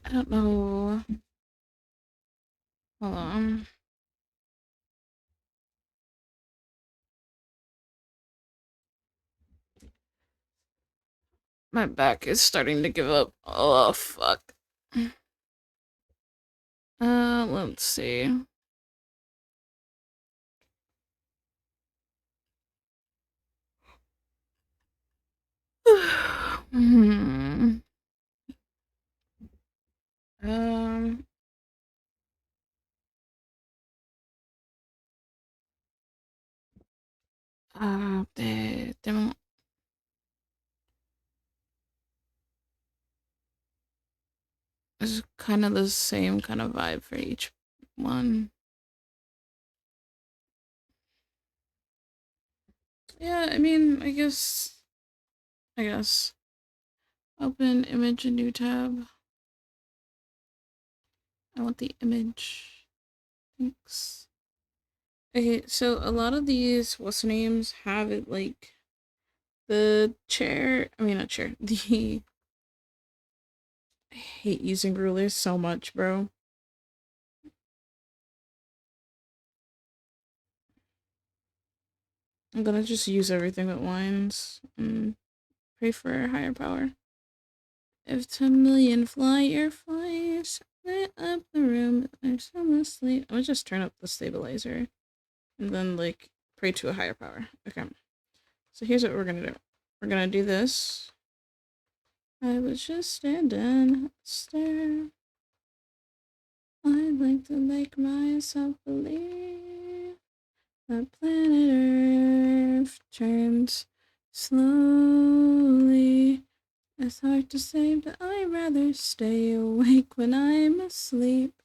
I don't know. Hold on. My back is starting to give up. Oh fuck. Let's see. hmm. Um. They it's kind of the same kind of vibe for each one. Yeah, I mean, I guess. Open image, a new tab. I want the image. Thanks. Okay, so a lot of these what's names have it like the chair. I mean, not chair. The I hate using rulers so much, bro. I'm gonna just use everything that lines and pray for a higher power. If 10 million fireflies lit up the room, I'm so asleep. I'm gonna just turn up the stabilizer and then like pray to a higher power. Okay. So here's what we're gonna do. We're gonna do this. I was just standing, stare. I'd like to make myself believe that planet Earth turns slowly. It's hard to say, but I'd rather stay awake when I'm asleep.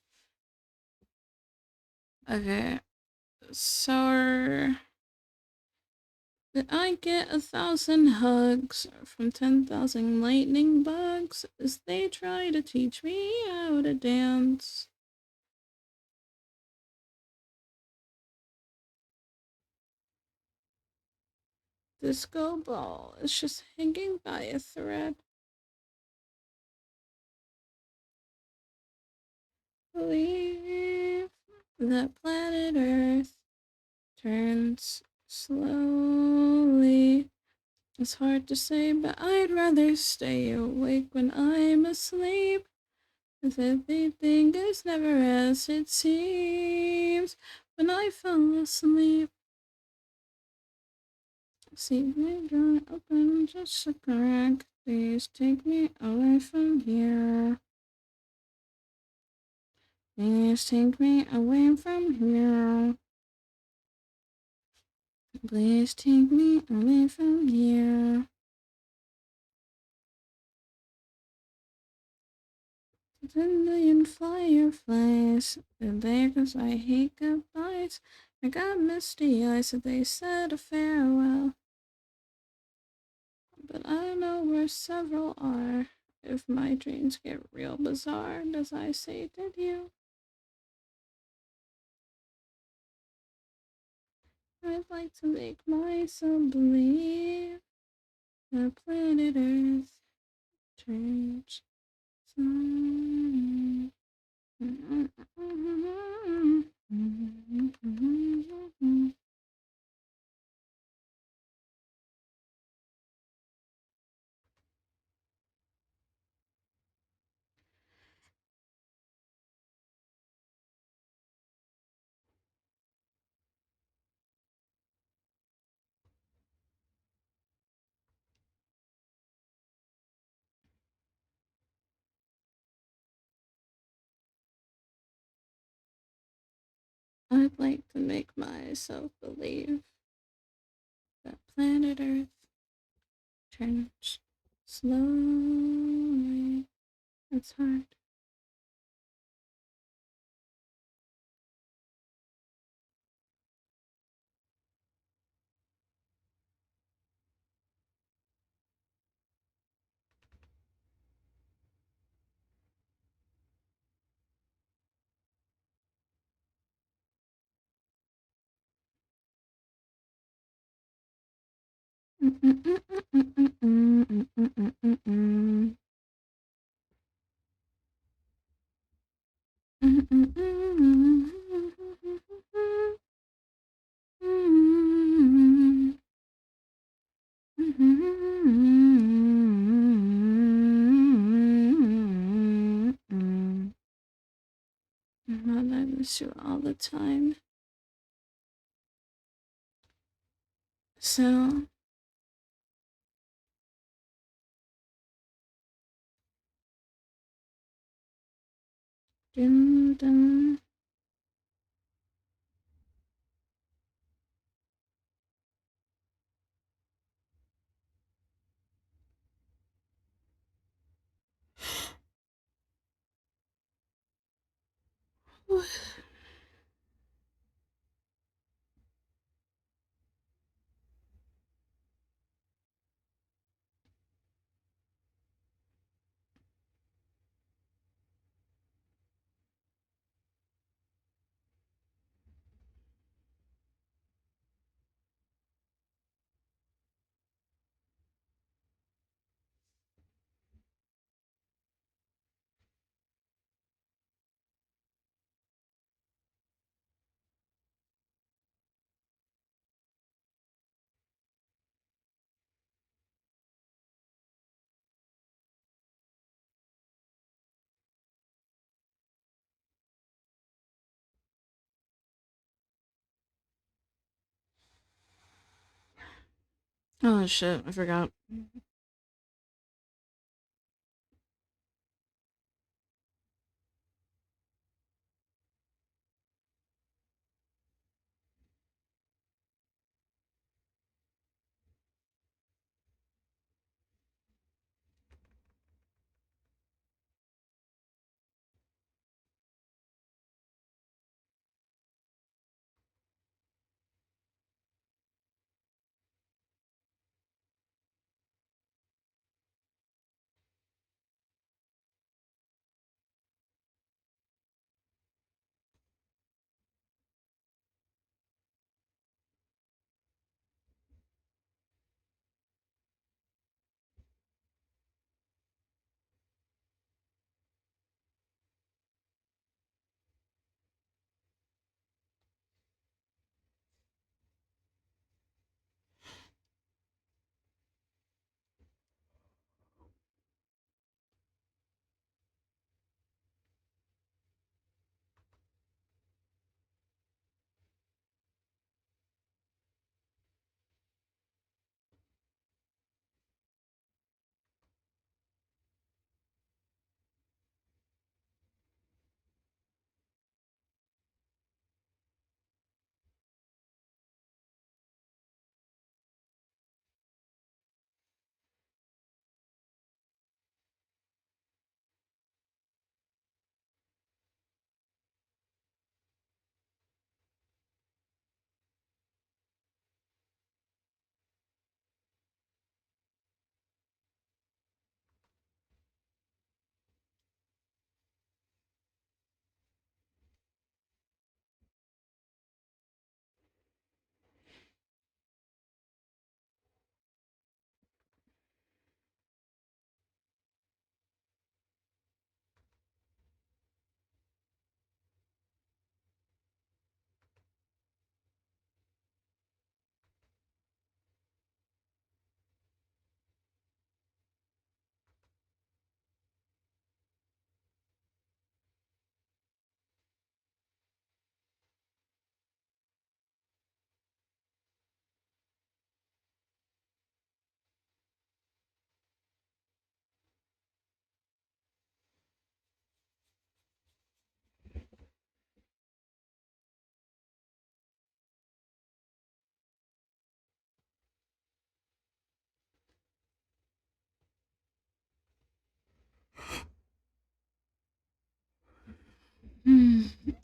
Okay, so did I get 1,000 hugs from 10,000 lightning bugs as they try to teach me how to dance? Disco ball is just hanging by a thread. Believe that planet Earth turns slowly. It's hard to say, but I'd rather stay awake when I'm asleep. As everything is never as it seems when I fall asleep. See me door open just a crack. Please take me away from here. Please take me away from here. Please take me away from here. 10 million fireflies. They're there 'cause I hate goodbyes. I got misty eyes, so they said a farewell. But I know where several are. If my dreams get real bizarre, as I say, did you? I'd like to make myself believe that planet Earth turns slowly. I'd like to make myself believe that planet Earth turns slowly. It's hard. Mom, I miss you all the time. So, dun, dun. Oh shit, I forgot.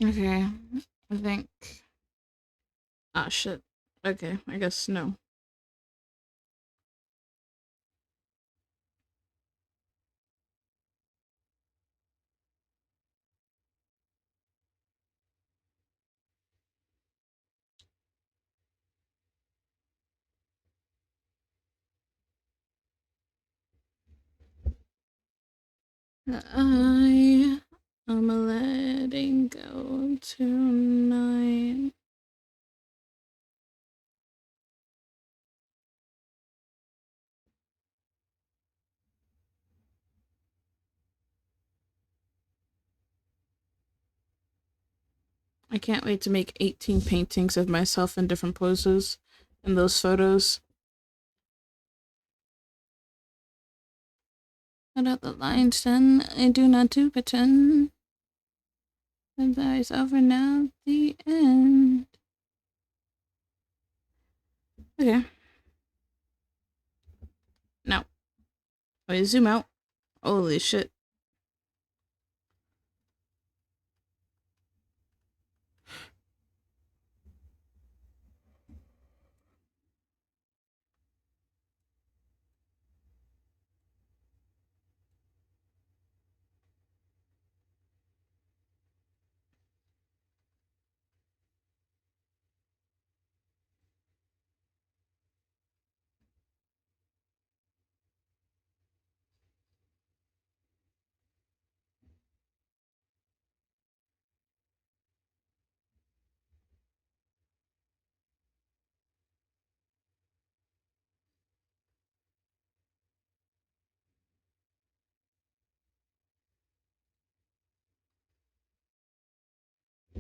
Okay. I think. Ah, shit. Okay, I guess no. I am letting go tonight. I can't wait to make 18 paintings of myself in different poses in those photos. Cut out the lines then. I do not to pretend. And that is over now. The end. Okay. Now, wait, zoom out. Holy shit.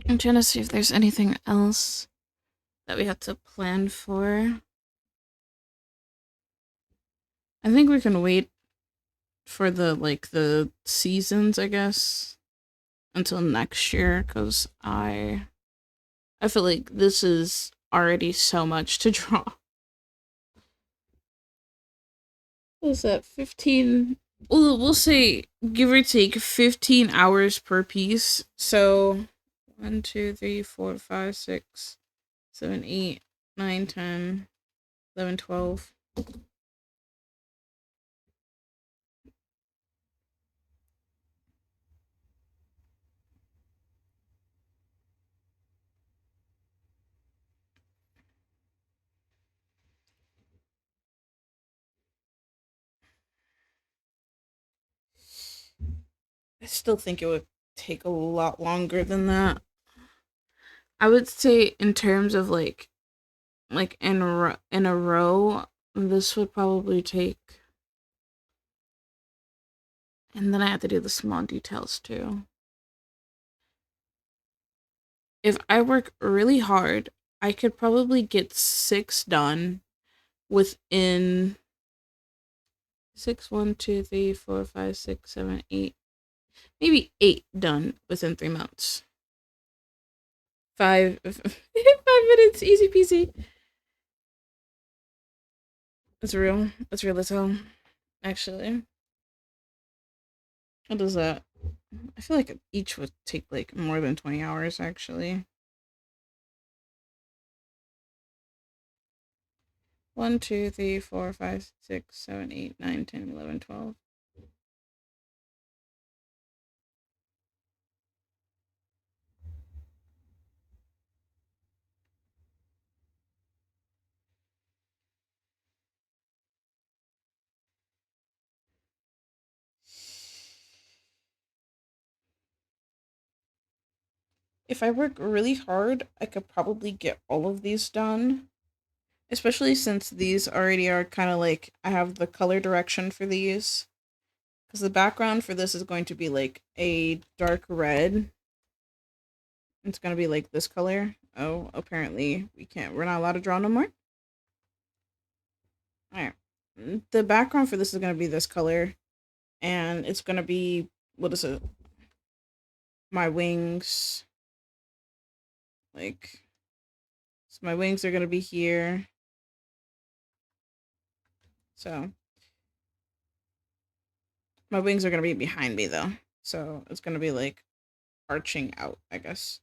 I'm trying to see if there's anything else that we have to plan for. I think we can wait for the seasons, I guess, until next year, because I feel like this is already so much to draw. What's that? 15. We'll say give or take 15 hours per piece. So 1, 2, 3, 4, 5, 6, 7, 8, 9, 10, 11, 12. I still think it would take a lot longer than that. I would say in terms of like in a row, this would probably take, and then I have to do the small details too. If I work really hard, I could probably get 6 done within 6, 1, 2, 3, 4, 5, 6, 7, 8, maybe 8 done within 3 months. 5 minutes, easy peasy. That's real. That's real as hell. Actually, what is that? I feel like each would take like more than 20 hours. Actually, 1, 2, 3, 4, 5, 6, 7, 8, 9, 10, 11, 12. If I work really hard, I could probably get all of these done. Especially since these already are kind of like, I have the color direction for these. Because the background for this is going to be like a dark red. It's going to be like this color. Oh, apparently we're not allowed to draw no more. Alright. The background for this is going to be this color. And it's going to be, what is it? My wings. Like, so my wings are going to be here. So, my wings are going to be behind me though. So, it's going to be like arching out, I guess.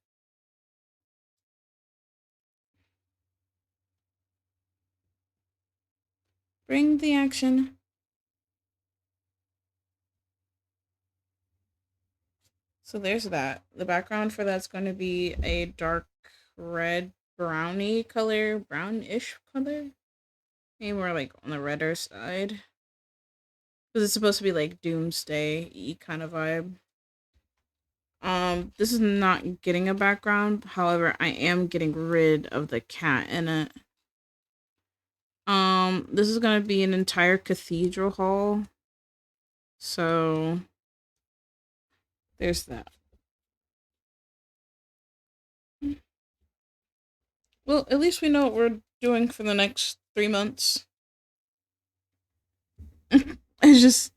Bring the action. So there's that. The background for that's going to be a dark red brownie color, brownish color. Maybe more like on the redder side. Because it's supposed to be like doomsday kind of vibe. This is not getting a background. However, I am getting rid of the cat in it. This is gonna be an entire cathedral hall. So there's that. Well, at least we know what we're doing for the next 3 months. I just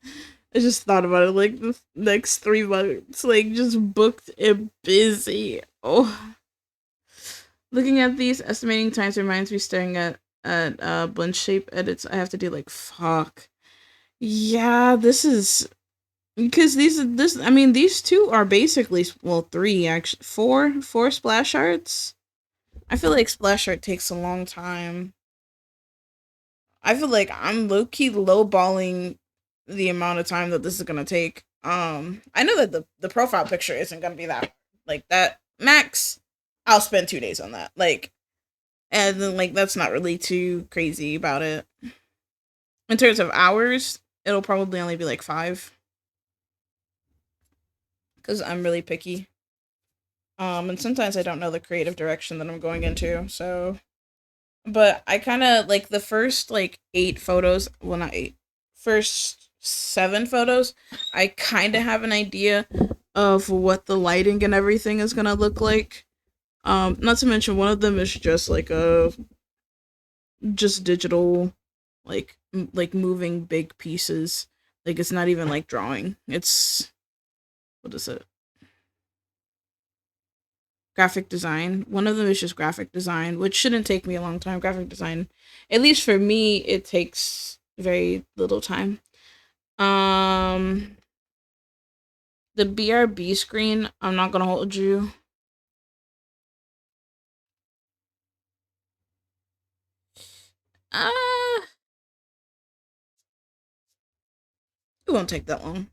I just thought about it like the next 3 months, like just booked and busy. Oh, looking at these estimating times reminds me staring at blend shape edits. I have to do like fuck. Yeah, this is because these two are basically, well, three actually, four splash arts. I feel like splash art takes a long time. I feel like I'm low key lowballing the amount of time that this is gonna take. I know that the profile picture isn't gonna be that like that max. I'll spend 2 days on that. Like, and then like that's not really too crazy about it. In terms of hours, it'll probably only be like 5 because I'm really picky. And sometimes I don't know the creative direction that I'm going into. So, but I kind of like the first like 8 photos. Well, not 8. First 7 photos. I kind of have an idea of what the lighting and everything is gonna look like. Not to mention one of them is just like a just digital, like like moving big pieces. Like it's not even like drawing. It's what is it? Graphic design. One of them is just graphic design, which shouldn't take me a long time. Graphic design, at least for me, it takes very little time. The BRB screen, I'm not gonna hold you. Uh, it won't take that long.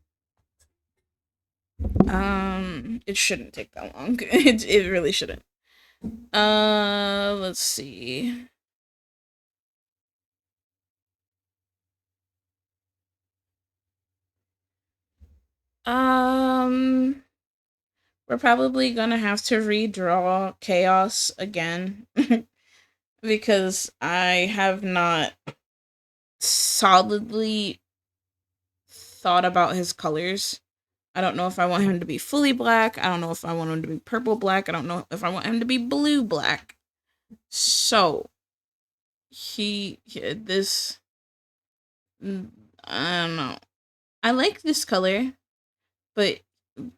It shouldn't take that long. It really shouldn't. Let's see. Um, we're probably gonna have to redraw Chaos again because I have not solidly thought about his colors. I don't know if I want him to be fully black. I don't know if I want him to be purple black. I don't know if I want him to be blue black. So this I don't know. I like this color, but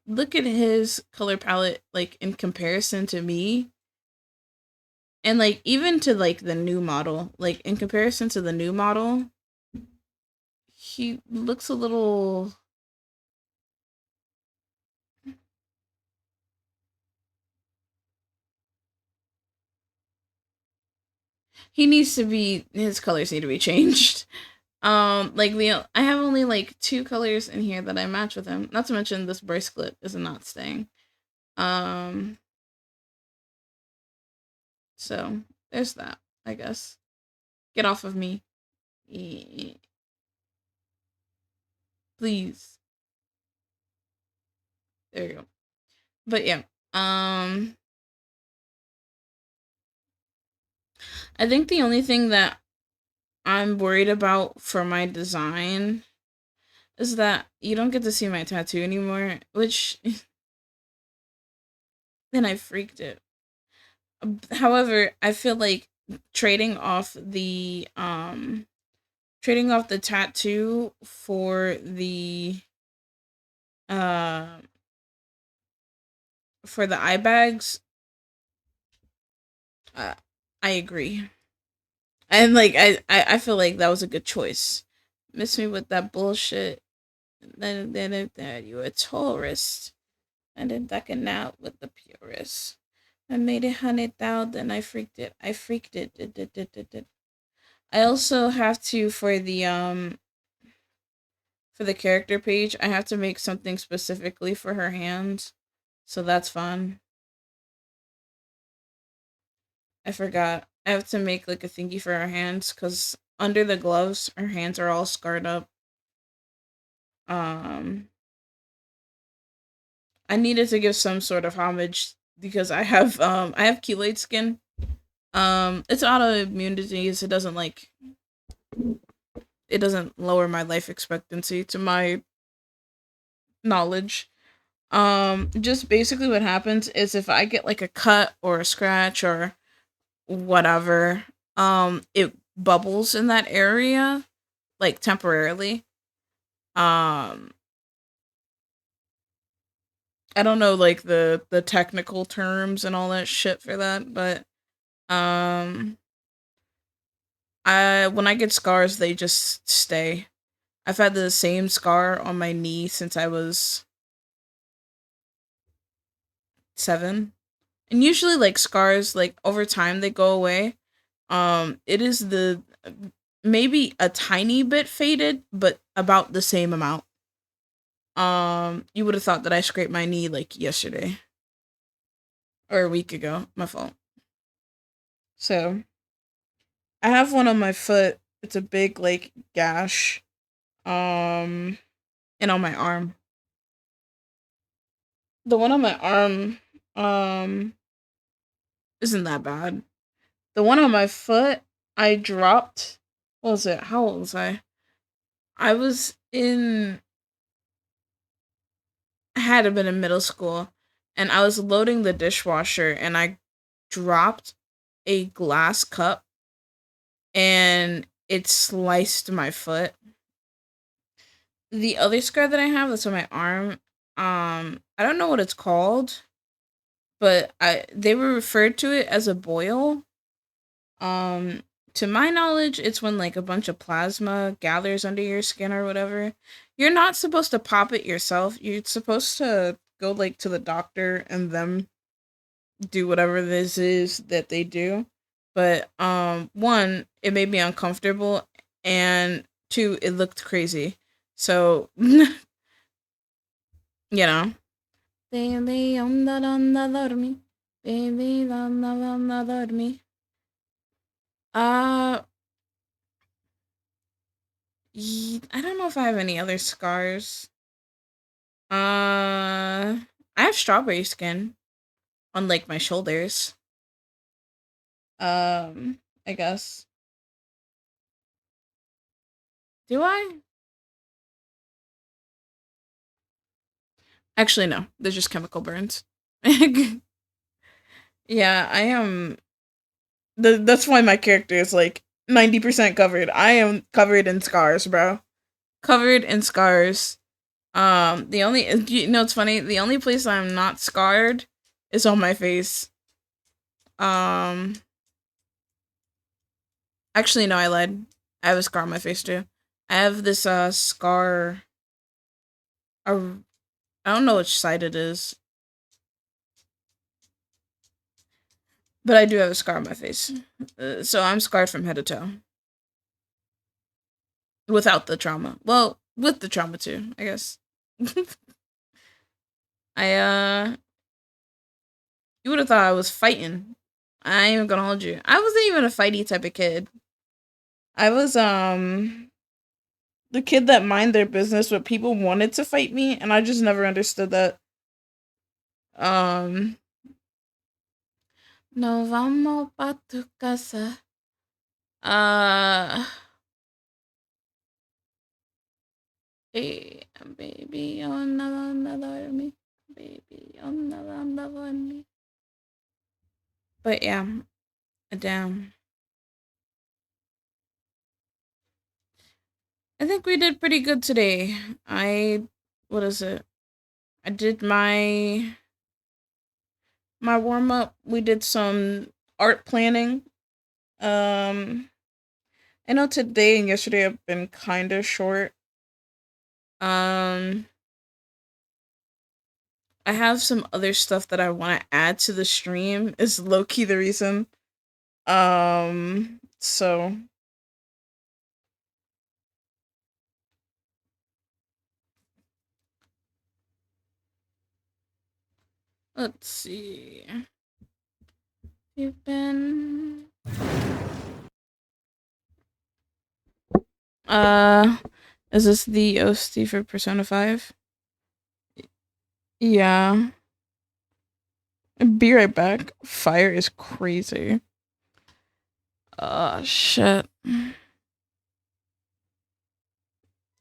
look at his color palette like in comparison to me. And like even to like the new model, like in comparison to the new model, he looks a little. He needs to be, his colors need to be changed. Like I have only like 2 colors in here that I match with him. Not to mention this bracelet is not staying. Um, so there's that. I guess. Get off of me, please. There you go. But yeah. Um, I think the only thing that I'm worried about for my design is that you don't get to see my tattoo anymore, which then I freaked it. However, I feel like trading off the trading off the tattoo uh for the eye bags, uh, I agree. And like I feel like that was a good choice. Miss me with that bullshit. Then you a tourist. and then took a nap with the purist. I made it 100,000. I freaked it. I freaked it. I also have to for the character page. I have to make something specifically for her hands, so that's fun. I forgot. I have to make like a thingy for her hands because under the gloves, her hands are all scarred up. Um, I needed to give some sort of homage because I have keloid skin. It's autoimmune disease. It doesn't lower my life expectancy to my knowledge. Just basically what happens is if I get like a cut or a scratch or whatever, it bubbles in that area like temporarily. Um I don't know like the technical terms and all that shit for that, but um I when I get scars they just stay. I've had the same scar on my knee since I was 7. And usually like scars like over time they go away. It is the maybe a tiny bit faded, but about the same amount. You would have thought that I scraped my knee like yesterday or a week ago. My fault. So I have one on my foot. It's a big like gash. Um, and on my arm. The one on my arm, um, isn't that bad. The one on my foot, I dropped. What was it? How old was I? I was in. I had to been in middle school, and I was loading the dishwasher, and I dropped a glass cup, and it sliced my foot. The other scar that I have that's on my arm, I don't know what it's called, but I they were referred to it as a boil. Um, to my knowledge, it's when like a bunch of plasma gathers under your skin or whatever. You're not supposed to pop it yourself. You're supposed to go like to the doctor and them do whatever this is that they do. But one, it made me uncomfortable, and two, it looked crazy. So, you know. Baby, onda dormi. Baby, onda dormi. Uh, I don't know if I have any other scars. I have strawberry skin on like my shoulders. I guess. Do I? Actually, no. They're just chemical burns. Yeah, I am. That's why my character is like 90% covered. I am covered in scars, bro. Covered in scars. The only it's funny. The only place I'm not scarred is on my face. Um, Actually, no, I lied. I have a scar on my face too. I have this scar. Uh, I don't know which side it is, but I do have a scar on my face. So I'm scarred from head to toe without the trauma. Well, with the trauma too, I guess. I You would have thought I was fighting. I ain't even gonna hold you. I wasn't even a fighty type of kid. I was the kid that mind their business, but people wanted to fight me, and I just never understood that. Um, no vamos pa tu casa. Uh, baby, on another me, baby, on another me. But yeah, damn. I think we did pretty good today. What is it? I did my warm up. We did some art planning. Um, I know today and yesterday have been kind of short. Um, I have some other stuff that I want to add to the stream. Is low key the reason. So let's see. You've been uh is this the OST for Persona 5? Yeah. Be right back. Fire is crazy. Oh shit.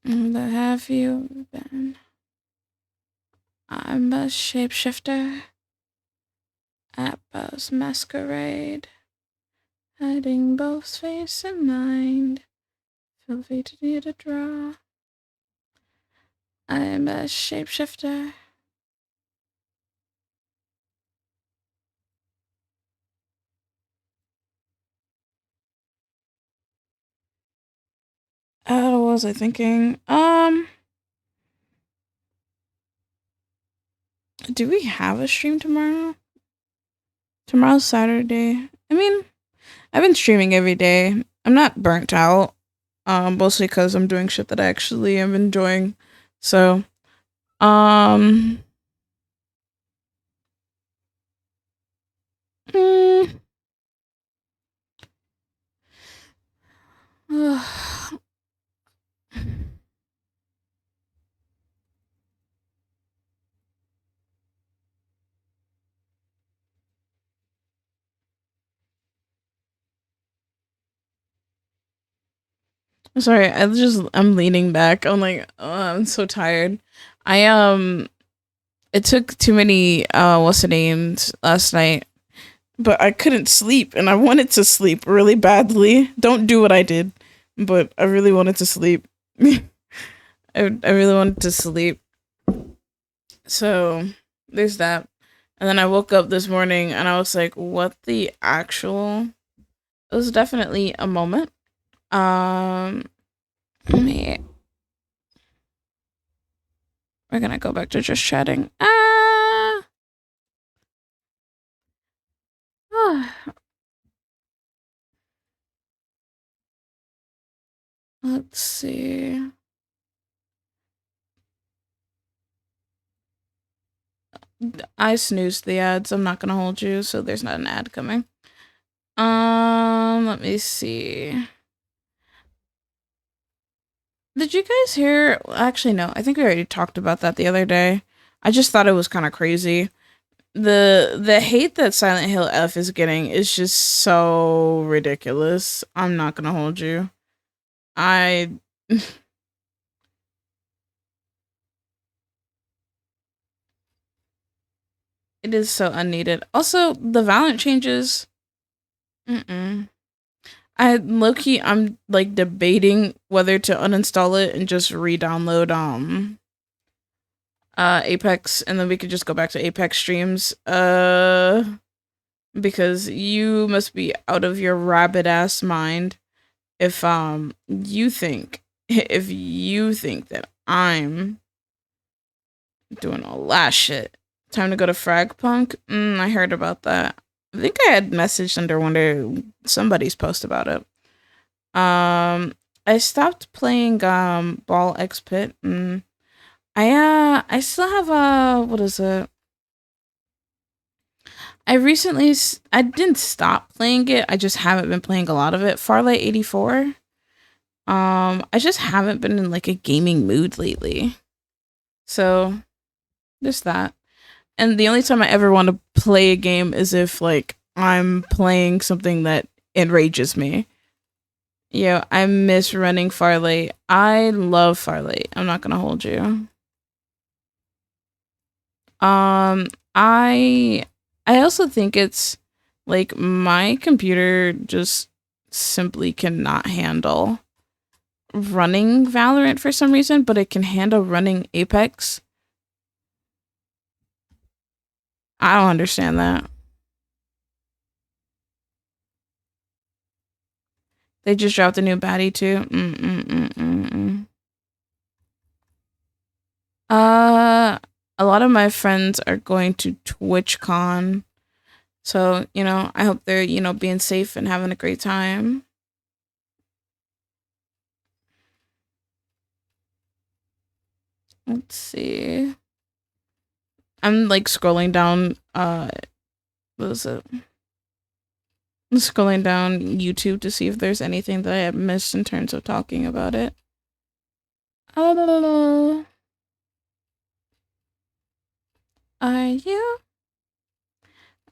Where have you been? I'm a shapeshifter at Bow's masquerade, hiding both face and mind. Feel free to need a draw. I'm a shapeshifter. What was I thinking? Do we have a stream tomorrow? Tomorrow's Saturday. I mean, I've been streaming every day. I'm not burnt out. Mostly because I'm doing shit that I actually am enjoying. So, um, mm, sorry, I'm leaning back. I'm like, oh, I'm so tired. I it took too many what's the names last night, but I couldn't sleep, and I wanted to sleep really badly. Don't do what I did, but I really wanted to sleep. I really wanted to sleep. So there's that. And then I woke up this morning and I was like, what the actual? It was definitely a moment. Me. We're gonna go back to just chatting. Let's see. I snoozed the ads. I'm not gonna hold you, so there's not an ad coming. Let me see. Did you guys hear? Actually, no. I think we already talked about that the other day. I just thought it was kind of crazy. The hate that Silent Hill F is getting is just so ridiculous. I'm not gonna hold you. I it is so unneeded. Also, the Valorant changes. Mm-mm. I low key, I'm like debating whether to uninstall it and just re-download Apex, and then we could just go back to Apex streams. Because you must be out of your rabbit ass mind if you think if you think that I'm doing all that shit. Time to go to Fragpunk. I heard about that. I think I had messaged under one of somebody's post about it. I stopped playing Ball X Pit. I still have what is it? I didn't stop playing it. I just haven't been playing a lot of it. Farlight 84. I just haven't been in like a gaming mood lately. So there's that. And the only time I ever want to play a game is if like I'm playing something that enrages me. Yeah, I miss running Farlight. I love Farlight. I'm not gonna hold you. Um, I I also think it's like my computer just simply cannot handle running Valorant for some reason, but it can handle running Apex. I don't understand that. They just dropped a new baddie too. Mm-mm-mm-mm-mm. a lot of my friends are going to TwitchCon. So, I hope they're, being safe and having a great time. Let's see. I'm like scrolling down what is it? I'm scrolling down YouTube to see if there's anything that I have missed in terms of talking about it. Oh, are you?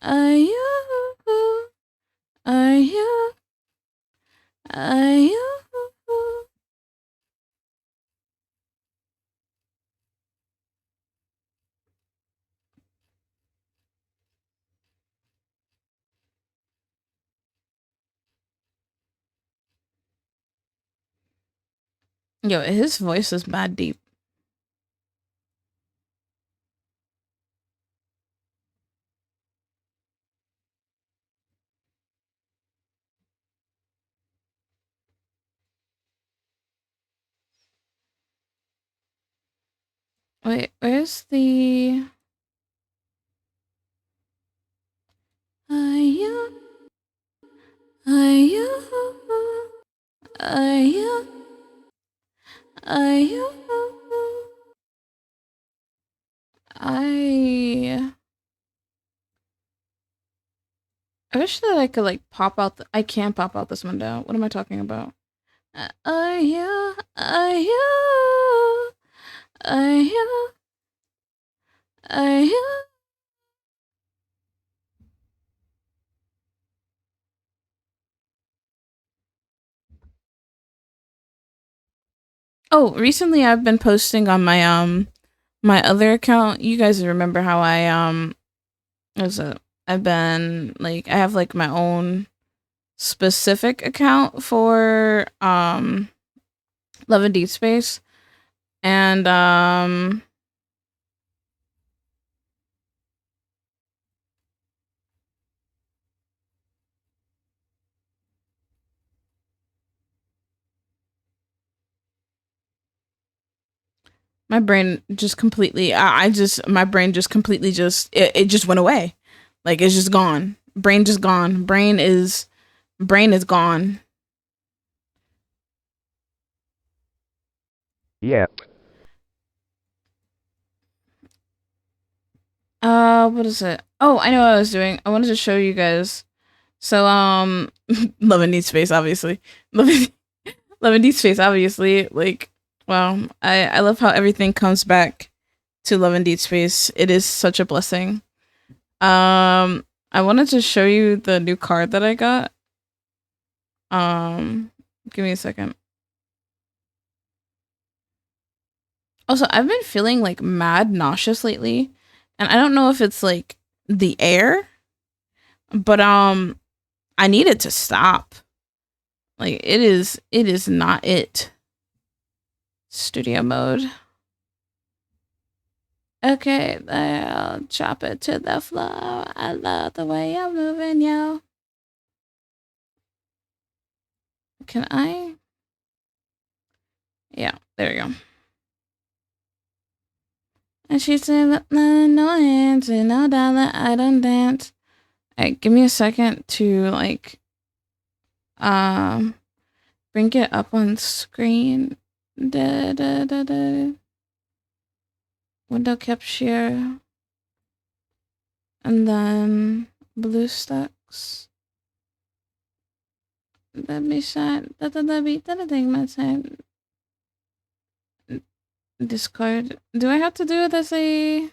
Are you? Are you? Are you? Yo, his voice is mad deep. Wait, where's the... Are you? Are you? Are you? Are you? I wish that I could like pop out. I can't pop out this window. What am I talking about? Are you? Are you? Are you? Are you? Oh, recently I've been posting on my other account. You guys remember how what is it? I've been like I have like my own specific account for Love and Deep Space, and my brain just completely I just my brain just completely just it just went away. Like it's just gone. Brain just gone. Brain is gone. Yep. What is it? Oh, I know what I was doing. I wanted to show you guys. So Love and Need Space, obviously. Love and, Love and Need Space, obviously. Like, wow. I love how everything comes back to Love and Deep Space. It is such a blessing. I wanted to show you the new card that I got. Give me a second. Also, I've been feeling like mad nauseous lately, and I don't know if it's like the air, but I need it to stop. Like it is not it. Studio mode. Okay, I'll chop it to the floor. I love the way I'm moving, yo. Can I? Yeah, there we go. And she said, no hands and no dollar, I don't dance. Alright, give me a second to like bring it up on screen. Da, da, da, da. Window capture. And then BlueStacks. Let me shine. That thing my time. Discard. Do I have to do it as a... Do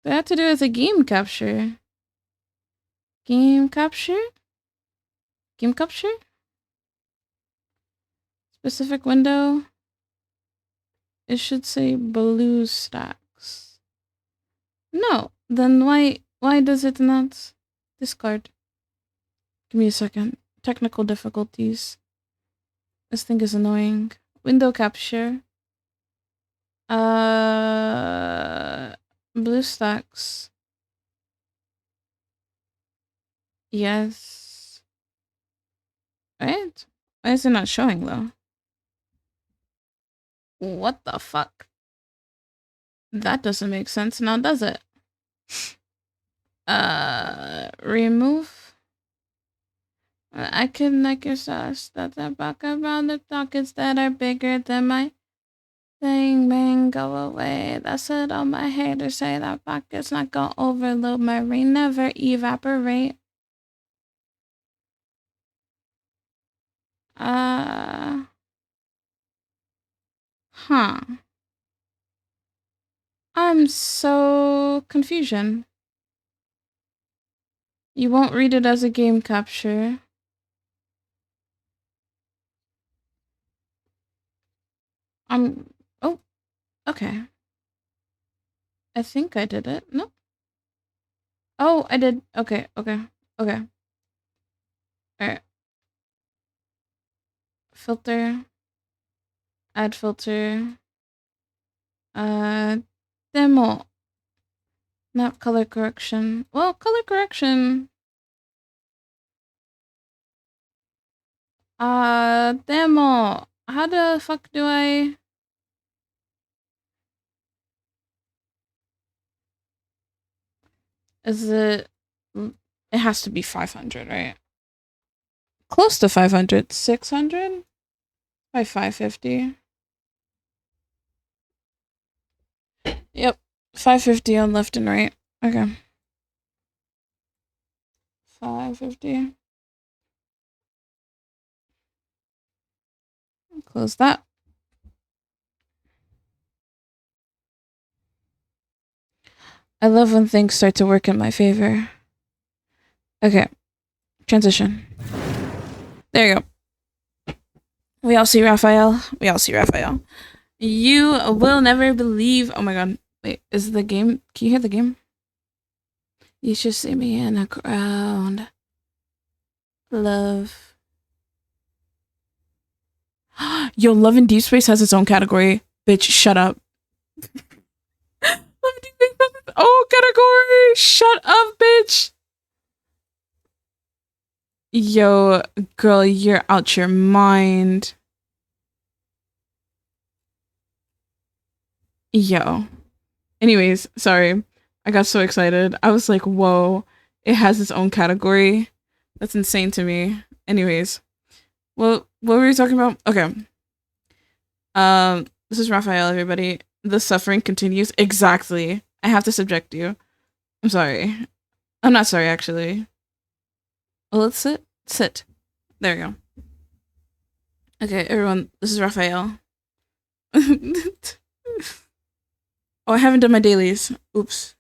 I have to do it as a game capture? Game capture? Game capture? Specific window. It should say BlueStacks. No. Then why does it not discard? Give me a second. Technical difficulties. This thing is annoying. Window capture. BlueStacks. Yes. Right? Why is it not showing though? What the fuck? That doesn't make sense now, does it? Remove. I can like your sauce. That's a buck around the pockets that are bigger than my thing. Man, go away. That's what all my haters say. That pocket's not gonna overload my rain. Never evaporate. Huh. I'm so confusion. You won't read it as a game capture. Oh, okay. I think I did it. No. Oh, I did. Okay. Alright. Filter. Add filter. Demo. Not color correction. Well, color correction. Demo. How the fuck do I... Is it... It has to be 500, right? Close to 500. 600? By 550. Yep. 550 on left and right. Okay. 550. Close that. I love when things start to work in my favor. Okay. Transition. There you go. We all see Raphael. You will never believe. Oh my god. Wait, is the game? Can you hear the game? You should see me in a crowd. Love. Yo, Love in Deep Space has its own category. Bitch, shut up. Love in Deep Space has its own category. Shut up, bitch. Yo, girl, you're out your mind. Yo. Anyways, sorry. I got so excited. I was like, whoa, it has its own category. That's insane to me. Anyways. Well, what were we talking about? Okay. This is Raphael, everybody. The suffering continues. Exactly. I have to subject you. I'm sorry. I'm not sorry, actually. Well, let's sit. Sit. There we go. Okay, everyone, this is Raphael. Oh, I haven't done my dailies. Oops.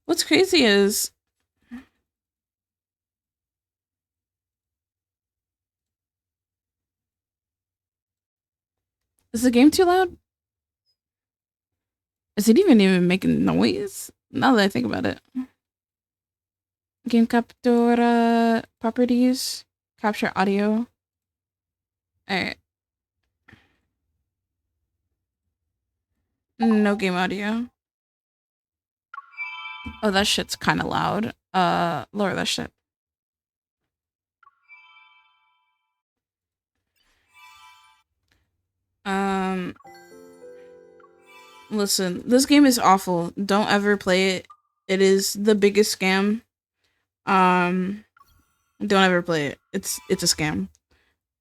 What's crazy is... Is the game too loud? Is it even making noise? Now that I think about it. Game captura properties. Capture audio. Alright. No game audio. Oh, that shit's kind of loud. Lower that shit. Listen, this game is awful. Don't ever play it. It is the biggest scam. Don't ever play it. It's a scam.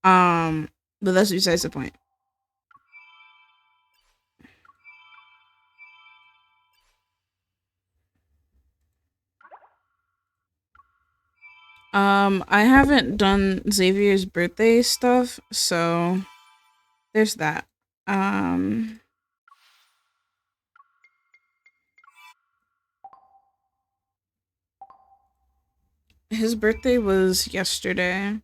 But that's besides the point. I haven't done Xavier's birthday stuff, so there's that. His birthday was yesterday.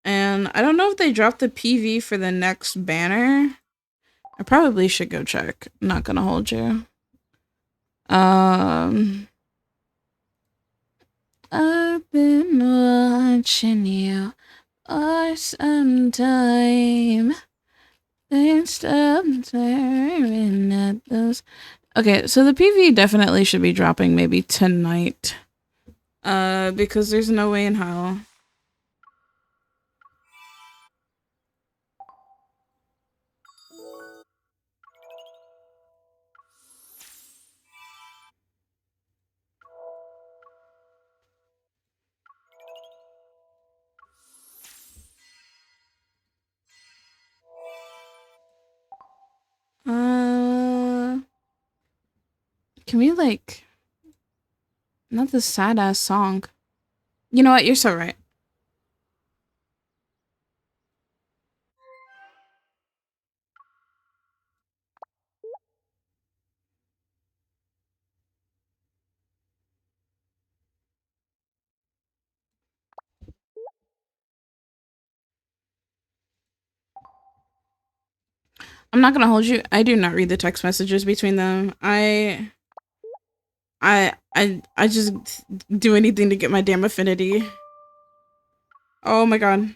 And I don't know if they dropped the PV for the next banner. I probably should go check. I'm not gonna hold you. I've been watching you for some time. They stop staring at those. Okay, so the PV definitely should be dropping maybe tonight. Because there's no way in hell. Can we, like, not this sad ass song? You know what? You're so right. I'm not gonna hold you. I do not read the text messages between them. I just do anything to get my damn affinity. Oh my god.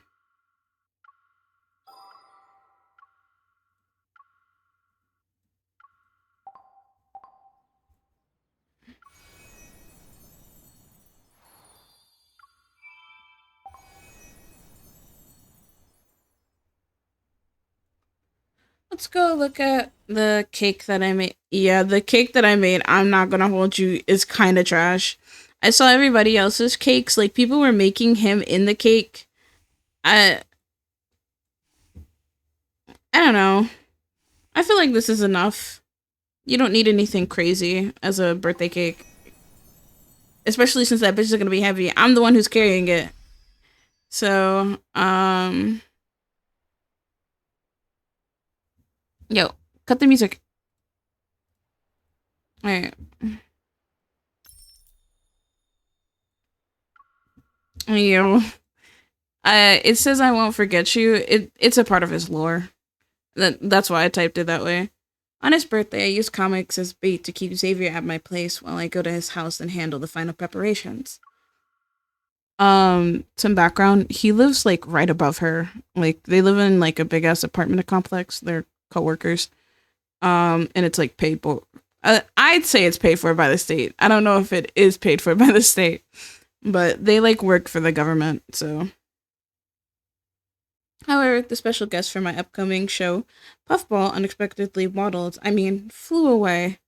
Let's go look at the cake that I made. Yeah, the cake that I made, I'm not gonna hold you, is kind of trash. I saw everybody else's cakes. Like, people were making him in the cake. I I don't know. I feel like this is enough. You don't need anything crazy as a birthday cake. Especially since that bitch is gonna be heavy. I'm the one who's carrying it. So, yo, cut the music. Alright. Yo. It says I won't forget you. It's a part of his lore. That's why I typed it that way. On his birthday, I used comics as bait to keep Xavier at my place while I go to his house and handle the final preparations. Some background. He lives like right above her. Like, they live in like a big ass apartment complex. They're co-workers. And it's like paid for. I'd say it's paid for by the state. I don't know if it is paid for by the state, but they like work for the government. So, however, the special guest for my upcoming show, Puffball, unexpectedly flew away.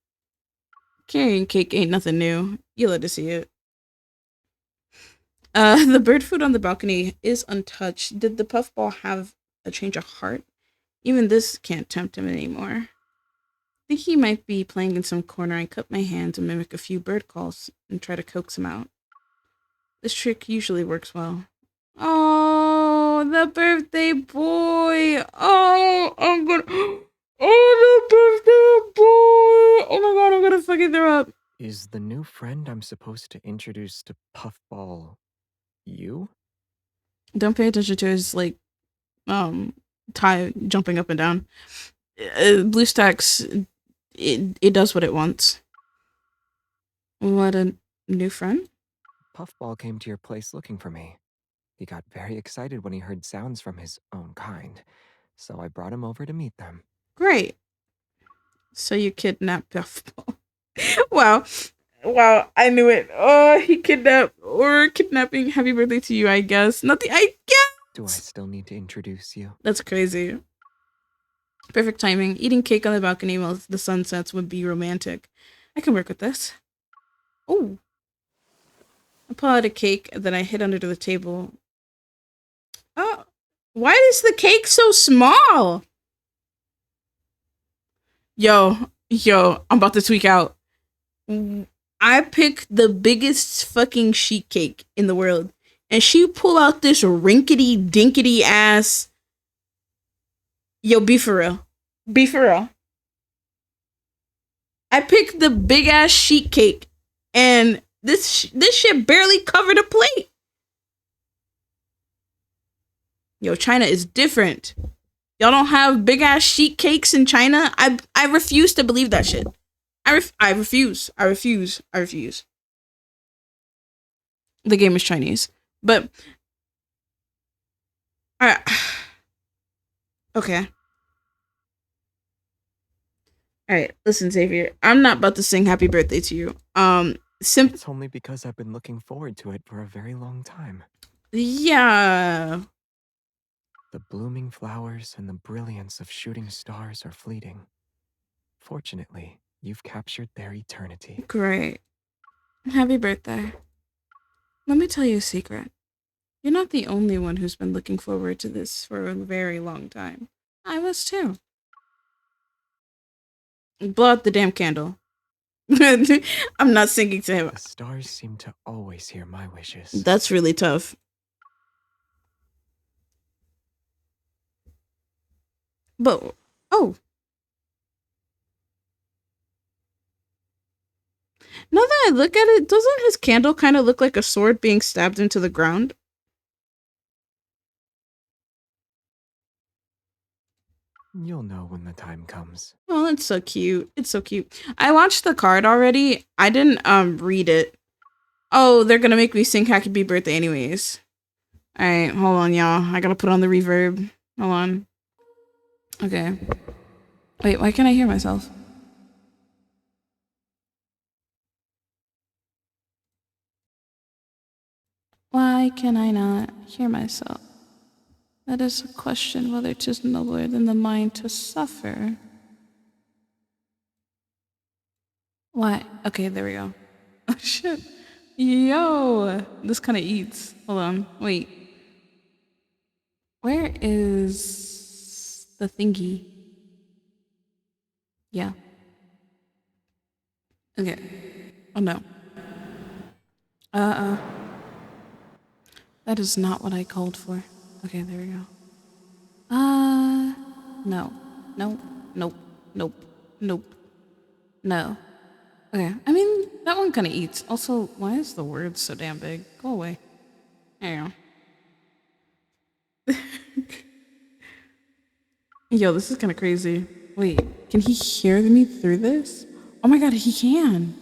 Carrying cake ain't nothing new. You'll let to see it. The bird food on the balcony is untouched. Did the puffball have a change of heart? Even this can't tempt him anymore. Think he might be playing in some corner. I cup my hand to mimic a few bird calls and try to coax him out. This trick usually works well. Oh, the birthday boy! Oh, I'm gonna. Oh, the birthday boy! Oh my god, I'm gonna fucking throw up. Is the new friend I'm supposed to introduce to Puffball you? Don't pay attention to his, like, tie jumping up and down. BlueStacks, it does what it wants. What, a new friend? Puffball came to your place looking for me. He got very excited when he heard sounds from his own kind, so I brought him over to meet them. Great. So you kidnapped Puffball. Wow. Wow, I knew it. Oh, he kidnapped, or kidnapping. Happy birthday to you, I guess. Nothing, I guess. Do I still need to introduce you? That's crazy. Perfect timing. Eating cake on the balcony while the sun sets would be romantic. I can work with this. Oh. I pull out a cake that I hid under the table. Oh. Why is the cake so small? Yo, I'm about to tweak out. I picked the biggest fucking sheet cake in the world, and she pull out this rinkety dinkety ass. Yo, be for real. Be for real. I picked the big ass sheet cake, and this shit barely covered a plate. Yo, China is different. Y'all don't have big ass sheet cakes in China? I refuse to believe that shit. I refuse. The game is Chinese. But okay. Alright, listen, Xavier. I'm not about to sing happy birthday to you. It's only because I've been looking forward to it for a very long time. Yeah. The blooming flowers and the brilliance of shooting stars are fleeting. Fortunately, you've captured their eternity. Great. Happy birthday. Let me tell you a secret. You're not the only one who's been looking forward to this for a very long time. I was too. Blow out the damn candle. I'm not singing to him. The stars seem to always hear my wishes. That's really tough. But, oh. Now that I look at it, doesn't his candle kind of look like a sword being stabbed into the ground? You'll know when the time comes. Oh, it's so cute. It's so cute. I watched the card already. I didn't read it. Oh, they're gonna make me sing Happy Birthday anyways. Alright, hold on, y'all. I gotta put on the reverb. Hold on. Okay. Wait, why can't I hear myself? Why can I not hear myself? That is a question whether 'tis nobler than the mind to suffer. Why? Okay, there we go. Oh, shit. Yo! This kind of eats. Hold on. Wait. Where is the thingy? Yeah. Okay. Oh, no. That is not what I called for. Okay, there we go. No. Nope. Nope. Nope. Nope. No. Okay. I mean, that one kind of eats. Also, why is the word so damn big? Go away. There you go. Yo, this is kind of crazy. Wait, can he hear me through this? Oh my god, he can.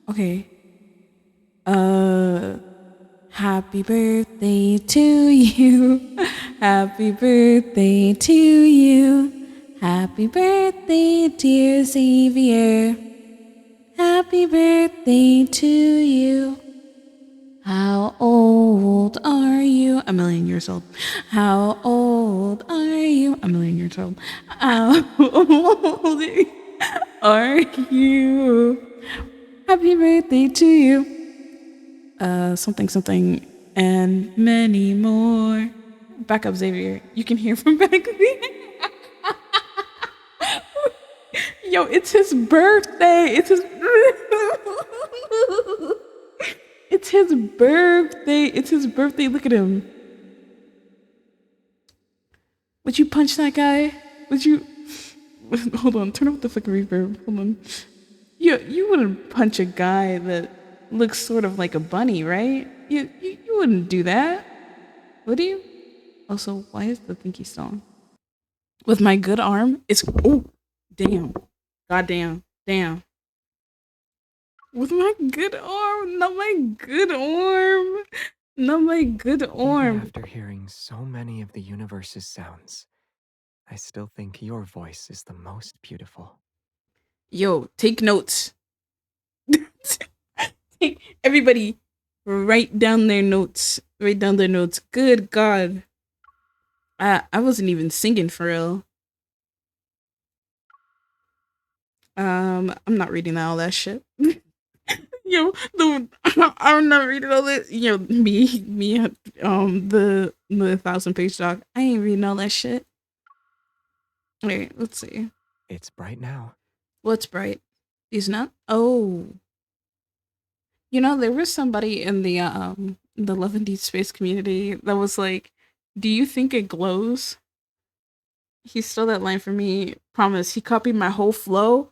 Okay. Happy birthday to you. Happy birthday to you. Happy birthday, dear Xavier. Happy birthday to you. How old are you? A million years old. How old are you? A million years old. How old are you? Happy birthday to you. Something, something, and many more. Back up, Xavier. You can hear from back there. Yo, it's his birthday. It's his. It's his birthday. It's his birthday. Look at him. Would you punch that guy? Would you? Hold on. Turn off the fucking reverb. Hold on. You wouldn't punch a guy that looks sort of like a bunny, right? You wouldn't do that, would you? Also, why is the thinky still on? With my good arm, it's oh, damn, goddamn, damn. With my good arm, not my good arm, not my good Even arm. after hearing so many of the universe's sounds, I still think your voice is the most beautiful. Yo, take notes. Everybody, write down their notes. Write down their notes. Good God. I wasn't even singing for real. I'm not reading all that shit. Yo, I'm not reading all that. Yo, me, the 1,000-page doc. I ain't reading all that shit. Wait, let's see. It's bright now. What's bright? These not. Oh, you know, there was somebody in the Love and Deep Space community that was like, "Do you think it glows?" He stole that line from me. Promise. He copied my whole flow.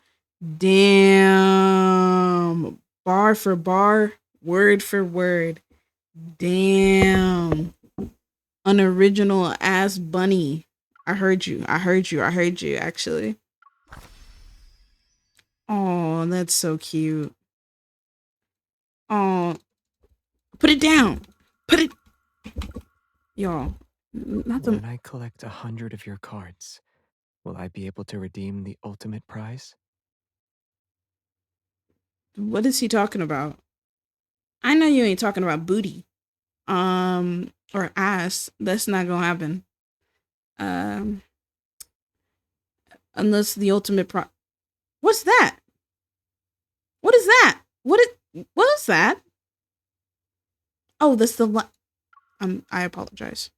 Damn. Bar for bar, word for word. Damn. Unoriginal ass bunny. I heard you. I heard you. I heard you, actually. Oh, that's so cute. Oh, put it down. Put it. Y'all. Not the. When I collect 100 of your cards, will I be able to redeem the ultimate prize? What is he talking about? I know you ain't talking about booty. Or ass. That's not gonna happen. Um, unless the ultimate What's that? What is that? What is that? Oh, that's the I apologize.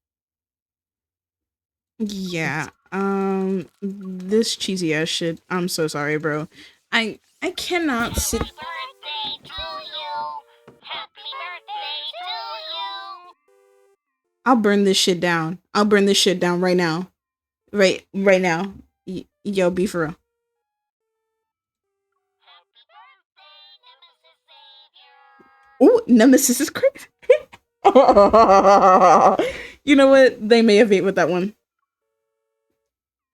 Yeah. This cheesy ass shit. I'm so sorry, bro. I cannot sit. Happy birthday to you. Happy birthday to you. I'll burn this shit down. I'll burn this shit down right now. Right now. Yo, be for real. Happy birthday, Nemesis Savior. Ooh, Nemesis is crazy. You know what? They may have ate with that one.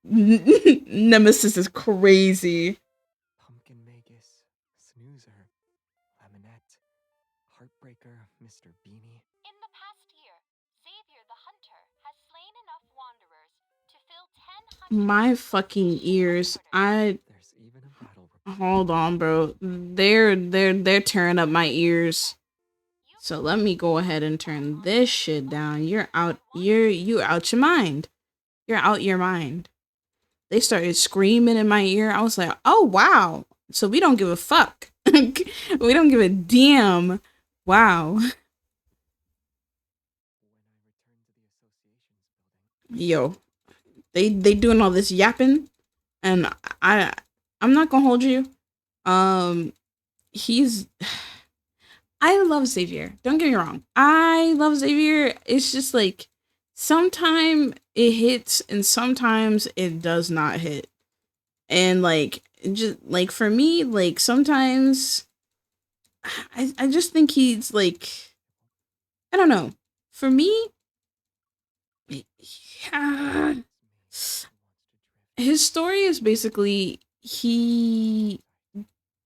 Nemesis is crazy. Pumpkin Magus, Snoozer, Lemonette, Heartbreaker, Mr. Beanie. In the past year, Xavier the Hunter has slain enough wanderers to fill 10 My fucking ears. There's even a battle report. Hold on, bro. They're tearing up my ears. So let me go ahead and turn this shit down. You're out. You out your mind. You're out your mind. They started screaming in my ear. I was like, oh wow. So we don't give a fuck. We don't give a damn. Wow. Yo, they doing all this yapping, and I'm not gonna hold you. He's. I love Xavier. Don't get me wrong. I love Xavier. It's just like sometimes it hits and sometimes it does not hit. And like just like for me, like sometimes I just think he's like I don't know. For me, yeah, his story is basically he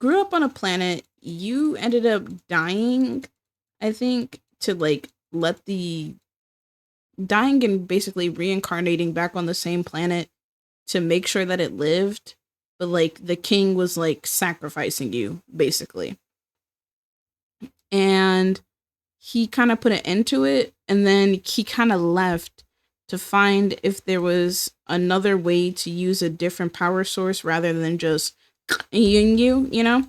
grew up on a planet. You ended up dying, I think, to like let the dying and basically reincarnating back on the same planet to make sure that it lived. But like the king was like sacrificing you, basically. And he kind of put an end to it. And then he kind of left to find if there was another way to use a different power source rather than just you know?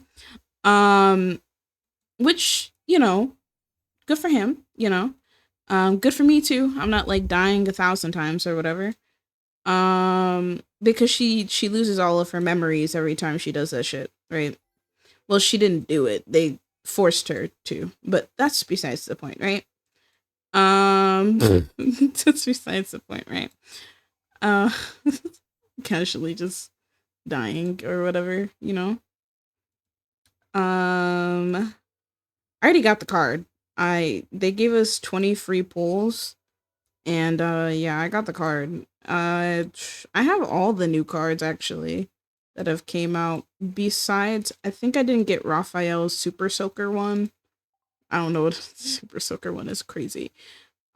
Which, you know, good for him, you know. Good for me too. I'm not like dying 1,000 times or whatever. Because she loses all of her memories every time she does that shit, right? Well, she didn't do it. They forced her to, but that's besides the point, right? That's besides the point, right? Uh, casually just dying or whatever, you know. I already got the card. They gave us 20 free pulls, and yeah, I got the card. I have all the new cards actually that have came out. Besides, I think I didn't get Raphael's Super Soaker one. I don't know what Super Soaker one is crazy.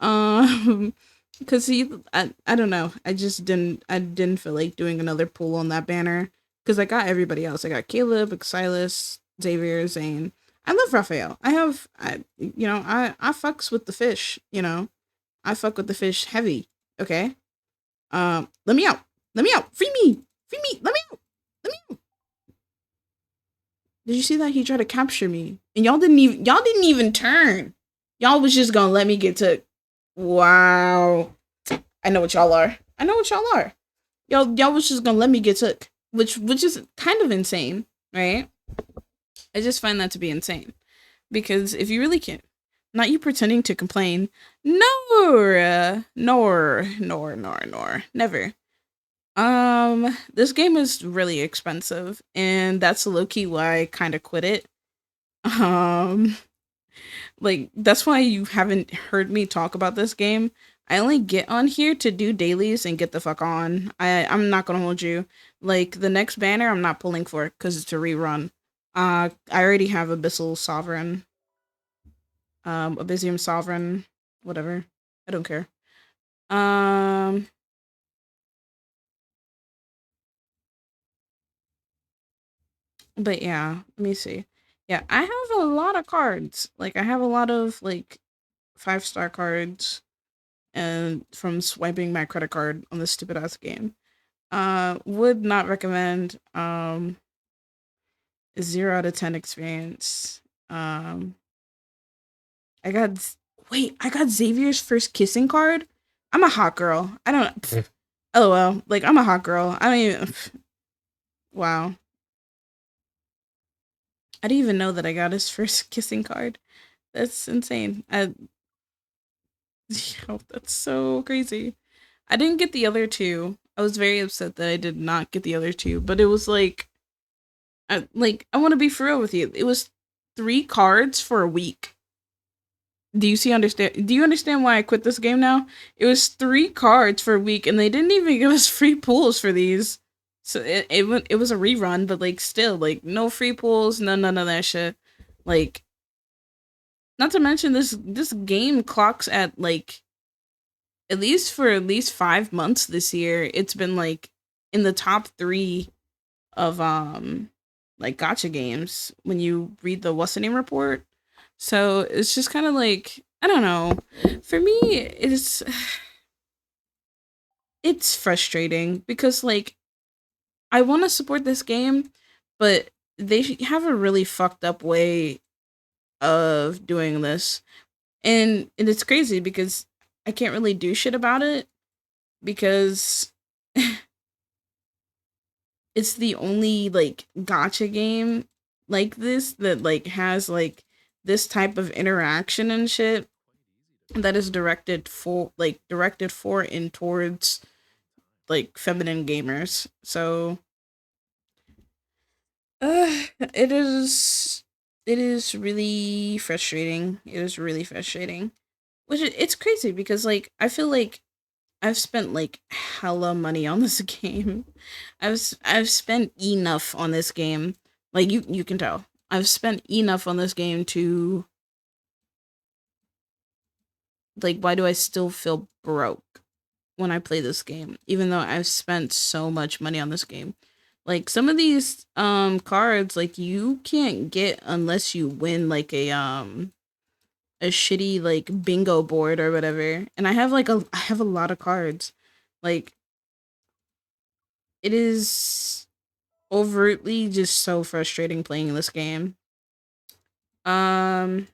Cause I don't know. I didn't feel like doing another pull on that banner. Cause I got everybody else. I got Caleb, Silas, Xavier, Zane. I love Raphael. I fucks with the fish, you know. I fuck with the fish heavy. Okay. Let me out. Let me out. Free me. Free me. Let me out. Let me out. Did you see that he tried to capture me? And y'all didn't even turn. Y'all was just gonna let me get took. Wow. I know what y'all are. I know what y'all are. Y'all was just gonna let me get took. Which is kind of insane, right? I just find that to be insane. Because if you really can't, not you pretending to complain, nor, never. This game is really expensive, and that's low-key why I kind of quit it. Like, that's why you haven't heard me talk about this game. I only get on here to do dailies and get the fuck on. I'm not gonna hold you. Like, the next banner I'm not pulling for, because it's a rerun. I already have Abyssal Sovereign. Abyssium Sovereign, whatever. I don't care. But yeah, let me see. Yeah, I have a lot of cards. Like I have a lot of like 5-star cards and from swiping my credit card on this stupid ass game. Would not recommend 0 out of 10 experience. I got I got Xavier's first kissing card. I'm a hot girl. I don't LOL. Like I'm a hot girl. I don't even wow. I didn't even know that I got his first kissing card. That's insane. Yo, that's so crazy. I didn't get the other two. I was very upset that I did not get the other two, but it was I want to be for real with you. It was 3 cards for a week. Do you understand why I quit this game now? It was 3 cards for a week, and they didn't even give us free pools for these. So it was a rerun, but like still like no free pools, none of that shit. Like, not to mention this game clocks at like at least 5 months this year. It's been like in the top 3 of like gotcha games when you read the what's the name report. So it's just kind of like, I don't know. For me, it's frustrating because like I want to support this game, but they have a really fucked up way of doing this. And it's crazy because I can't really do shit about it because it's the only like gotcha game like this that like has like this type of interaction and shit that is directed for and towards like feminine gamers. So it is really frustrating. It is really frustrating. It's crazy because like I feel like I've spent like hella money on this game. I've spent enough on this game. Like you can tell. I've spent enough on this game to like, why do I still feel broke when I play this game even though I've spent so much money on this game? Like some of these cards like you can't get unless you win like a shitty like bingo board or whatever. And I have a lot of cards. Like, it is overtly just so frustrating playing this game. Um,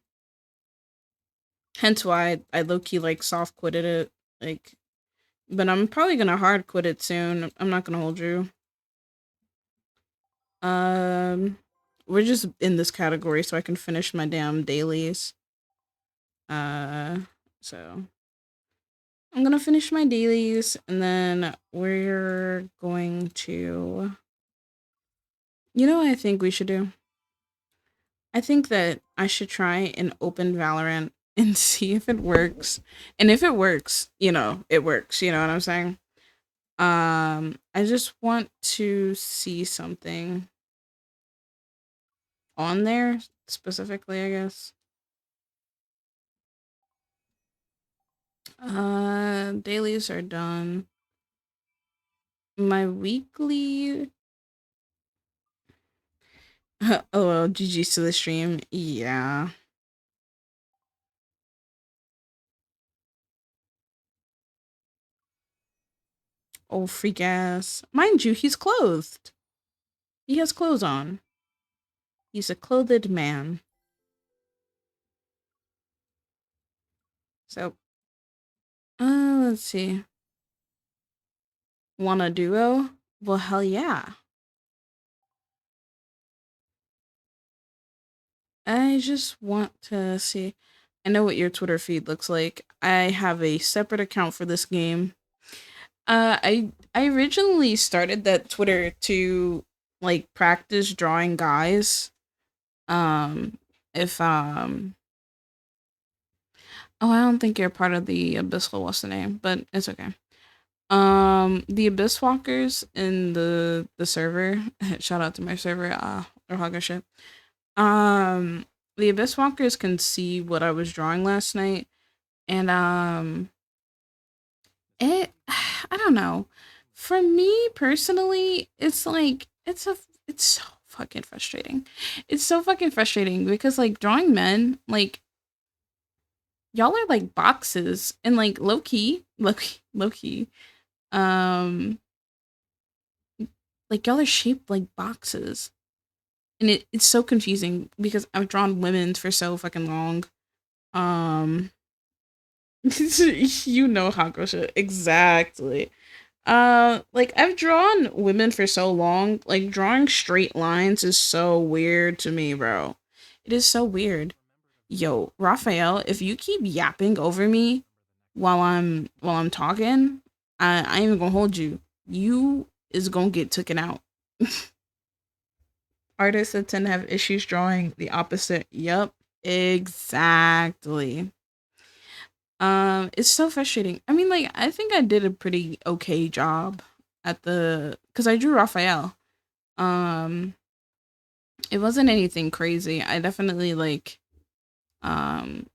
Hence why I low key like soft quitted it. Like, but I'm probably gonna hard quit it soon. I'm not gonna hold you. Um, we're just in this category so I can finish my damn dailies. Uh, so I'm gonna finish my dailies and then we're going to. You know what I think we should do? I think that I should try and open Valorant and see if it works. And if it works, it works. You know what I'm saying? I just want to see something on there specifically, I guess. Dailies are done. My weekly. Oh well, GG's to the stream. Yeah. Oh, freak ass. Mind you, he's clothed. He has clothes on. He's a clothed man. So, let's see. Want a duo? Well, hell yeah. I just want to see. I know what your Twitter feed looks like. I have a separate account for this game. I originally started that Twitter to like practice drawing guys. Um, if oh, I don't think you're part of the Abyssal. What's the name? But it's okay. The Abyss Walkers in the server. Shout out to my server. Or hugger shit. The Abyss Walkers can see what I was drawing last night, and it. I don't know. For me personally, it's like it's so fucking frustrating. It's so fucking frustrating because like drawing men, like y'all are like boxes and like low key. Um, like y'all are shaped like boxes. And it's so confusing because I've drawn women for so fucking long. Um you know Hanko shit. Exactly. Like I've drawn women for so long. Like drawing straight lines is so weird to me, bro. It is so weird. Yo, Raphael, if you keep yapping over me while I'm talking, I ain't even gonna hold you. You is gonna get taken out. Artists that tend to have issues drawing the opposite. Yep, exactly. It's so frustrating. I mean, like, I think I did a pretty okay job at because I drew Raphael. Um, it wasn't anything crazy. I definitely um,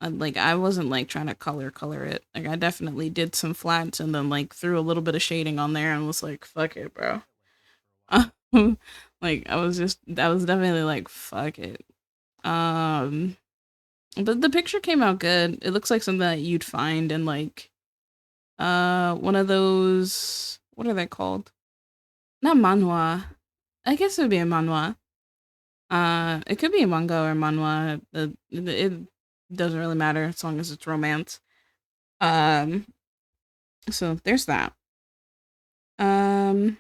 I wasn't like trying to color it. Like, I definitely did some flats and then like threw a little bit of shading on there and was like, fuck it, bro. Like, I was definitely like, fuck it. Um, but the picture came out good. It looks like something that you'd find in like one of those, what are they called? Not manhwa. I guess it would be a manhwa. It could be a manga or manhwa. It doesn't really matter as long as it's romance. Um, so there's that. Um,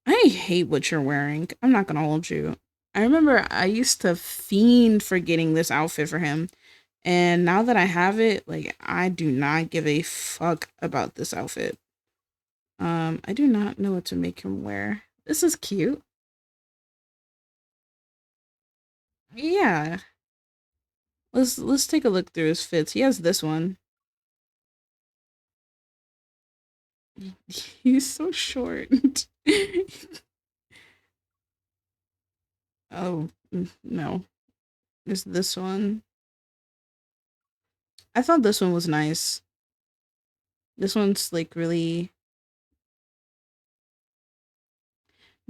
I hate what you're wearing. I'm not gonna hold you. I remember I used to fiend for getting this outfit for him. And now that I have it, like I do not give a fuck about this outfit. I do not know what to make him wear. This is cute. Yeah. Let's take a look through his fits. He has this one. He's so short. Oh, no. There's this one. I thought this one was nice. This one's like really.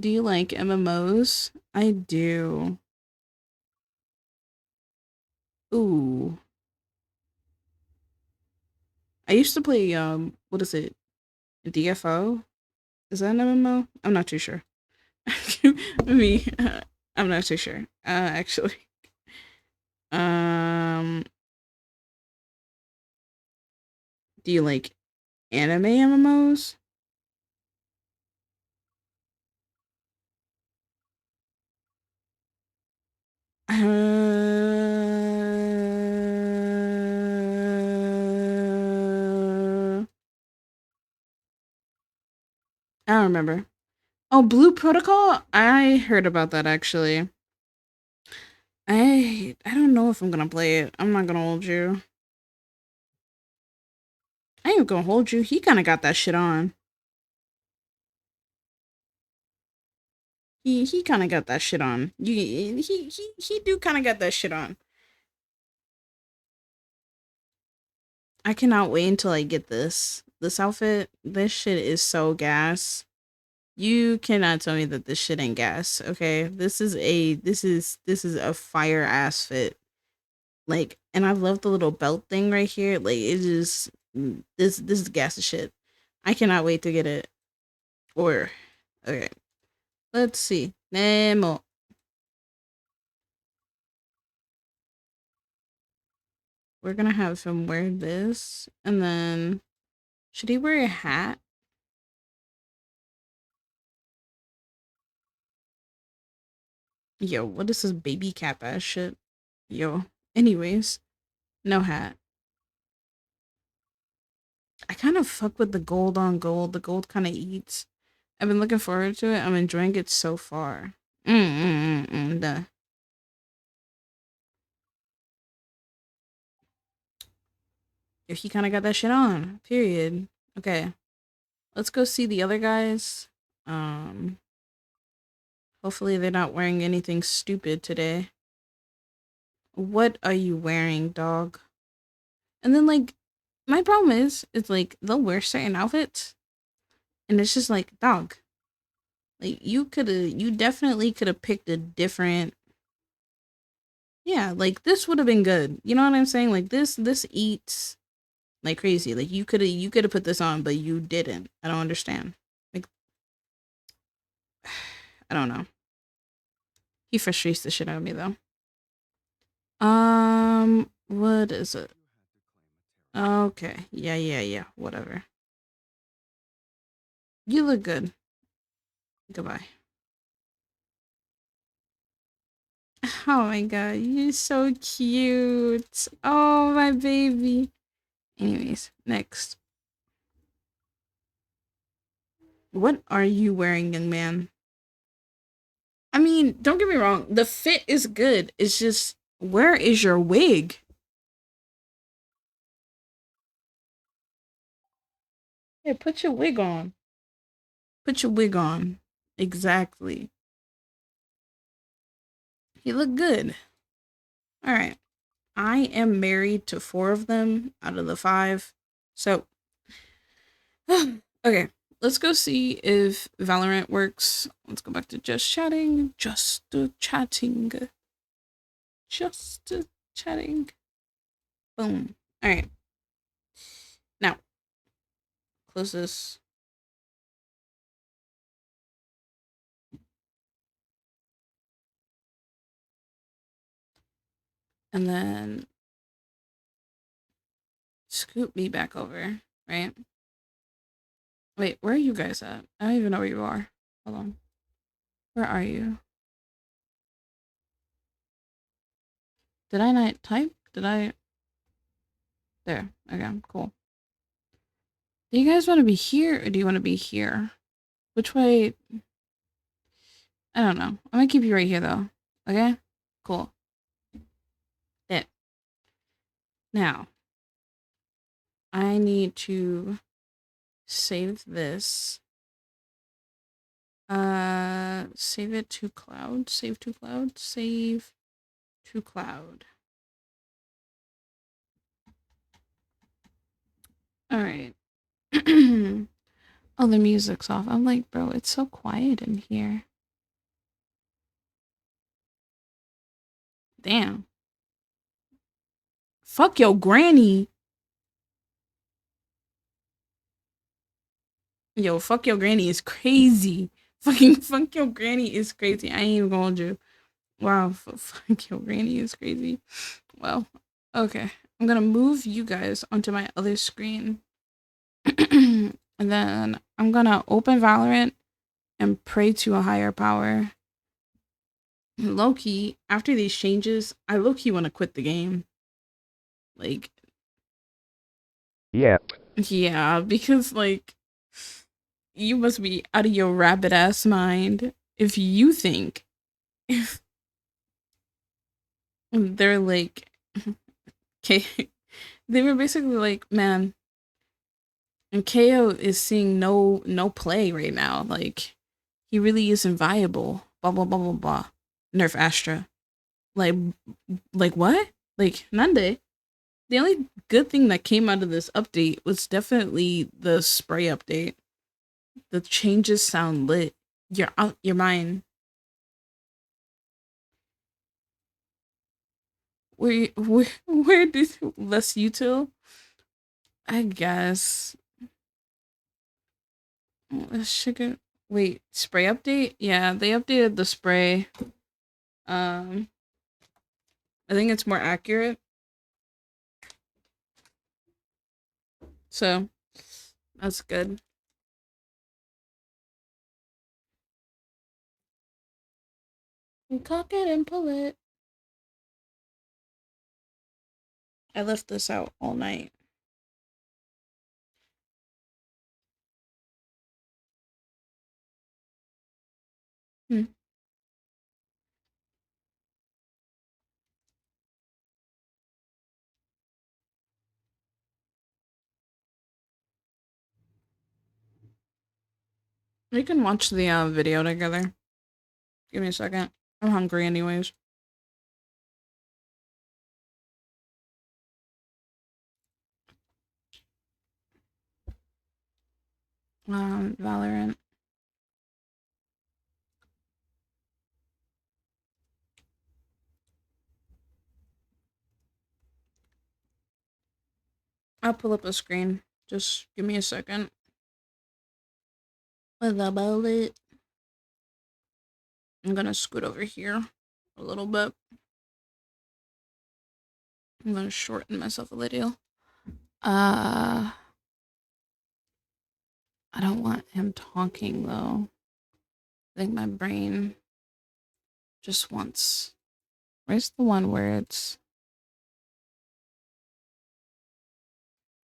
Do you like MMOs? I do. Ooh. I used to play what is it? DFO? Is that an MMO? I'm not too sure. Me, I'm not too sure. Actually. Um, do you like anime MMOs? I don't remember. Oh, Blue Protocol? I heard about that actually. I don't know if I'm gonna play it. I'm not gonna hold you. I ain't gonna hold you. He kind of got that shit on. He kind of got that shit on. He do kind of got that shit on. I cannot wait until I get this outfit. This shit is so gas. You cannot tell me that this shit ain't gas. Okay, this is a fire ass fit. Like, and I love the little belt thing right here. Like, it just this is gas as shit. I cannot wait to get it. Or okay, let's see. Nemo. We're gonna have him wear this, and then should he wear a hat? Yo, what is this baby cap ass shit? Yo. Anyways, no hat. I kind of fuck with the gold on gold. The gold kind of eats. I've been looking forward to it. I'm enjoying it so far. Duh. Yo, he kind of got that shit on. Period. Okay, let's go see the other guys. Um, hopefully they're not wearing anything stupid today. What are you wearing, dog? And then like, my problem is, it's like they'll wear certain outfits, and it's just like, dog. Like you definitely could have picked a different. Yeah, like this would have been good. You know what I'm saying? Like this eats like crazy. Like you could have put this on, but you didn't. I don't understand. Like I don't know. He frustrates the shit out of me though. What is it? Okay. Yeah, yeah, yeah. Whatever. You look good. Goodbye. Oh my god, you're so cute. Oh, my baby. Anyways, next. What are you wearing, young man? I mean, don't get me wrong. The fit is good. It's just, where is your wig? Yeah, put your wig on. Put your wig on. Exactly. You look good. All right. I am married to 4 of them out of the 5. So, okay. Let's go see if Valorant works. Let's go back to just chatting. Just chatting. Just chatting. Boom. All right. Now, close this. And then scoop me back over, right? Wait, where are you guys at? I don't even know where you are. Hold on. Where are you? Did I not type? Did I? There. Okay, cool. Do you guys want to be here or do you want to be here? Which way? I don't know. I'm gonna keep you right here though. Okay? Cool. It. Now, I need to save this. Save it to cloud. Save to cloud. Save to cloud. All right. Oh, the music's off. I'm like, bro, it's so quiet in here. Damn. Fuck your granny. Yo, fuck your granny is crazy. Fucking fuck your granny is crazy. I ain't even gonna do. Wow, fuck your granny is crazy. Well, okay. I'm gonna move you guys onto my other screen. And then I'm gonna open Valorant and pray to a higher power. Low-key, after these changes, I low-key want to quit the game. Like, Yep. yeah, because, like, you must be out of your rabbit ass mind if you think if they're like, okay, they were basically like, man, and KO is seeing no play right now. Like, he really isn't viable. Blah blah blah blah blah. Nerf Astra. Like what? Like Nande. The only good thing that came out of this update was definitely the spray update. The changes sound lit. You're out your mind. Where did less util? I guess. Sugar. Wait, spray update? Yeah, they updated the spray. I think it's more accurate. So that's good. And cock it and pull it. I left this out all night. Hmm. We can watch the video together. Give me a second. I'm hungry anyways. Valorant. I'll pull up a screen. Just give me a second. With a bullet. I'm gonna scoot over here a little bit. I'm gonna shorten myself a little. I don't want him talking though. I think my brain just wants. Where's the one where it's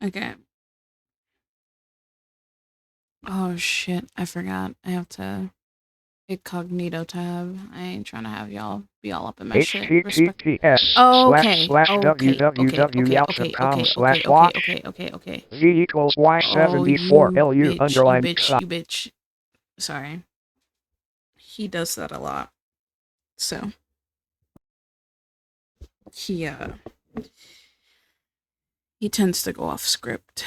okay? Oh shit! I forgot. I have to incognito tab. I ain't trying to have y'all be all up in my shit. Respect. Okay. Okay. Okay. Okay. Okay. Okay. Okay. Okay. Okay. Okay. Okay. V equals Oh, Y74 you LU bitch! You underline bitch! You bitch! Sorry. He does that a lot. So he he tends to go off script.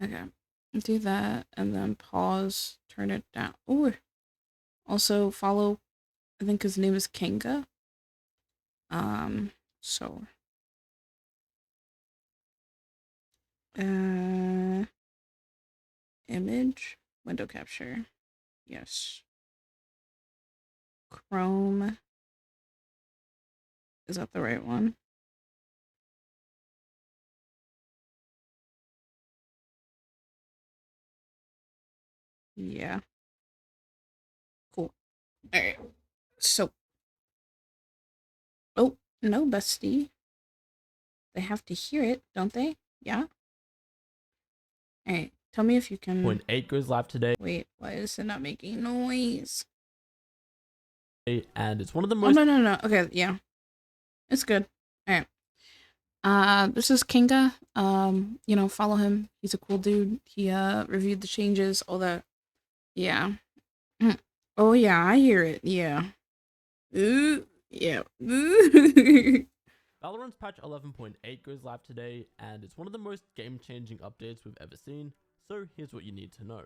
Okay. Do that and then pause, turn it down. Ooh. Also follow, I think his name is Kenga. So image, window capture. Yes. Chrome. Is that the right one? Yeah. Cool. Alright. So. Oh, no, bestie. They have to hear it, don't they? Yeah? Alright. Tell me if you can. 0.8 goes live today. Wait, why is it not making noise? And it's one of the most. Oh, no. Okay, yeah. It's good. Alright. This is Kinga. You know, follow him. He's a cool dude. He reviewed the changes, all that. Yeah. Oh yeah, I hear it. Yeah. Ooh, yeah. Ooh. Valorant's patch 11.8 goes live today, and it's one of the most game-changing updates we've ever seen, so here's what you need to know.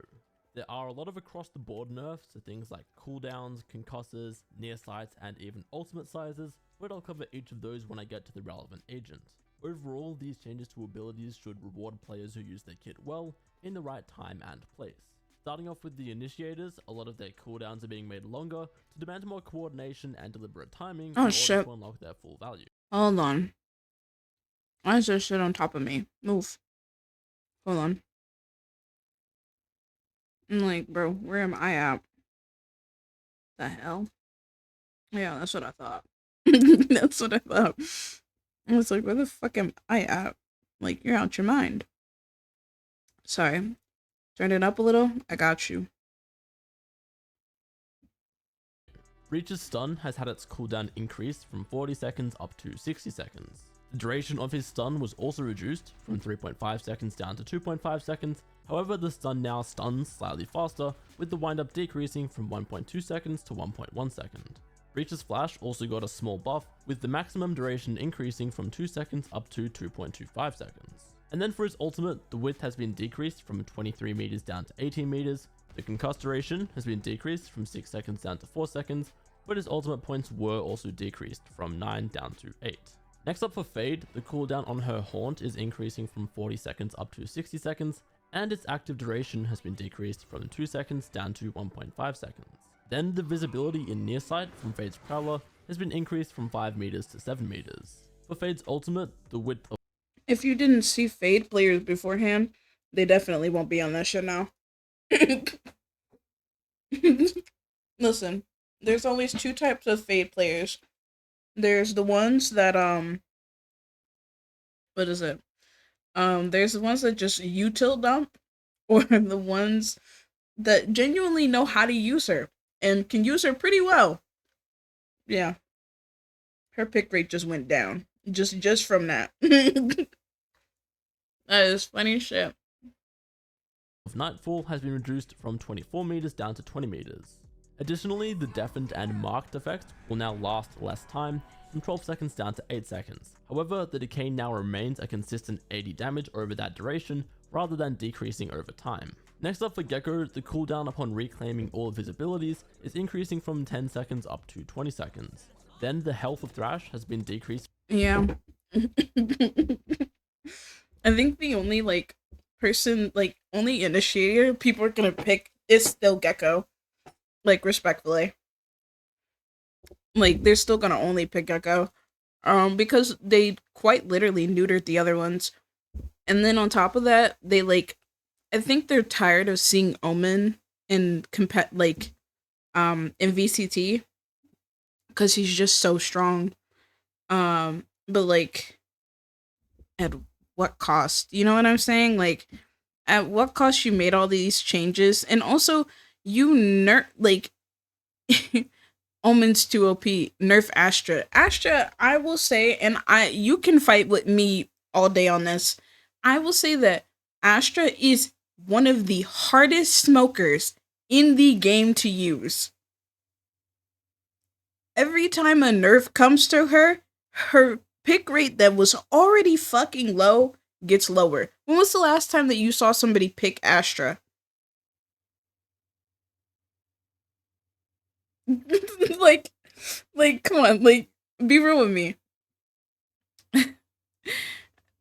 There are a lot of across-the-board nerfs to things like cooldowns, concussors, near sights, and even ultimate sizes, but I'll cover each of those when I get to the relevant agent. Overall, these changes to abilities should reward players who use their kit well, in the right time and place. Starting off with the initiators, a lot of their cooldowns are being made longer to demand more coordination and deliberate timing in order shit. to unlock their full value. Hold on. Why is there shit on top of me? Move. Hold on. I'm like, bro, where am I at? The hell? Yeah, that's what I thought. That's what I thought. I was like, where the fuck am I at? Like, you're out your mind. Sorry. Turn it up a little. I got you. Breach's stun has had its cooldown increased from 40 seconds up to 60 seconds. The duration of his stun was also reduced from 3.5 seconds down to 2.5 seconds, however the stun now stuns slightly faster, with the windup decreasing from 1.2 seconds to 1.1 second. Breach's flash also got a small buff, with the maximum duration increasing from 2 seconds up to 2.25 seconds. And then for his ultimate, the width has been decreased from 23 meters down to 18 meters, the concuss duration has been decreased from 6 seconds down to 4 seconds, but his ultimate points were also decreased from 9 down to 8. Next up for Fade, the cooldown on her Haunt is increasing from 40 seconds up to 60 seconds, and its active duration has been decreased from 2 seconds down to 1.5 seconds. Then the visibility in near sight from Fade's Prowler has been increased from 5 meters to 7 meters. For Fade's ultimate, the width of... If you didn't see Fade players beforehand, they definitely won't be on that shit now. Listen, there's always two types of Fade players. There's the ones that what is it? There's the ones that just util dump, or the ones that genuinely know how to use her and can use her pretty well. Yeah. Her pick rate just went down. Just from that. That is funny shit. of Nightfall has been reduced from 24 meters down to 20 meters. Additionally, the deafened and marked effect will now last less time, from 12 seconds down to 8 seconds. However, the decay now remains a consistent 80 damage over that duration, rather than decreasing over time. Next up for Gecko, the cooldown upon reclaiming all of his abilities is increasing from 10 seconds up to 20 seconds. Then the health of Thrash has been decreased. Yeah. I think the only only initiator people are gonna pick is still Gecko. Like, respectfully. Like, they're still gonna only pick Gecko. Because they quite literally neutered the other ones. And then on top of that, they I think they're tired of seeing Omen in in VCT because he's just so strong. But like, at what cost? You know what I'm saying? Like, at what cost you made all these changes, and also you Omen's too OP. Nerf Astra. Astra, I will say, and you can fight with me all day on this. I will say that Astra is one of the hardest smokers in the game to use. Every time a nerf comes to her, her pick rate that was already fucking low gets lower. When was the last time that you saw somebody pick Astra? like, come on, like, be real with me.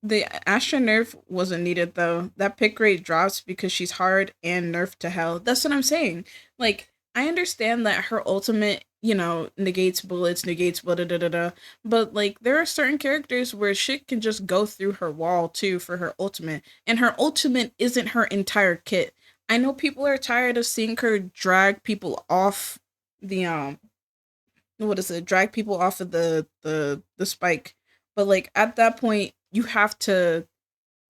The Astra nerf wasn't needed though. That pick rate drops because she's hard and nerfed to hell. That's what I'm saying. Like, I understand that her ultimate, negates bullets, negates blah da da da da. But like, there are certain characters where shit can just go through her wall too for her ultimate, and her ultimate isn't her entire kit. I know people are tired of seeing her drag people off the what is it? Drag people off of the spike. But like, at that point, you have to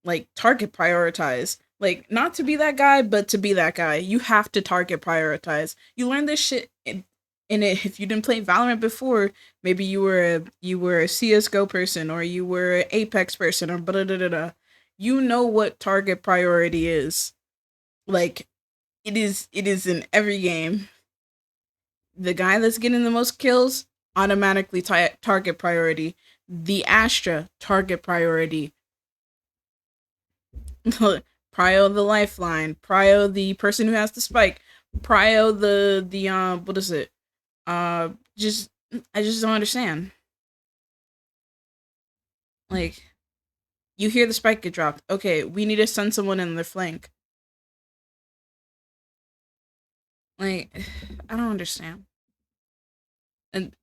like target prioritize. Like, not to be that guy, but to be that guy. You have to target prioritize. You learn this shit in it. If you didn't play Valorant before, maybe you were a CS:GO person, or you were an Apex person, or blah da da da. You know what target priority is. Like, it is in every game. The guy that's getting the most kills, automatically target priority. The Astra, target priority. Prio the lifeline. Prio the person who has the spike. Prio the what is it? I just don't understand. Like, you hear the spike get dropped. Okay, we need to send someone in the flank. Like, I don't understand. And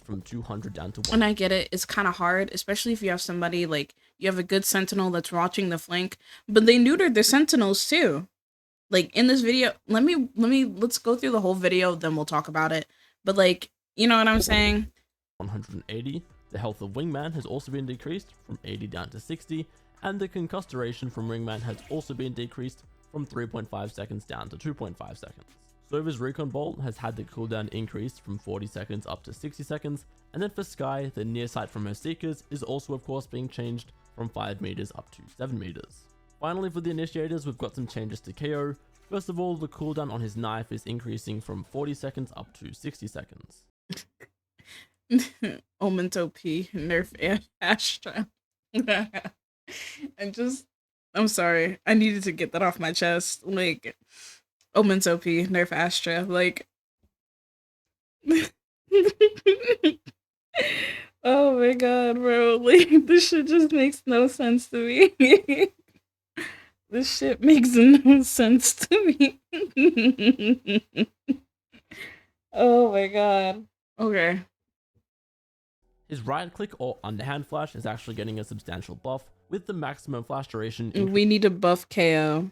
from 200 down to 1. And I get it, it's kind of hard, especially if you have somebody like, you have a good sentinel that's watching the flank, but they neutered the sentinels too. Like, in this video, let's go through the whole video, then we'll talk about it. But like, you know what I'm saying? 180, the health of Wingman has also been decreased from 80 down to 60, and the concuss duration from Wingman has also been decreased from 3.5 seconds down to 2.5 seconds. Sova's Recon Bolt has had the cooldown increased from 40 seconds up to 60 seconds, and then for Skye, the near sight from her Seekers is also of course being changed from 5 meters up to 7 meters. Finally, for the initiators, we've got some changes to KO. First of all, the cooldown on his knife is increasing from 40 seconds up to 60 seconds. Omen's OP, nerf Astra. I'm sorry, I needed to get that off my chest. Like, Omen's OP, nerf Astra, like. Oh my god, bro. Like, this shit just makes no sense to me. This shit makes no sense to me. Oh my god. Okay. His right click or underhand flash is actually getting a substantial buff, with the maximum flash duration We need to buff KO.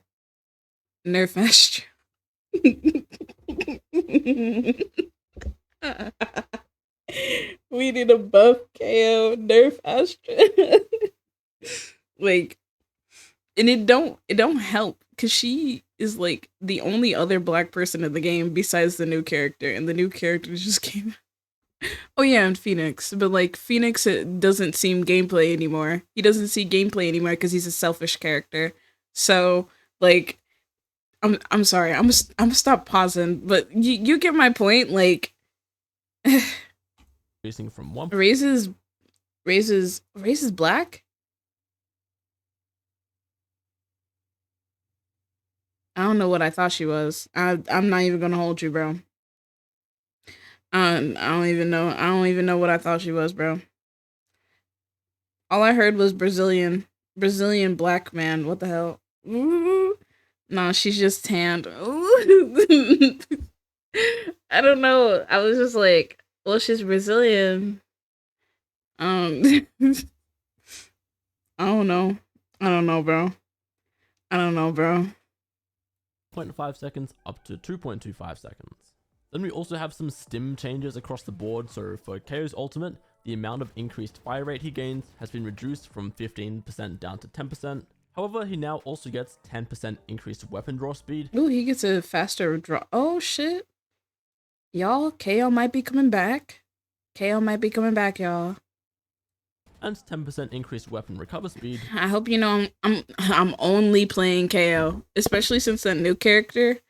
Nerf Astra. We need a buff KO, nerf Astra. Like, and it don't help, because she is like the only other black person in the game besides the new character, and the new character just came. Oh yeah, and Phoenix, but like, Phoenix, it doesn't seem gameplay anymore. He doesn't see gameplay anymore because he's a selfish character. So like, I'm sorry, I'm gonna stop pausing, but you get my point. Like, increasing from 1. Raises black. I don't know what I thought she was. I'm not even gonna hold you, bro. I don't even know what I thought she was, bro. All I heard was Brazilian black man. What the hell? Ooh. No, she's just tanned. Ooh. I don't know. I was just like, well, she's Brazilian. I don't know, bro. I don't know, bro. 0.5 seconds up to 2.25 seconds. Then we also have some stim changes across the board, so for KO's ultimate, the amount of increased fire rate he gains has been reduced from 15% down to 10%. However, he now also gets 10% increased weapon draw speed. Ooh, he gets a faster draw. Oh, shit. Y'all, KO might be coming back. KO might be coming back, y'all. And 10% increased weapon recover speed. I hope you know I'm only playing KO, especially since that new character.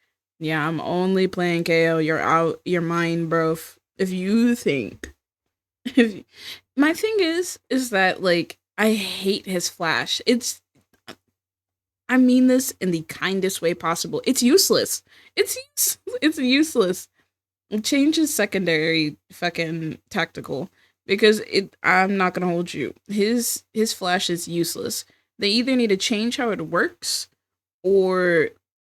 Yeah, I'm only playing KO. You're out your mind, bro. If you think, my thing is that like I hate his flash. I mean this in the kindest way possible. It's useless. It's useless. Change his secondary fucking tactical. Because I'm not gonna hold you. His flash is useless. They either need to change how it works, or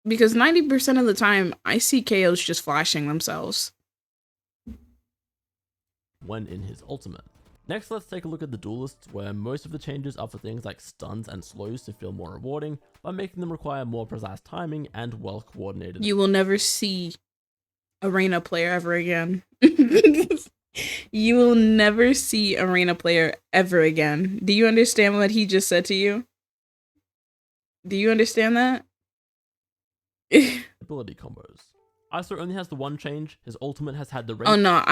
because 90% of the time I see KOs just flashing themselves. When in his ultimate. Next, let's take a look at the duelists, where most of the changes are for things like stuns and slows to feel more rewarding, by making them require more precise timing and well coordinated. You will never see arena player ever again. You will never see arena player ever again. Do you understand what he just said to you? Do you understand that? Ability combos. ISO only has the one change. His ultimate has had the Oh no,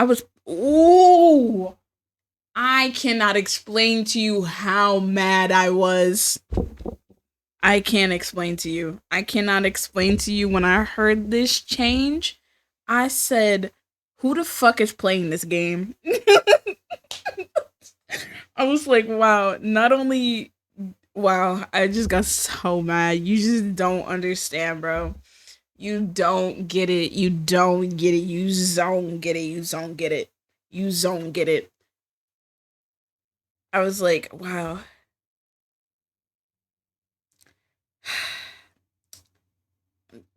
ooh! I cannot explain to you how mad I was. I can't explain to you. I cannot explain to you when I heard this change. I said, who the fuck is playing this game? I was like, wow, wow, I just got so mad. You just don't understand, bro. You don't get it. You don't get it. You zone get it. You zone get it. You zone get it. I was like, wow.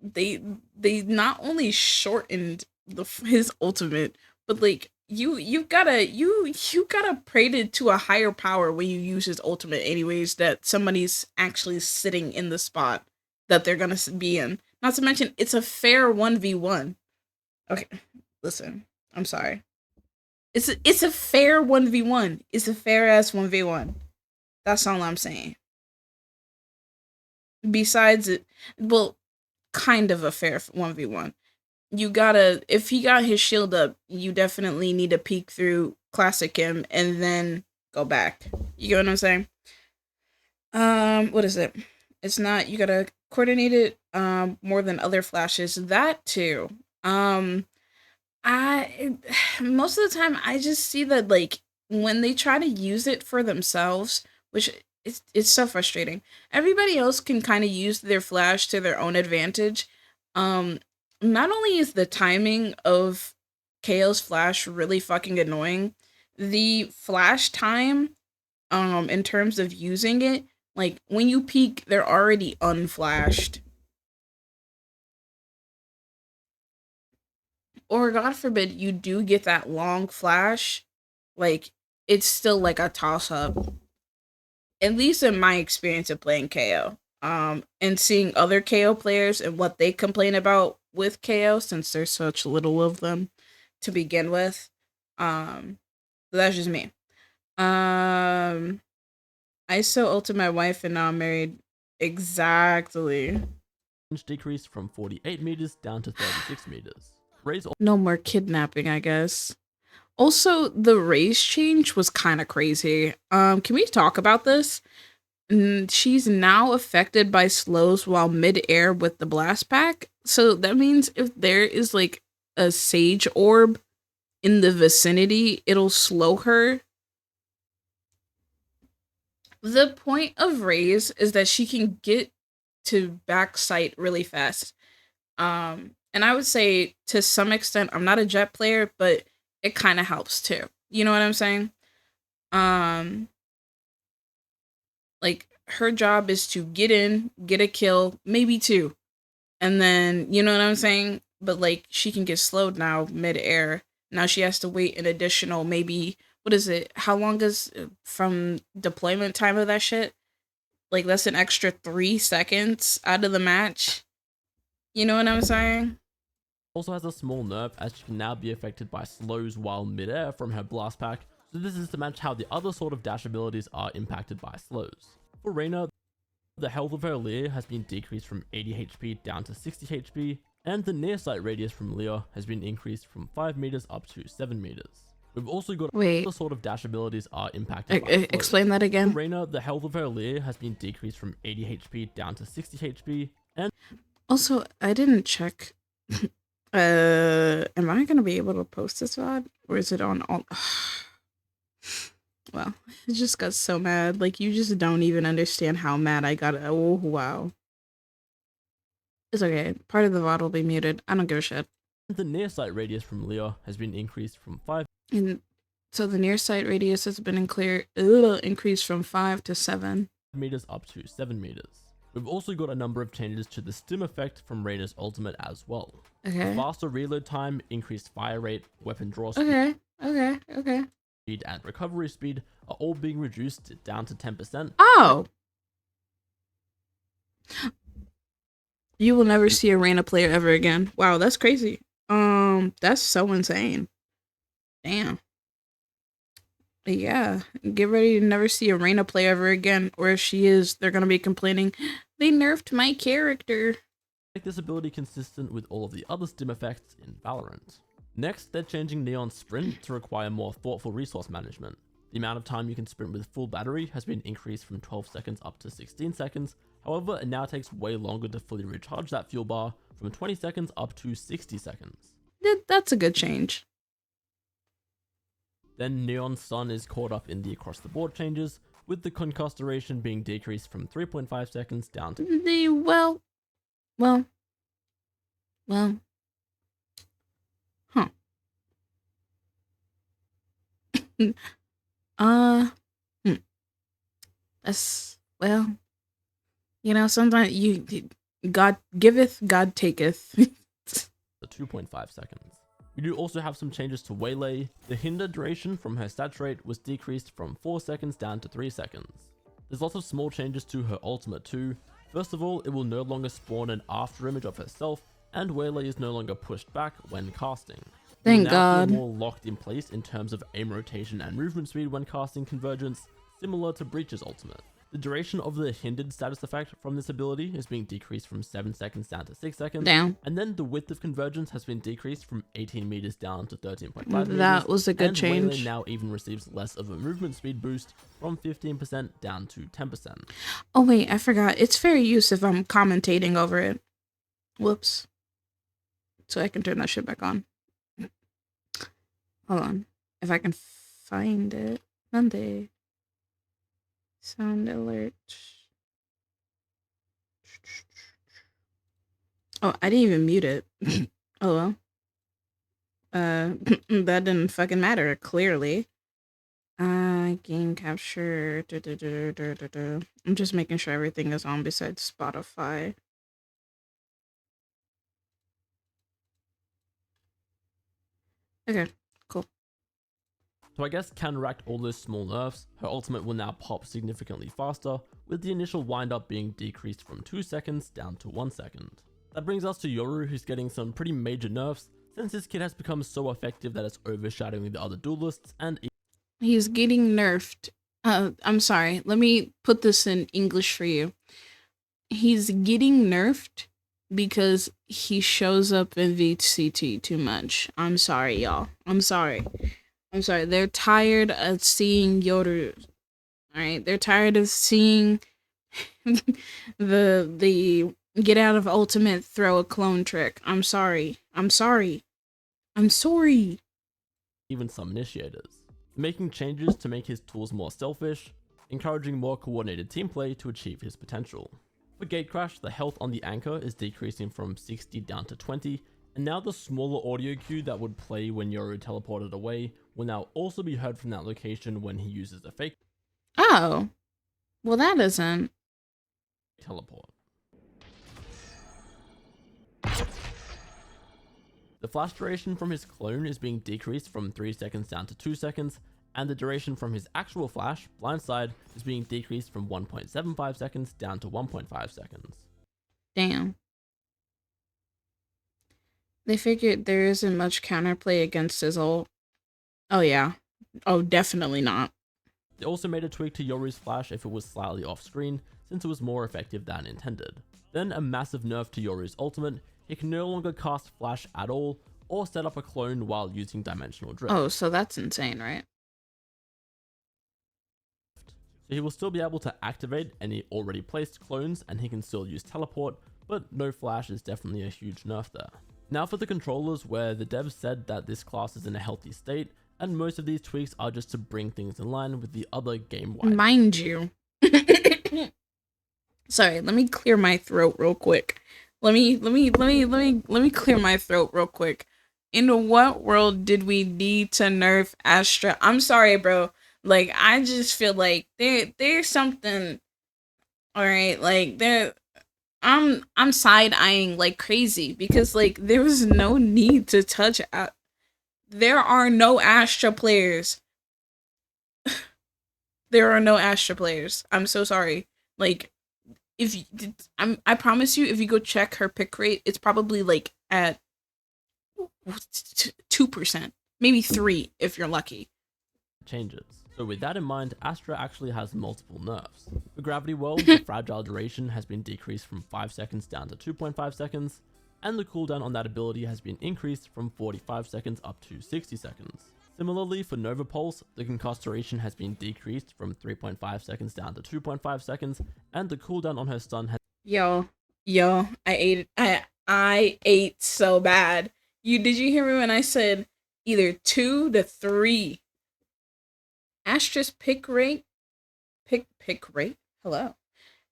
They not only shortened his ultimate, but like you gotta pray to a higher power when you use his ultimate anyways, that somebody's actually sitting in the spot that they're gonna be in. Not to mention it's a fair 1v1. Okay, listen, I'm sorry. It's a fair 1v1. It's a fair ass 1v1. That's all I'm saying. Besides it, well, kind of a fair 1v1. You gotta, if he got his shield up, you definitely need to peek through classic him and then go back. You get what I'm saying? What is it? It's not, you gotta coordinate it more than other flashes. That too. I most of the time I just see that like when they try to use it for themselves, which it's so frustrating. Everybody else can kind of use their flash to their own advantage. Not only is the timing of KO's flash really fucking annoying, the flash time, in terms of using it, like when you peek, they're already unflashed. Or God forbid you do get that long flash, like it's still like a toss up. At least in my experience of playing KO. And seeing other KO players and what they complain about with KO, since there's such little of them to begin with. So that's just me. I so ulted my wife and now I'm married. Exactly. Decreased from 48 meters down to 36 meters. No more kidnapping, I guess. Also, the race change was kind of crazy. Can we talk about this? She's now affected by slows while mid-air with the blast pack. So that means if there is like a sage orb in the vicinity, it'll slow her. The point of Raze is that she can get to backside really fast. And I would say to some extent, I'm not a jet player, but it kind of helps too. You know what I'm saying? Like her job is to get in, get a kill, maybe two. And then, you know what I'm saying? But like she can get slowed now mid-air. Now she has to wait an additional maybe, what is it? How long is from deployment time of that shit? Like, that's an extra 3 seconds out of the match. You know what I'm saying? Also has a small nerf as she can now be affected by slows while midair from her blast pack, so this is to match how the other sort of dash abilities are impacted by slows. For Reyna, the health of her Leer has been decreased from 80 HP down to 60 HP, and the near sight radius from Leer has been increased from 5 meters up to 7 meters. We've also got Wait. other sort of dash abilities are impacted by slows. Explain that For again. Reyna, the health of her Leer has been decreased from 80 HP down to 60 HP, and Also, I didn't check. Am I gonna be able to post this VOD? Or is it on all? Well, I just got so mad. Like, you just don't even understand how mad I got. Oh, wow. It's okay. Part of the VOD will be muted. I don't give a shit. the near sight radius from Leer has been increased from 5 And so the near sight radius has been increased from 5 to 7. meters up to 7 meters. We've also got a number of changes to the stim effect from Reyna's ultimate as well. Okay. Faster reload time, increased fire rate, weapon draw speed, Okay. and recovery speed are all being reduced down to 10%. Oh! You will never see a Reyna player ever again. Wow, that's crazy. That's so insane. Damn. Yeah, get ready to never see a Reyna player ever again. Or if she is, they're gonna be complaining, they nerfed my character. Make this ability consistent with all of the other stim effects in Valorant. Next, they're changing Neon's sprint to require more thoughtful resource management. The amount of time you can sprint with full battery has been increased from 12 seconds up to 16 seconds. However, it now takes way longer to fully recharge that fuel bar, from 20 seconds up to 60 seconds. That's a good change. Then Neon's Sun is caught up in the across the board changes, with the concuss duration being decreased from 3.5 seconds down to Well. Huh. That's, well, you know, sometimes God giveth, God taketh. the 2.5 seconds. We do also have some changes to Waylay. The hinder duration from her stat rate was decreased from 4 seconds down to 3 seconds. There's lots of small changes to her ultimate too. First of all, it will no longer spawn an after image of herself, and Waylay is no longer pushed back when casting. It will Thank now God. feel more locked in place in terms of aim rotation and movement speed when casting Convergence, similar to Breach's ultimate. The duration of the hindered status effect from this ability is being decreased from 7 seconds down to 6 seconds. Damn. And then the width of Convergence has been decreased from 18 meters down to 13.5 meters. That was a good and change. Waylay now even receives less of a movement speed boost from 15% down to 10%. Oh wait, I forgot. It's fair use if I'm commentating over it. Whoops. So I can turn that shit back on. Hold on. If I can find it. Monday. Sound alert. Oh, I didn't even mute it. Oh well. That didn't fucking matter, clearly. Game capture. I'm just making sure everything is on besides Spotify. Okay, cool. So I guess counteract all those small nerfs, her ultimate will now pop significantly faster, with the initial windup being decreased from 2 seconds down to 1 second. That brings us to Yoru, who's getting some pretty major nerfs, since this kit has become so effective that it's overshadowing the other duelists, and He's getting nerfed. I'm sorry. Let me put this in English for you. He's getting nerfed because he shows up in VCT too much. I'm sorry, y'all. I'm sorry. They're tired of seeing Yoru. Alright? They're tired of seeing the get out of ultimate throw a clone trick. I'm sorry. even some initiators. Making changes to make his tools more selfish, encouraging more coordinated team play to achieve his potential. For Gatecrash, the health on the anchor is decreasing from 60 down to 20, and now the smaller audio cue that would play when Yoru teleported away will now also be heard from that location when he uses a fake Oh. Well, that isn't. teleport. The flash duration from his clone is being decreased from 3 seconds down to 2 seconds, and the duration from his actual flash, Blindside, is being decreased from 1.75 seconds down to 1.5 seconds. Damn. They figured there isn't much counterplay against his ult. Oh yeah. Oh, definitely not. They also made a tweak to Yoru's flash if it was slightly off screen, since it was more effective than intended. Then a massive nerf to Yoru's ultimate. He can no longer cast flash at all, or set up a clone while using dimensional drift. Oh, so that's insane, right? So he will still be able to activate any already placed clones, and he can still use teleport, but no flash is definitely a huge nerf there. Now for the controllers, where the devs said that this class is in a healthy state, and most of these tweaks are just to bring things in line with the other game-wide. Mind you. Sorry, let me clear my throat real quick. Let me clear my throat real quick. In what world did we need to nerf Astra? I'm sorry, bro. Like, I just feel like there's something. All right, like I'm side-eyeing like crazy because like there was no need to touch there are no Astra players. There are no Astra players. I'm so sorry. Like, if you, I promise you, if you go check her pick rate, it's probably like at 2%, maybe 3% if you're lucky. Changes. So with that in mind, Astra actually has multiple nerfs. For Gravity Well, the fragile duration has been decreased from 5 seconds down to 2.5 seconds, and the cooldown on that ability has been increased from 45 seconds up to 60 seconds. Similarly, for Nova Pulse, the concuss duration has been decreased from 3.5 seconds down to 2.5 seconds, and the cooldown on her stun has... Yo, I ate so bad. Did you hear me when I said either 2 to 3? Astra's pick rate? Hello.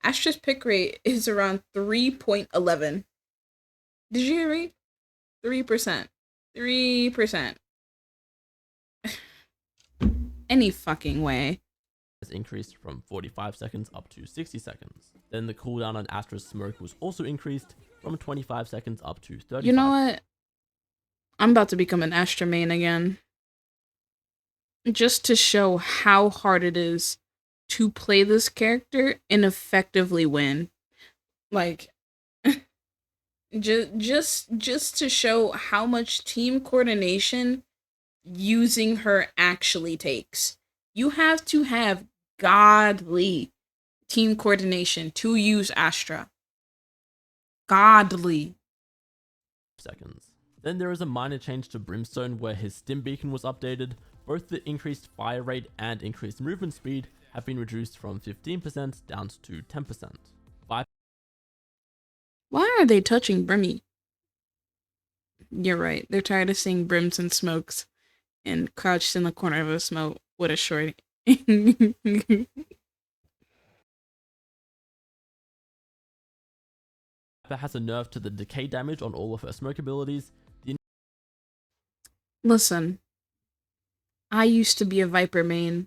Astra's pick rate is around 3.11. Did you hear me? 3%. 3%. Any fucking way. Has increased from 45 seconds up to 60 seconds. Then the cooldown on Astra's smoke was also increased from 25 seconds up to 35. You know what? I'm about to become an Astra main again. Just to show how hard it is to play this character and effectively win. Like, just to show how much team coordination using her actually takes. You have to have godly team coordination to use Astra. Godly. Seconds. Then there is a minor change to Brimstone where his stim beacon was updated. Both the increased fire rate and increased movement speed have been reduced from 15% down to 10%. Why are they touching Brimmy? You're right. They're tired of seeing Brims and Smokes and crouched in the corner of a smoke with a shorty. That has a nerf to the decay damage on all of her smoke abilities. Listen, I used to be a Viper main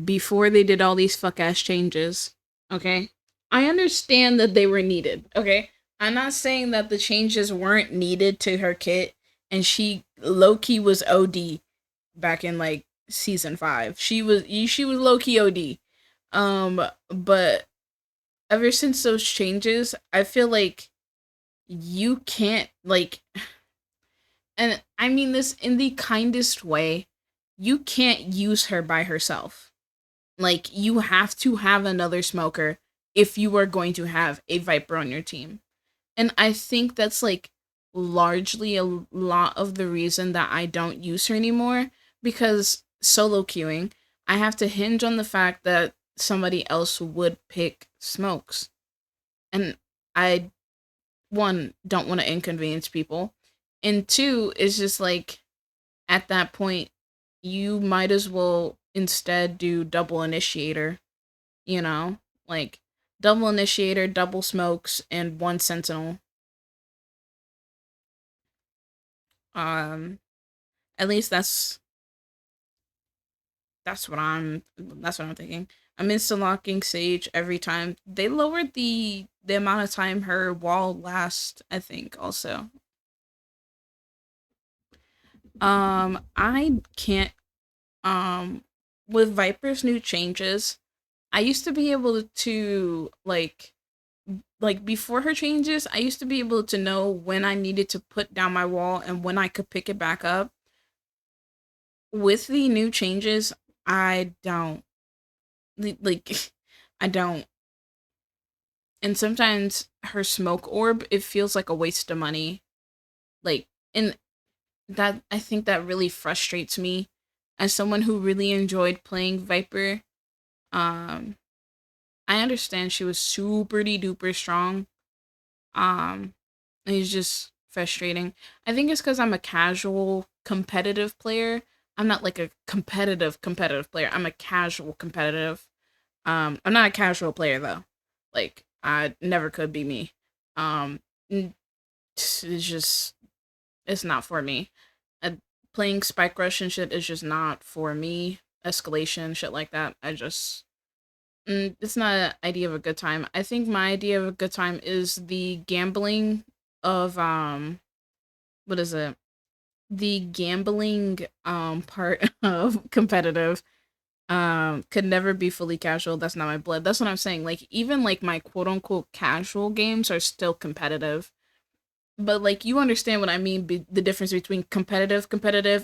before they did all these fuck-ass changes, okay? I understand that they were needed, okay? I'm not saying that the changes weren't needed to her kit, and she low-key was OD back in, like, Season 5. She was low-key OD. But ever since those changes, I feel like you can't, like... And I mean this in the kindest way. You can't use her by herself. Like, you have to have another smoker if you are going to have a Viper on your team. And I think that's, like, largely a lot of the reason that I don't use her anymore. Because solo queuing, I have to hinge on the fact that somebody else would pick smokes. And I, 1, don't want to inconvenience people. And 2, it's just like, at that point, you might as well instead do double initiator, you know? Like, double initiator, double smokes, and 1 sentinel. At least that's what I'm thinking. I'm insta-locking Sage every time. They lowered the amount of time her wall lasts, I think, also. I can't Um, with Viper's new changes, I used to be able to like before her changes, I used to be able to know when I needed to put down my wall and when I could pick it back up. With the new changes, I don't like I don't. And sometimes her smoke orb, it feels like a waste of money. Like, and that I think that really frustrates me as someone who really enjoyed playing Viper. Um I understand she was super duper strong. It's just frustrating. I think it's because I'm a casual competitive player. I'm not like a competitive player. I'm a casual competitive. I'm not a casual player though. Like I never could be me. It's just it's not for me. Uh, Playing Spike Rush and shit is just not for me. Escalation shit like that. It's not an idea of a good time. I think my idea of a good time is the gambling of what is it? The gambling part of competitive could never be fully casual. That's not my blood. That's what I'm saying. Like even like my quote unquote casual games are still competitive. But like you understand what I mean, the difference between competitive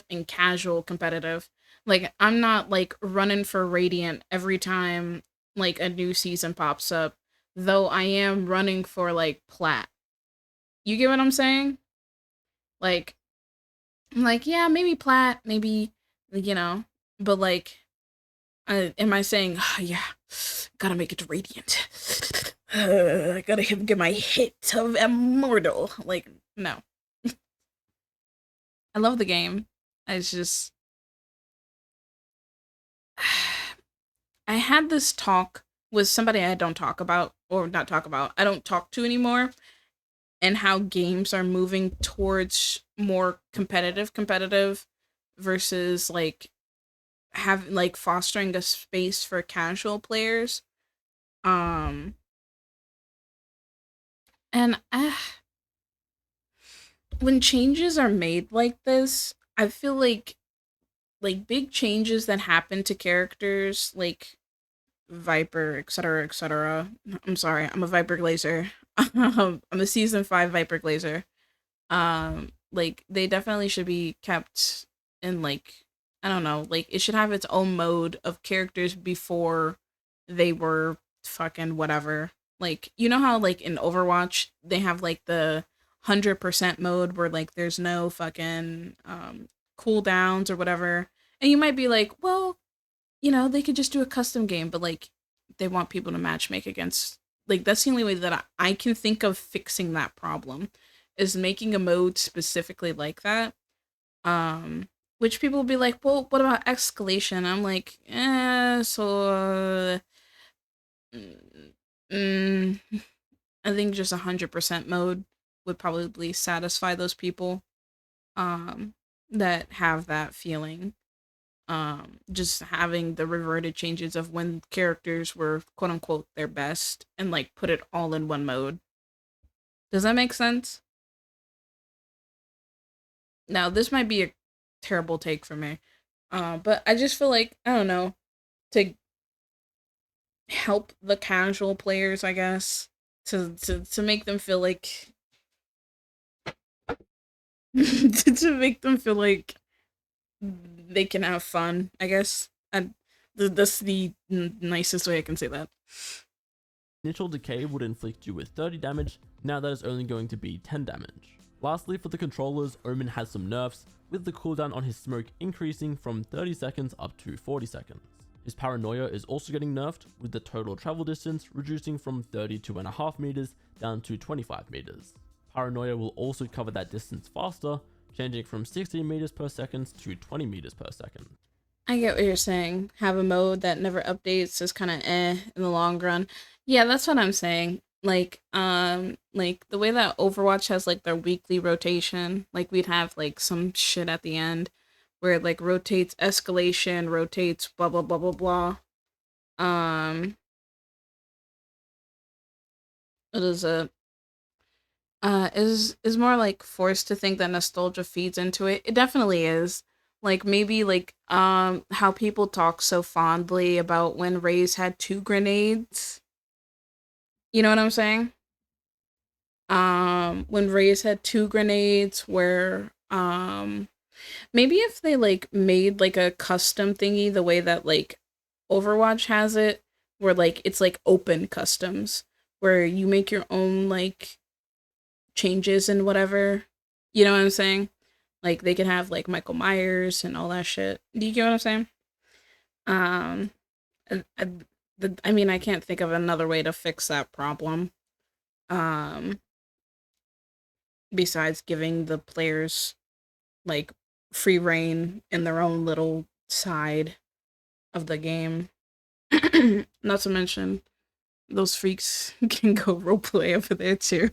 and casual competitive. Like I'm not like running for Radiant every time like a new season pops up, though I am running for like plat. You get what I'm saying? Like I'm like, yeah, maybe plat, maybe you know, but like am I saying, oh, yeah, gotta make it to Radiant. I gotta get my hit of Immortal. Like, no. I love the game. It's just I had this talk with somebody I don't talk about or not talk about. I don't talk to anymore and how games are moving towards more competitive versus like have like fostering a space for casual players. Um and when changes are made like this, I feel like big changes that happen to characters like Viper, etc., etc. I'm sorry, I'm a Viper Glazer. I'm a season 5 Viper Glazer. Like they definitely should be kept in like I don't know, like it should have its own mode of characters before they were fucking whatever. Like you know how like in Overwatch they have like the 100% mode where like there's no fucking cooldowns or whatever. And you might be like, well, you know, they could just do a custom game, but like they want people to matchmake against like that's the only way that I can think of fixing that problem is making a mode specifically like that. Which people will be like, well, what about escalation? I'm like, mm, mm, I think just 100% mode would probably satisfy those people um that have that feeling. Just having the reverted changes of when characters were quote unquote their best and like put it all in one mode. Does that make sense? Now this might be a terrible take for me, but I just feel like I don't know, to help the casual players, I guess, to make them feel like to make them feel like they can have fun, I guess. And that's the nicest way I can say that. Initial decay would inflict you with 30 damage, now that is only going to be 10 damage. Lastly, for the controllers, Omen has some nerfs, with the cooldown on his smoke increasing from 30 seconds up to 40 seconds. His paranoia is also getting nerfed, with the total travel distance reducing from 32.5 meters down to 25 meters. Paranoia will also cover that distance faster, changing from 16 meters per second to 20 meters per second. I get what you're saying. Have a mode that never updates is kind of in the long run. Yeah, that's what I'm saying. Like the way that Overwatch has like their weekly rotation, like we'd have like some shit at the end where it like rotates escalation, rotates blah blah blah blah blah. Um, it is a is more like forced to think that nostalgia feeds into it. It definitely is, Like maybe like how people talk so fondly about when Raze had 2 grenades. You know what I'm saying? When Raze had 2 grenades where maybe if they like made like a custom thingy the way that like Overwatch has it, where like it's like open customs, where you make your own like changes and whatever. You know what I'm saying? Like they could have like Michael Myers and all that shit. Do you get what I'm saying? Um, I, I mean, I can't think of another way to fix that problem. Um, Besides giving the players like free reign in their own little side of the game. Not to mention, those freaks can go roleplay over there too.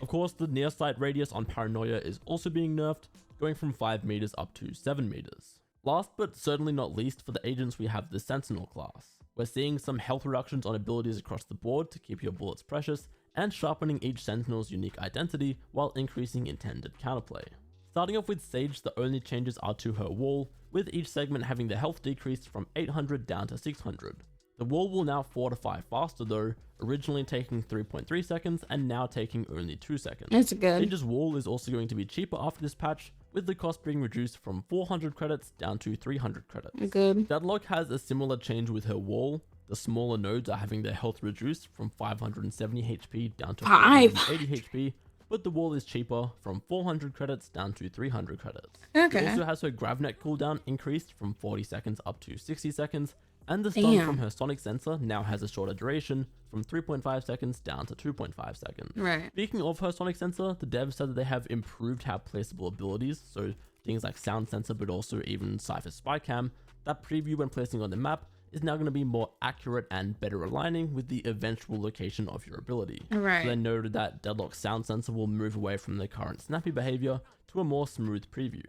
Of course, the near sight radius on Paranoia is also being nerfed, going from 5 meters up to 7 meters. Last but certainly not least, for the agents we have the Sentinel class. We're seeing some health reductions on abilities across the board to keep your bullets precious, and sharpening each Sentinel's unique identity while increasing intended counterplay. Starting off with Sage, the only changes are to her wall, with each segment having the health decreased from 800 down to 600. The wall will now fortify faster though, originally taking 3.3 seconds and now taking only 2 seconds. That's good. Sage's wall is also going to be cheaper after this patch, with the cost being reduced from 400 credits down to 300 credits. Good. Deadlock has a similar change with her wall. The smaller nodes are having their health reduced from 570 HP down to 480 HP, but the wall is cheaper from 400 credits down to 300 credits. Okay. It also has her Gravnet cooldown increased from 40 seconds up to 60 seconds, and the stun from her sonic sensor now has a shorter duration from 3.5 seconds down to 2.5 seconds. Right. Speaking of her sonic sensor, the devs said that they have improved how placeable abilities, so things like sound sensor but also even Cypher's spy cam, that preview when placing on the map is now going to be more accurate and better aligning with the eventual location of your ability. Right. So they noted that Deadlock's sound sensor will move away from the current snappy behavior to a more smooth preview.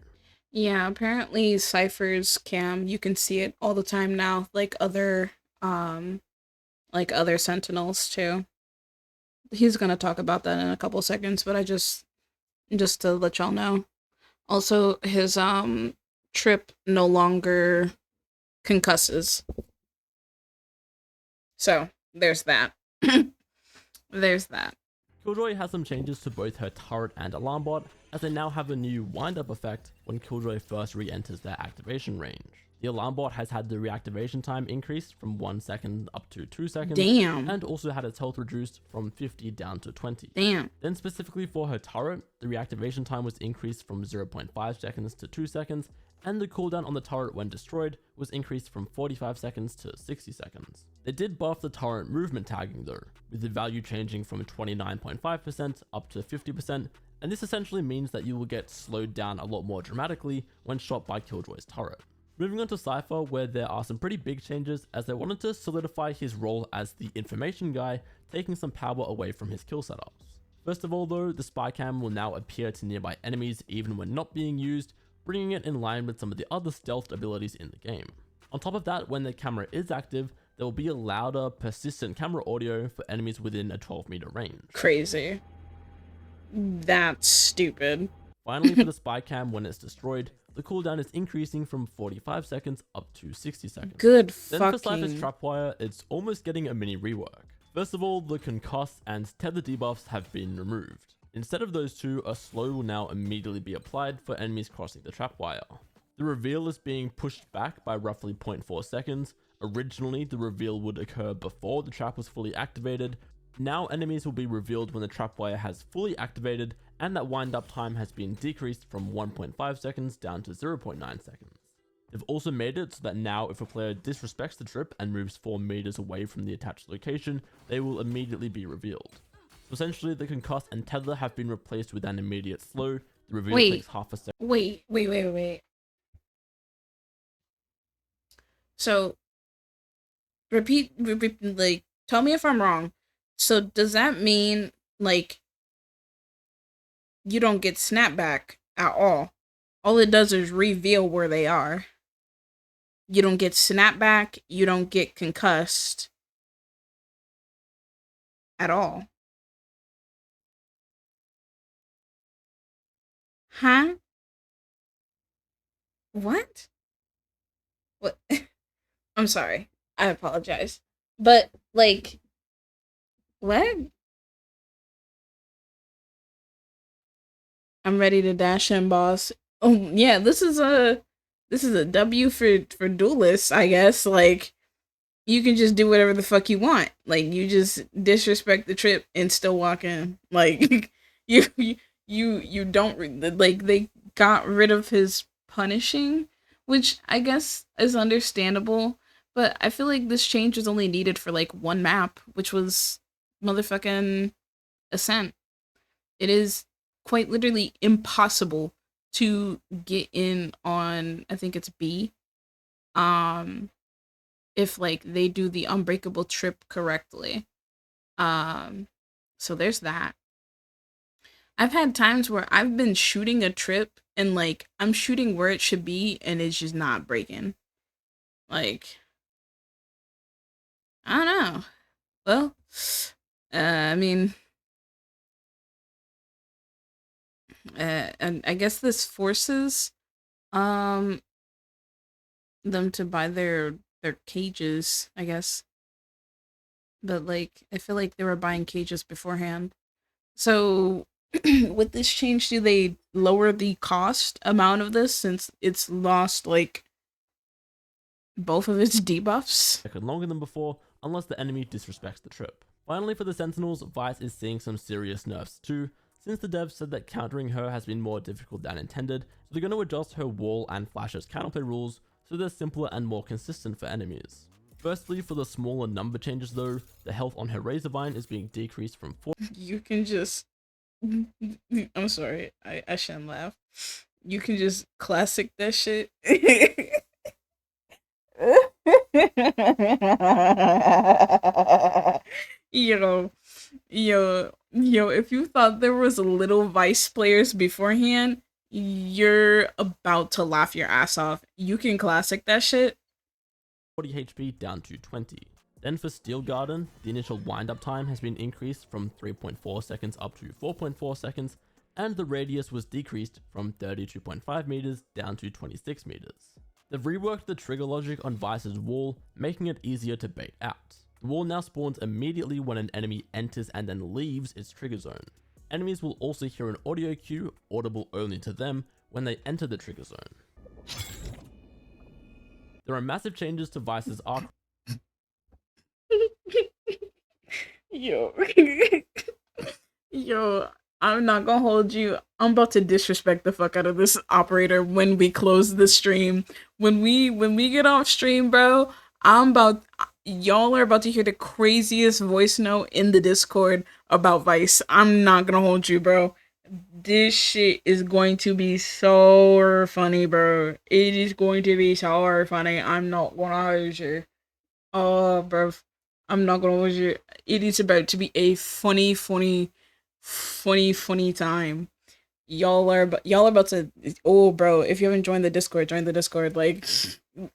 Yeah, apparently Cypher's cam, you can see it all the time now, like other Sentinels too. He's gonna talk about that in a couple seconds, but I just to let y'all know. Also, his trip no longer concusses. So there's that. There's that. Killjoy has some changes to both her turret and alarm bot, as they now have a new wind-up effect when Killjoy first re-enters their activation range. The alarm bot has had the reactivation time increased from 1 second up to 2 seconds. Damn. And also had its health reduced from 50 down to 20. Damn. Then specifically for her turret, the reactivation time was increased from 0.5 seconds to 2 seconds, and the cooldown on the turret when destroyed was increased from 45 seconds to 60 seconds. They did buff the turret movement tagging though, with the value changing from 29.5% up to 50%, and this essentially means that you will get slowed down a lot more dramatically when shot by Killjoy's turret. Moving on to Cypher, where there are some pretty big changes as they wanted to solidify his role as the information guy, taking some power away from his kill setups. First of all though, the spy cam will now appear to nearby enemies even when not being used, bringing it in line with some of the other stealth abilities in the game. On top of that, when the camera is active, there will be a louder, persistent camera audio for enemies within a 12-meter range. Crazy. That's stupid. Finally, for the spy cam, when it's destroyed, the cooldown is increasing from 45 seconds up to 60 seconds. Good Then fucking... for Cypher's trapwire, it's almost getting a mini rework. First of all, the concuss and tether debuffs have been removed. Instead of those two, a slow will now immediately be applied for enemies crossing the trapwire. The reveal is being pushed back by roughly 0.4 seconds. Originally, the reveal would occur before the trap was fully activated. Now enemies will be revealed when the trapwire has fully activated, and that wind-up time has been decreased from 1.5 seconds down to 0.9 seconds. They've also made it so that now if a player disrespects the trip and moves 4 meters away from the attached location, they will immediately be revealed. So essentially, the concuss and tether have been replaced with an immediate slow. The reveal takes half a second. Wait. So, repeat, like, tell me if I'm wrong. So, does that mean, like, you don't get snapback at all? All it does is reveal where they are. You don't get snapback, you don't get concussed at all. Huh? What? What? I'm sorry. I apologize. But like, what? I'm ready to dash in, boss. Oh yeah, this is a W for duelists, I guess. Like, you can just do whatever the fuck you want. Like, you just disrespect the trip and still walk in. Like, you don't like, they got rid of his punishing, which I guess is understandable. But I feel like this change was only needed for like one map, which was motherfucking Ascent. It is quite literally impossible to get in on, I think it's B. Um if like they do the unbreakable trip correctly. Um so there's that. I've had times where I've been shooting a trip and like I'm shooting where it should be and it's just not breaking. Like, I don't know. Well, I mean, and I guess this forces um them to buy their cages, I guess. But like I feel like they were buying cages beforehand. So with this change, do they lower the cost amount of this since it's lost like both of its debuffs? second longer than before, unless the enemy disrespects the trip. Finally, for the Sentinels, Vice is seeing some serious nerfs too, since the devs said that countering her has been more difficult than intended, so they're going to adjust her wall and flashes counterplay rules so they're simpler and more consistent for enemies. Firstly, for the smaller number changes though, the health on her Razorvine is being decreased from 4 You can just I'm sorry, I shouldn't laugh. You can just classic that shit. Yo, yo, if you thought there was little Vice players beforehand, you're about to laugh your ass off. You can classic that shit. 40 HP down to 20. Then for Steel Garden, the initial wind-up time has been increased from 3.4 seconds up to 4.4 seconds, and the radius was decreased from 32.5 meters down to 26 meters. They've reworked the trigger logic on Vice's wall, making it easier to bait out. The wall now spawns immediately when an enemy enters and then leaves its trigger zone. Enemies will also hear an audio cue, audible only to them, when they enter the trigger zone. There are massive changes to Vice's arc. Yo. Yo, I'm not gonna hold you. I'm about to disrespect the fuck out of this operator when we close the stream. When we get off stream, bro, y'all are about to hear the craziest voice note in the Discord about Vice. I'm not gonna hold you, bro. This shit is going to be so funny, bro. It is going to be so funny. I'm not gonna hold you. Oh, bro. I'm not gonna hold you. It is about to be a funny time. Y'all are about to. Oh, bro. If you haven't joined the Discord, join the Discord. Like,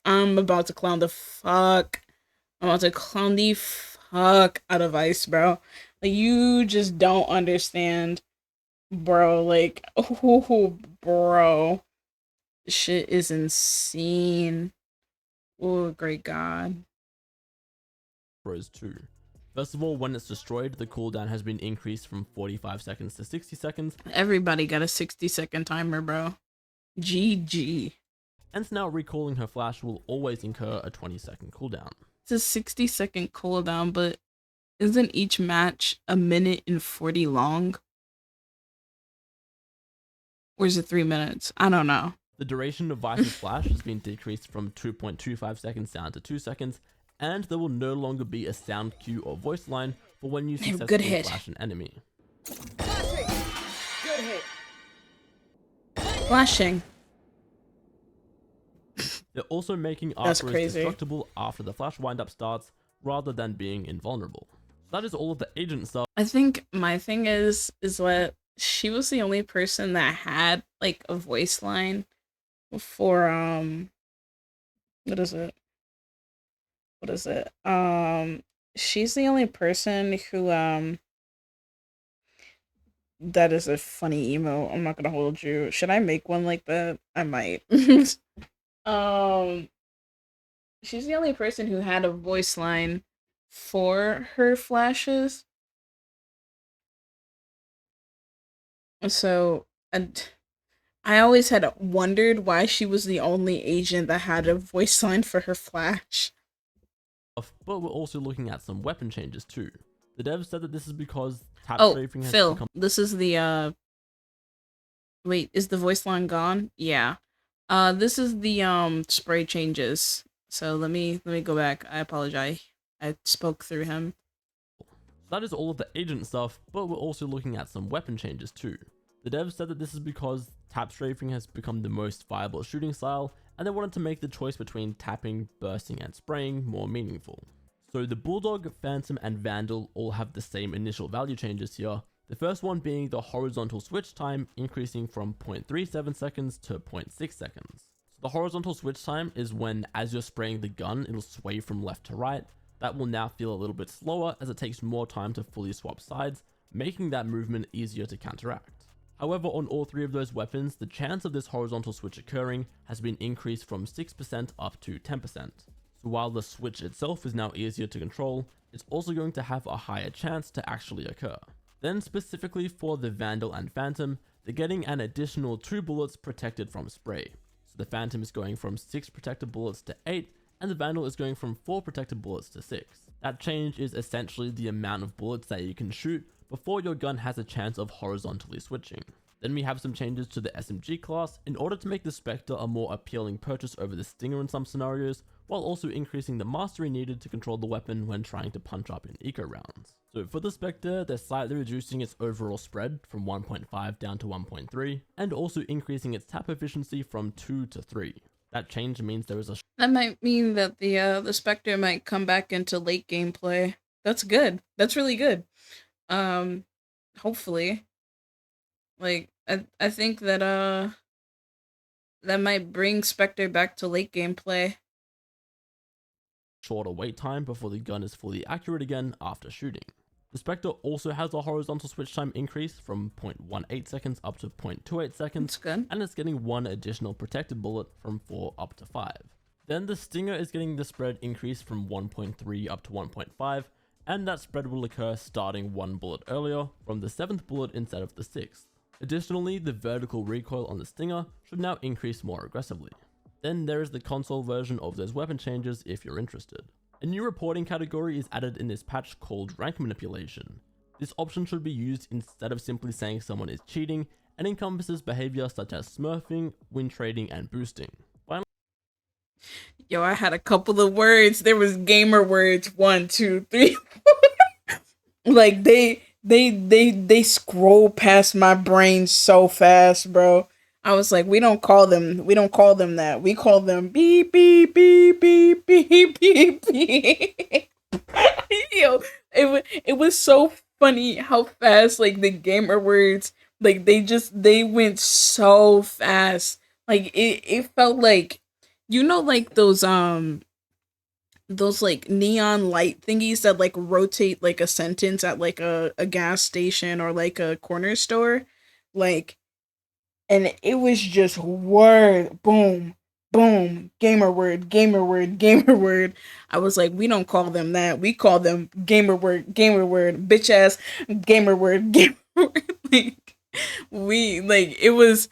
I'm about to clown the fuck. I'm about to clown the fuck out of Ice, bro. Like, you just don't understand, bro. Like, oh, bro. Shit is insane. Oh, great God. Rose 2. First of all, when it's destroyed, the cooldown has been increased from 45 seconds to 60 seconds. Everybody got a 60-second timer, bro. GG. And now recalling her flash will always incur a 20-second cooldown. It's a 60-second cooldown, but isn't each match a minute and 40 long? Or is it 3 minutes? I don't know. The duration of Vice's flash has been decreased from 2.25 seconds down to 2 seconds, and there will no longer be a sound cue or voice line for when you Good successfully hit. flash an enemy. Good hit. Flashing. They're also making That's archers crazy. destructible after the flash windup starts, rather than being invulnerable. So that is all of the agent stuff. I think my thing is that she was the only person that had like a voice line for what is it? What is it? She's the only person who that is a funny emo. I'm not gonna hold you. Should I make one like that? I might. Um, she's the only person who had a voice line for her flashes. So, and I always had wondered why she was the only agent that had a voice line for her flash. But we're also looking at some weapon changes too. The devs said that this is because tap Oh, strafing has Phil, become this is the wait, is the voice line gone? Yeah. This is the spray changes. So let me go back. I apologize. I spoke through him. That is all of the agent stuff, but we're also looking at some weapon changes too. The devs said that this is because tap strafing has become the most viable shooting style, and they wanted to make the choice between tapping, bursting, and spraying more meaningful. So the Bulldog, Phantom, and Vandal all have the same initial value changes here, the first one being the horizontal switch time increasing from 0.37 seconds to 0.6 seconds. So the horizontal switch time is when, as you're spraying the gun, it'll sway from left to right. That will now feel a little bit slower as it takes more time to fully swap sides, making that movement easier to counteract. However, on all three of those weapons, the chance of this horizontal switch occurring has been increased from 6% up to 10%. So while the switch itself is now easier to control, it's also going to have a higher chance to actually occur. Then specifically for the Vandal and Phantom, they're getting an additional 2 bullets protected from spray. So the Phantom is going from 6 protected bullets to 8, and the Vandal is going from 4 protected bullets to 6. That change is essentially the amount of bullets that you can shoot before your gun has a chance of horizontally switching. Then we have some changes to the SMG class in order to make the Spectre a more appealing purchase over the Stinger in some scenarios, while also increasing the mastery needed to control the weapon when trying to punch up in eco rounds. So for the Spectre, they're slightly reducing its overall spread from 1.5 down to 1.3, and also increasing its tap efficiency from 2 to 3. That change means there is a That might mean that the Spectre might come back into late gameplay. That's good. That's really good. Hopefully. Like I think that that might bring Spectre back to late gameplay. shorter wait time before the gun is fully accurate again after shooting. The Spectre also has a horizontal switch time increase from 0.18 seconds up to 0.28 seconds, That's good. and it's getting 1 additional protected bullet from 4 up to 5. Then the Stinger is getting the spread increase from 1.3 up to 1.5, and that spread will occur starting 1 bullet earlier from the 7th bullet instead of the 6th. Additionally, the vertical recoil on the Stinger should now increase more aggressively. Then there is the console version of those weapon changes if you're interested. A new reporting category is added in this patch called rank manipulation. This option should be used instead of simply saying someone is cheating, and encompasses behavior such as smurfing, win trading, and boosting. Finally, Yo, I had a couple of words. There was gamer words. 1, 2, 3. Like they scroll past my brain so fast, bro. I was like, we don't call them that. We call them beep beep beep beep beep beep beep. Yo, it was so funny how fast like the gamer words, like they went so fast. Like it felt like, you know, like those like neon light thingies that like rotate like a sentence at like a gas station or like a corner store, like, and it was just word boom boom, gamer word gamer word. I was like, we don't call them that, we call them gamer word bitch ass gamer word gamer word. Like, we like, it was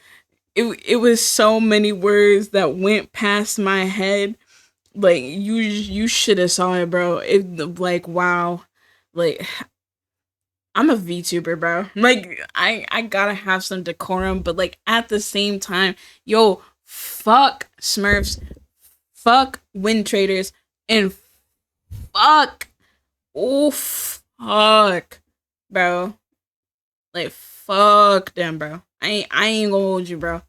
so many words that went past my head. Like, you should have saw it, bro. It, like, wow. Like, I'm a VTuber, bro. Like, I gotta have some decorum, but like at the same time, yo, fuck Smurfs, fuck Wind Traders, and fuck, oh fuck, bro. Like, fuck them, bro. I ain't gonna hold you, bro.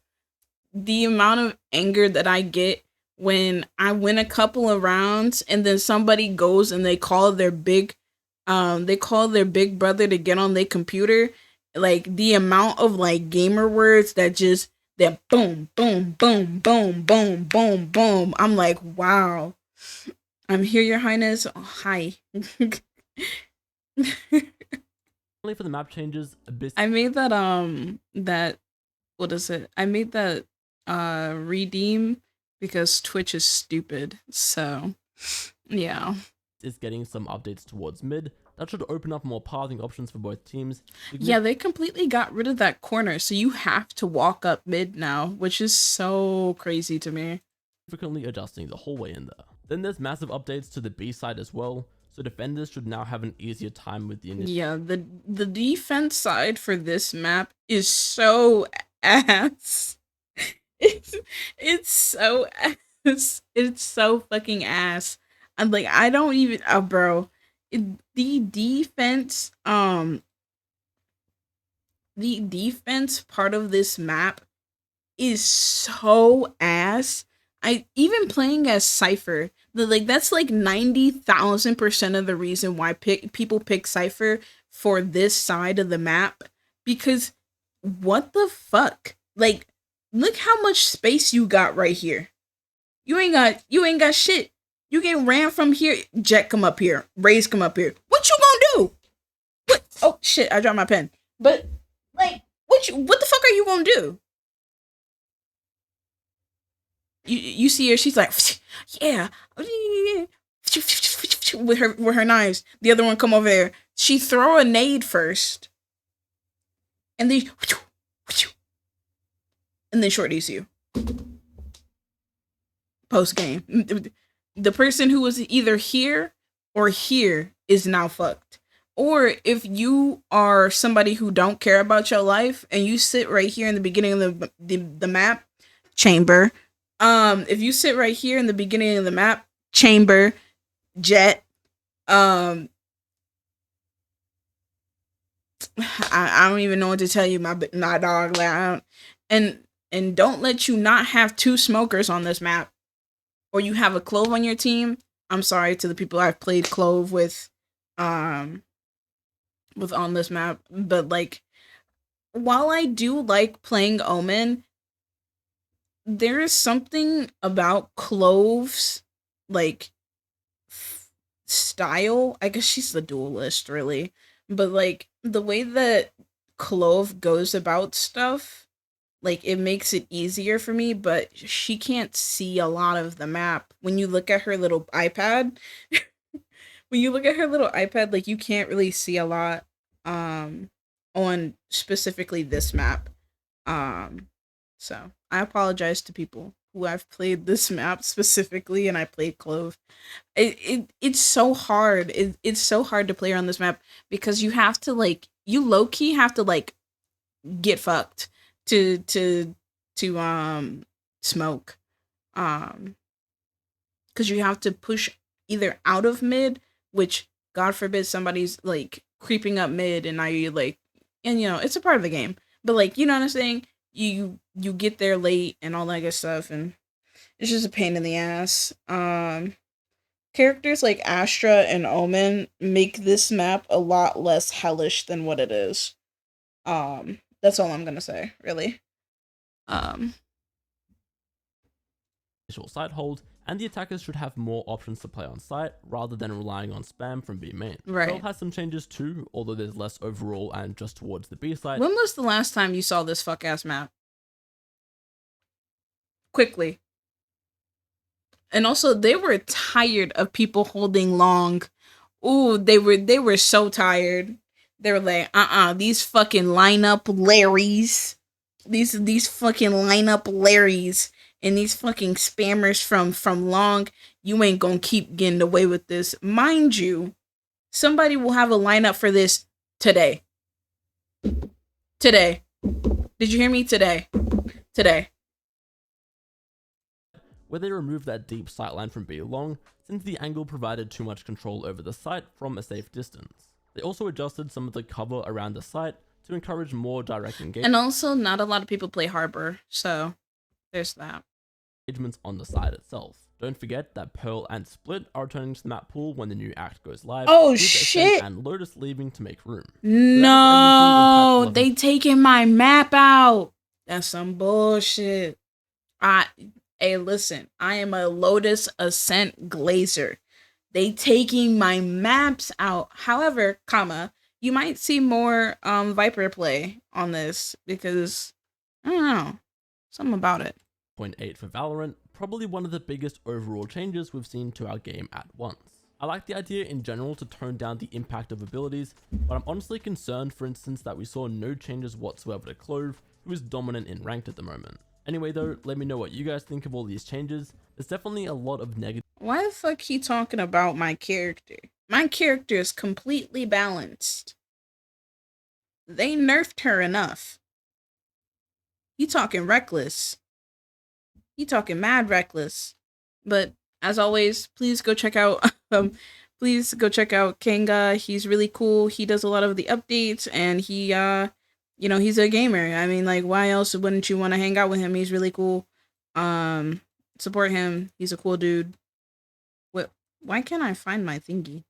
The amount of anger that I get when I win a couple of rounds and then somebody goes and they call their big brother to get on their computer, like the amount of like gamer words that just, that boom boom boom boom boom boom boom. I'm like, wow. I'm here, your highness. Oh, hi. for the map changes, Abyss I made that that, what is it? I made that redeem because Twitch is stupid. So, yeah. Is getting some updates towards mid that should open up more pathing options for both teams. Yeah, they completely got rid of that corner, so you have to walk up mid now, which is so crazy to me. Significantly adjusting the whole way in there. Then there's massive updates to the B side as well, so defenders should now have an easier time with the initial. Yeah, the defense side for this map is so ass. It's so ass. It's so fucking ass. I'm like, I don't even, bro. The defense part of this map is so ass. I even playing as Cypher, that's like 90,000% of the reason why people pick Cypher for this side of the map, because what the fuck? Like, look how much space you got right here. You ain't got shit. You get ran from here. Jet come up here. Raze come up here. What you gonna do? What? Oh shit! I dropped my pen. But like, what the fuck are you gonna do? You see her, she's like, yeah, with her knives. The other one come over there. She throw a nade first, and then short you. Post game, the person who was either here or here is now fucked. Or if you are somebody who don't care about your life and you sit right here in the beginning of the map, chamber. If you sit right here in the beginning of the map, chamber, jet, I don't even know what to tell you, my dog. Like, and don't let you not have two smokers on this map, or you have a Clove on your team. I'm sorry to the people I've played Clove with on this map, but like, while I do like playing Omen, there is something about Clove's like style. I guess she's the duelist, really, but like the way that Clove goes about stuff, like, it makes it easier for me. But she can't see a lot of the map. When you look at her little iPad, like, you can't really see a lot on specifically this map. So I apologize to people who I've played this map specifically and I played Clove. It's so hard. It's so hard to play on this map because you have to, like, you low key have to like get fucked to smoke. Because you have to push either out of mid, which God forbid somebody's like creeping up mid and now you like, and you know, it's a part of the game. But like, you know what I'm saying? You get there late and all that good stuff, and it's just a pain in the ass. Characters like Astra and Omen make this map a lot less hellish than what it is. That's all I'm gonna say, really. Initial site hold, and the attackers should have more options to play on site rather than relying on spam from B main. Right. Pearl has some changes too, although there's less overall and just towards the B site. When was the last time you saw this fuck ass map? Quickly. And also, they were tired of people holding long. Ooh, they were so tired. They were like, these fucking lineup Larrys. These fucking lineup Larrys and these fucking spammers from long, you ain't gonna keep getting away with this. Mind you, somebody will have a lineup for this today. Today. Did you hear me? Today. Where they removed that deep sightline from B long, since the angle provided too much control over the site from a safe distance. They also adjusted some of the cover around the site to encourage more direct engagement. And also, not a lot of people play Harbor, so there's that. Engagements on the site itself. Don't forget that Pearl and Split are returning to the map pool when the new act goes live. Oh with shit! Ascent and Lotus leaving to make room. No, they taking my map out. That's some bullshit. Hey, listen, I am a Lotus Ascent glazer. They taking my maps out. However, you might see more Viper play on this because I don't know, something about it. 0.8 for Valorant, probably one of the biggest overall changes we've seen to our game at once. I like the idea in general to tone down the impact of abilities, but I'm honestly concerned, for instance, that we saw no changes whatsoever to Clove, who is dominant in ranked at the moment. Anyway though, let me know what you guys think of all these changes. There's definitely a lot of negative. Why the fuck he talking about my character? My character is completely balanced. They nerfed her enough. He talking reckless. He talking mad reckless. But as always, please go check out Kanga. He's really cool. He does a lot of the updates, and he he's a gamer. I mean, like, why else wouldn't you want to hang out with him? He's really cool. Support him. He's a cool dude. What? Why can't I find my thingy?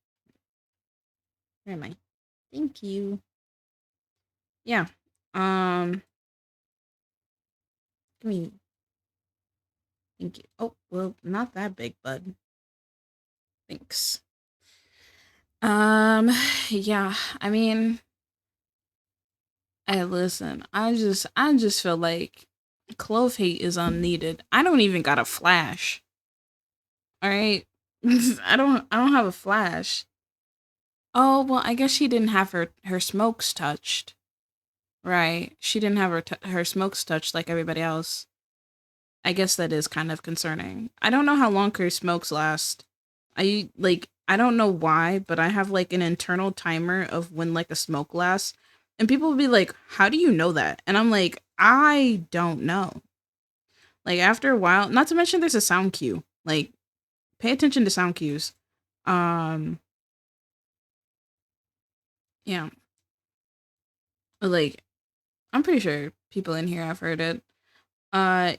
Where am I? Thank you. Yeah. Give me. Thank you. Oh, well, not that big, bud. Thanks. Yeah. I mean, hey, listen. I just feel like Clove hate is unneeded. I don't even got a flash. All right. I don't have a flash. Oh, well, I guess she didn't have her smokes touched. Right. She didn't have her smokes touched like everybody else. I guess that is kind of concerning. I don't know how long her smokes last. I don't know why, but I have like an internal timer of when like a smoke lasts. And people will be like, "How do you know that?" And I'm like, "I don't know." Like after a while, not to mention there's a sound cue. Like pay attention to sound cues. Yeah. Like I'm pretty sure people in here have heard it.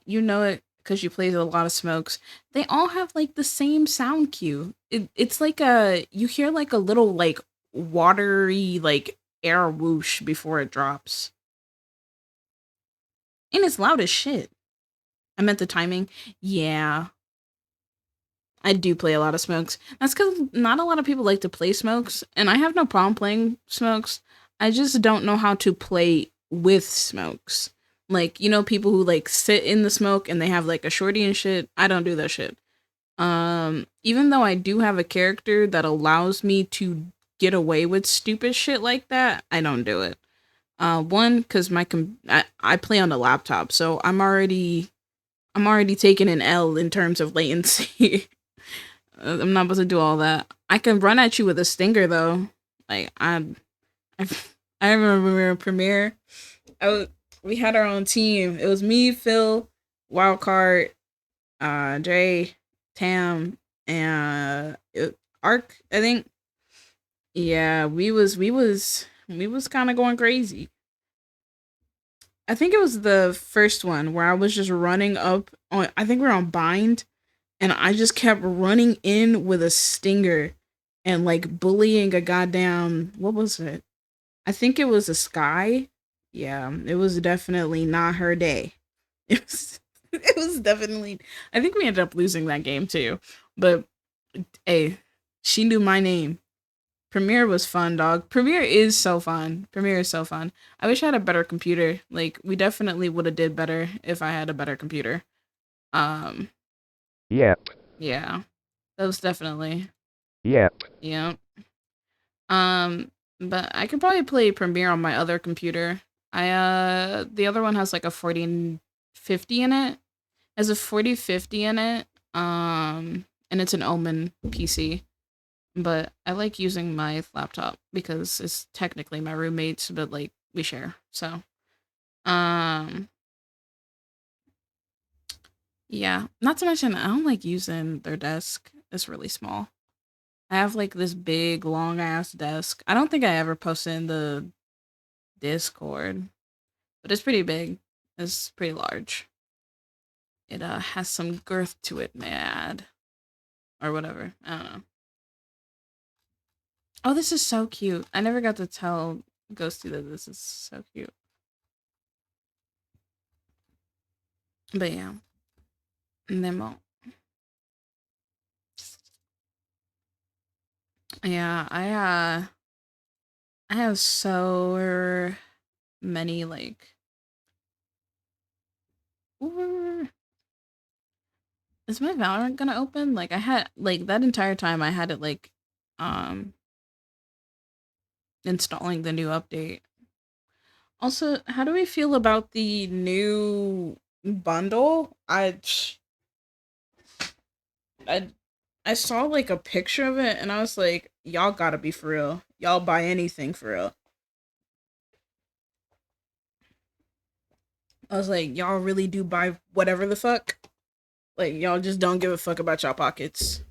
You know it because you played a lot of smokes. They all have like the same sound cue. It's like you hear like a little like watery like air whoosh before it drops. And it's loud as shit. I meant the timing. Yeah. I do play a lot of smokes. That's because not a lot of people like to play smokes, and I have no problem playing smokes. I just don't know how to play with smokes. Like, you know, people who like sit in the smoke and they have like a shorty and shit. I don't do that shit. Even though I do have a character that allows me to get away with stupid shit like that, I don't do it. One, because I play on a laptop, so I'm already taking an L in terms of latency. I'm not supposed to do all that. I can run at you with a stinger though. Like I remember we were in Premiere. We had our own team. It was me, Phil, Wildcard, Jay, Tam, and Ark. I think. Yeah, we was kind of going crazy. I think it was the first one where I was just running up on. I think we we're on Bind, and I just kept running in with a stinger and like bullying a goddamn, what was it? I think it was a Sky. Yeah, it was definitely not her day. It was definitely, I think we ended up losing that game too. But hey, she knew my name. Premiere was fun, dog. Premiere is so fun. Premiere is so fun. I wish I had a better computer. Like we definitely would have did better if I had a better computer. Um Yep. Yeah, that was definitely. Yep. Yeah. But I could probably play Premiere on my other computer. The other one has like a 4050 in it. Has a 4050 in it. And it's an Omen PC. But I like using my laptop because it's technically my roommate's, but like we share. So, yeah. Not to mention I don't like using their desk. It's really small. I have like this big long ass desk. I don't think I ever posted in the Discord, but it's pretty big. It's pretty large. It has some girth to it, mad or whatever. I don't know. Oh, this is so cute. I never got to tell Ghosty that this is so cute. But yeah. Nemo. Yeah, I have so many like Is my Valorant gonna open? Like I had like that entire time I had it like installing the new update. Also, how do we feel about the new bundle? I I saw like a picture of it and I was like, y'all gotta be for real. Y'all buy anything for real. I was like, y'all really do buy whatever the fuck? Like y'all just don't give a fuck about y'all pockets.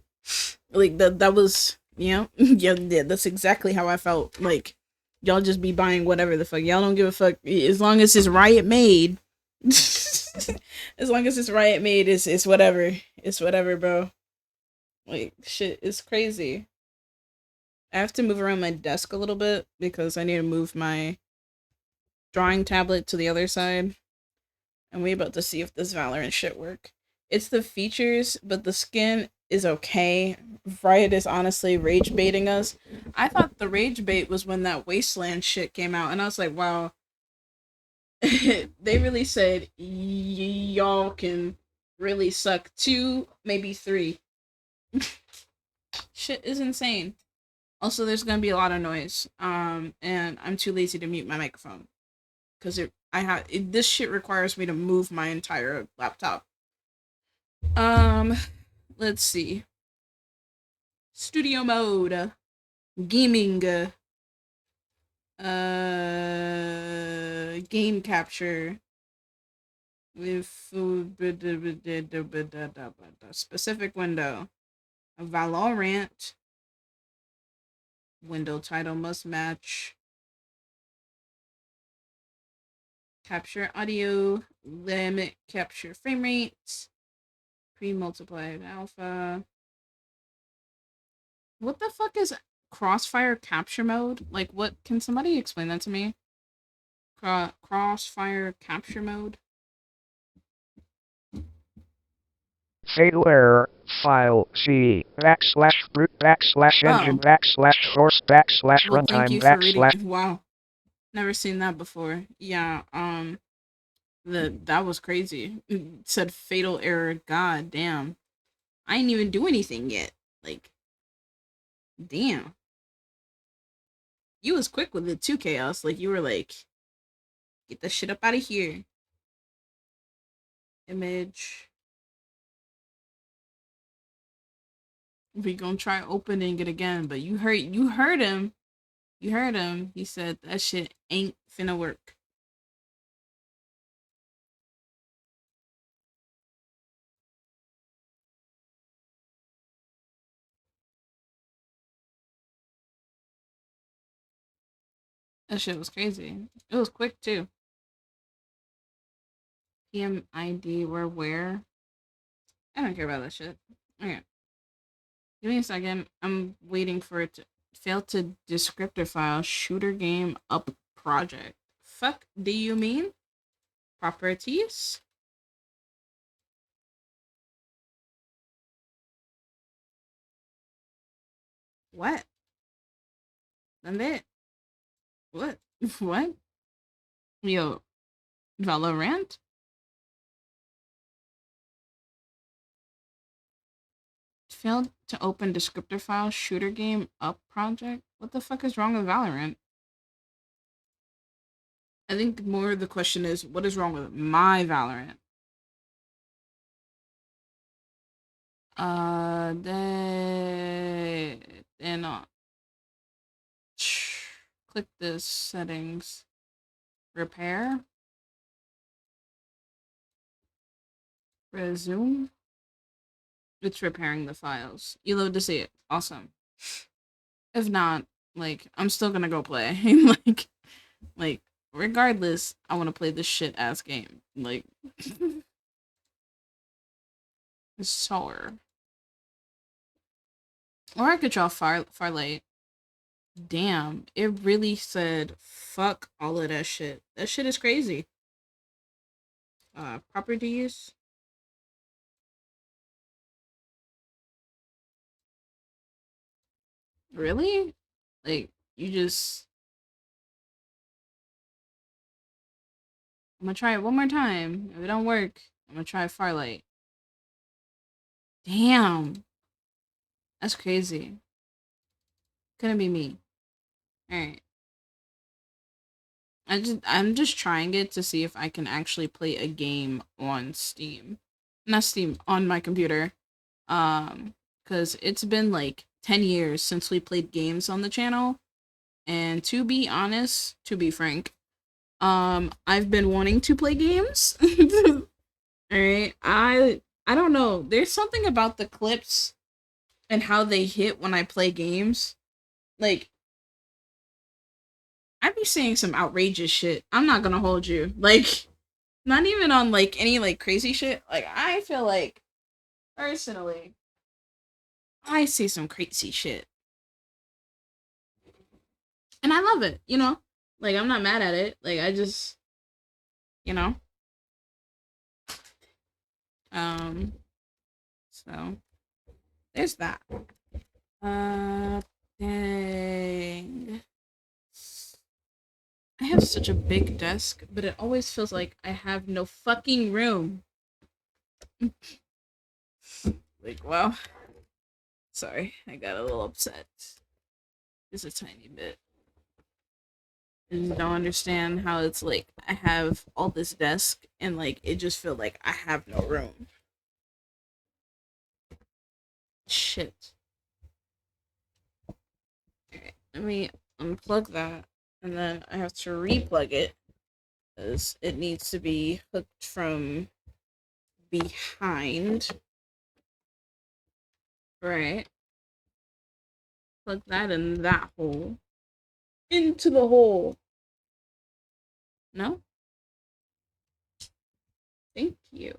Like that was yeah, that's exactly how I felt. Like y'all just be buying whatever the fuck. Y'all don't give a fuck as long as it's Riot made. As long as it's Riot made, it's whatever. It's whatever, bro. Like shit, it's crazy. I have to move around my desk a little bit because I need to move my drawing tablet to the other side. And we about to see if this Valorant shit work. It's the features, but the skin is okay. Riot is honestly rage baiting us. I thought the rage bait was when that Wasteland shit came out, and I was like, wow. They really said y'all can really suck 2, maybe 3. Shit is insane. Also, there's gonna be a lot of noise. And I'm too lazy to mute my microphone because this shit requires me to move my entire laptop. Let's see. Studio mode, gaming, game capture with specific window. Valorant. Window title must match. Capture audio. Limit capture frame rates. Pre-multiplied alpha. What the fuck is crossfire capture mode? Like, what? Can somebody explain that to me? Crossfire capture mode? Fatal error. File C /root /engine /source Well, thank /runtime you for /. reading. Wow. Never seen that before. Yeah, that was crazy. It said fatal error. God damn. I ain't even do anything yet. Like, damn. You was quick with it too, Chaos. Like, you were like, get the shit up out of here. Image. We gonna try opening it again, but you heard him. You heard him. He said that shit ain't finna work. That shit was crazy. It was quick too. PMID were where? I don't care about that shit. Okay. Give me a second. I'm waiting for it to fail to descriptor file shooter game up project. Fuck do you mean? Properties? What? ¿Dónde? What? What? Yo, Valorant? Failed to open descriptor file shooter game up project? What the fuck is wrong with Valorant? I think more the question is, what is wrong with my Valorant? Then click this settings, repair, resume. It's repairing the files. You love to see it. Awesome. If not, like, I'm still gonna go play. like, regardless, I want to play this shit ass game. Like, sour. Or I could draw Farlight. Damn, it really said fuck all of that shit. That shit is crazy. Properties. Really? Like, you just... I'm gonna try it one more time. If it don't work, I'm gonna try Farlight. Damn. That's crazy. Couldn't be me. Alright. I'm just trying it to see if I can actually play a game on Steam. Not Steam, on my computer. Cause it's been like 10 years since we played games on the channel. And to be honest, to be frank, I've been wanting to play games. Alright. I don't know. There's something about the clips and how they hit when I play games. Like, I be saying some outrageous shit. I'm not gonna hold you. Like, not even on like any like crazy shit. Like, I feel like personally, I say some crazy shit. And I love it, you know? Like, I'm not mad at it. Like, I just, you know? So there's that. Dang. I have such a big desk, but it always feels like I have no fucking room. Like, well, sorry, I got a little upset. Just a tiny bit. I just don't understand how it's like I have all this desk and like it just feel like I have no room. Shit. Alright, let me unplug that and then I have to replug it because it needs to be hooked from behind. Right. Plug that in that hole. Into the hole. No? Thank you.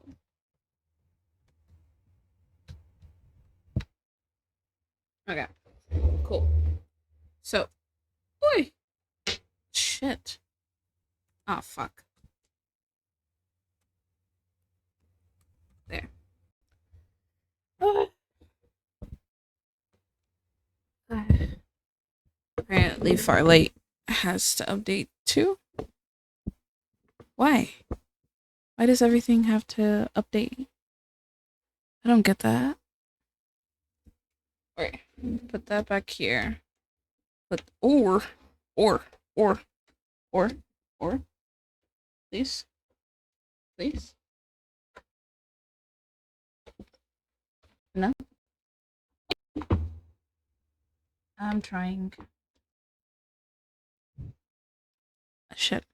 Okay. Cool. So. Oi! Shit. Oh, fuck. There. Apparently Farlight has to update too. Why? Why does everything have to update? I don't get that. Alright, put that back here. Put or, please, please. No. I'm trying. Shit.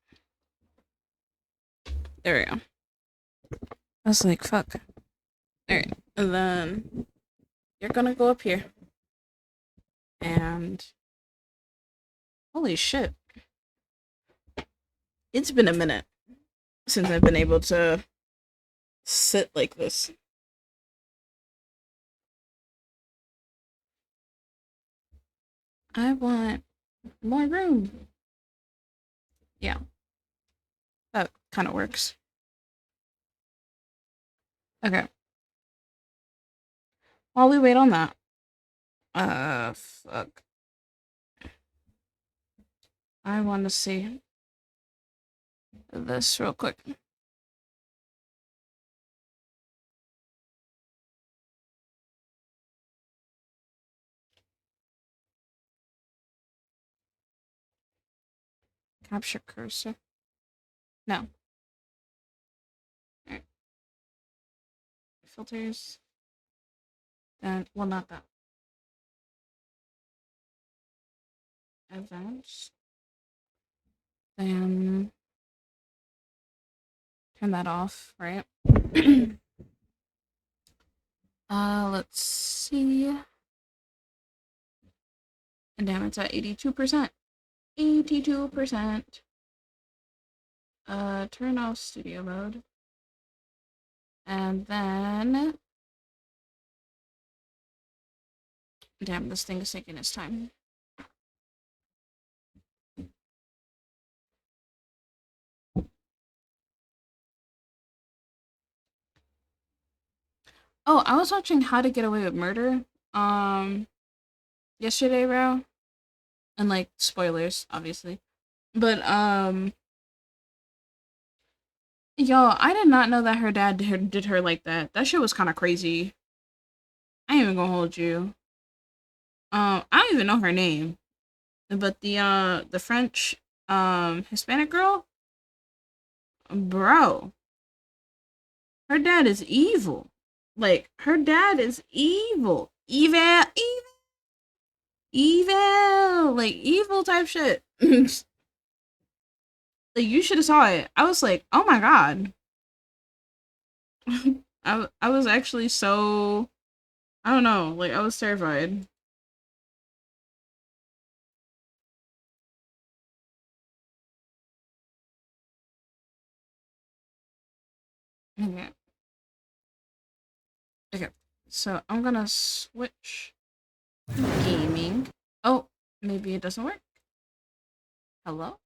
There we go. I was like, fuck. Alright, and then you're gonna go up here. And holy shit. It's been a minute since I've been able to sit like this. I want more room. Yeah. That kind of works. Okay. While we wait on that. Fuck. I want to see this real quick. Capture cursor. No. Alright. Filters. Then, well, not that. Advanced. Then turn that off, right? Let's see. And damn, it's at 82%. 82%. Turn off studio mode. And then damn, this thing is taking its time. Oh, I was watching How to Get Away with Murder, yesterday, bro. And, like, spoilers, obviously. But, yo, I did not know that her dad did her like that. That shit was kind of crazy. I ain't even gonna hold you. I don't even know her name, but the French Hispanic girl, bro, her dad is evil. Like her dad is evil, evil, like evil type shit. Like you should have saw it. I was like, oh my god. I was actually so, I don't know, like I was terrified. Okay. Okay. So I'm gonna switch to gaming. Oh, maybe it doesn't work. Hello?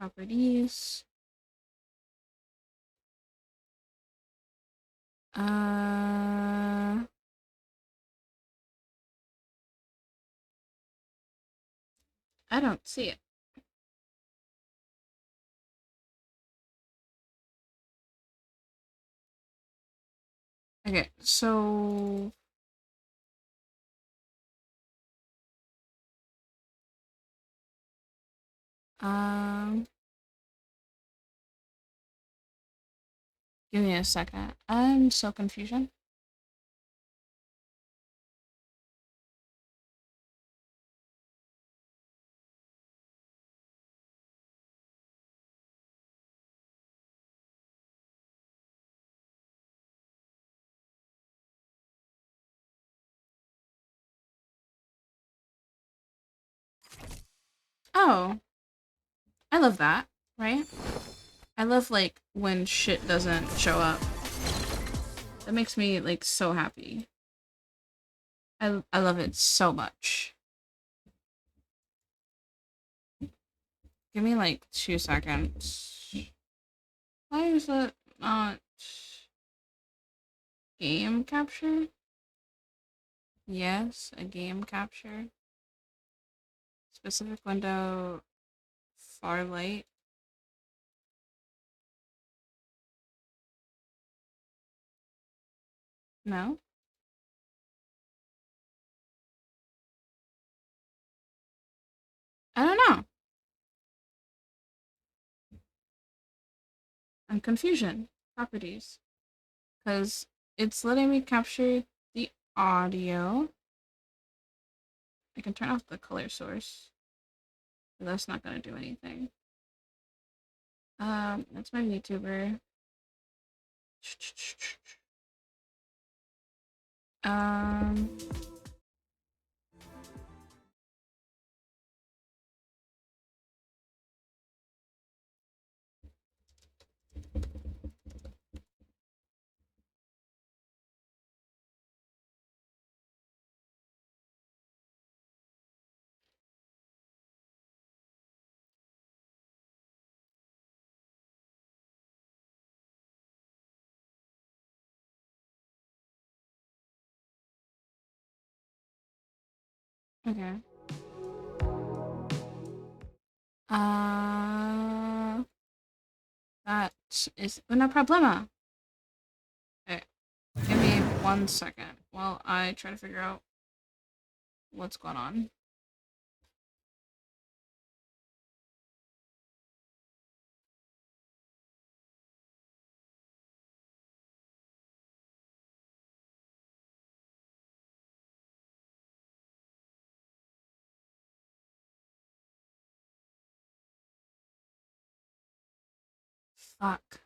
Properties. I don't see it. Okay, so um give me a second. I'm so confusion. Oh, I love that, right? I love like when shit doesn't show up. That makes me like so happy. I love it so much. Give me like 2 seconds. Why is it not game capture? Yes, a game capture. Specific window, far light. No? I don't know. I'm confusion. Properties. Because it's letting me capture the audio. I can turn off the color source. But that's not gonna do anything. That's my VTuber. Um, okay. That is una problema. Okay, give me 1 second while I try to figure out what's going on. Fuck.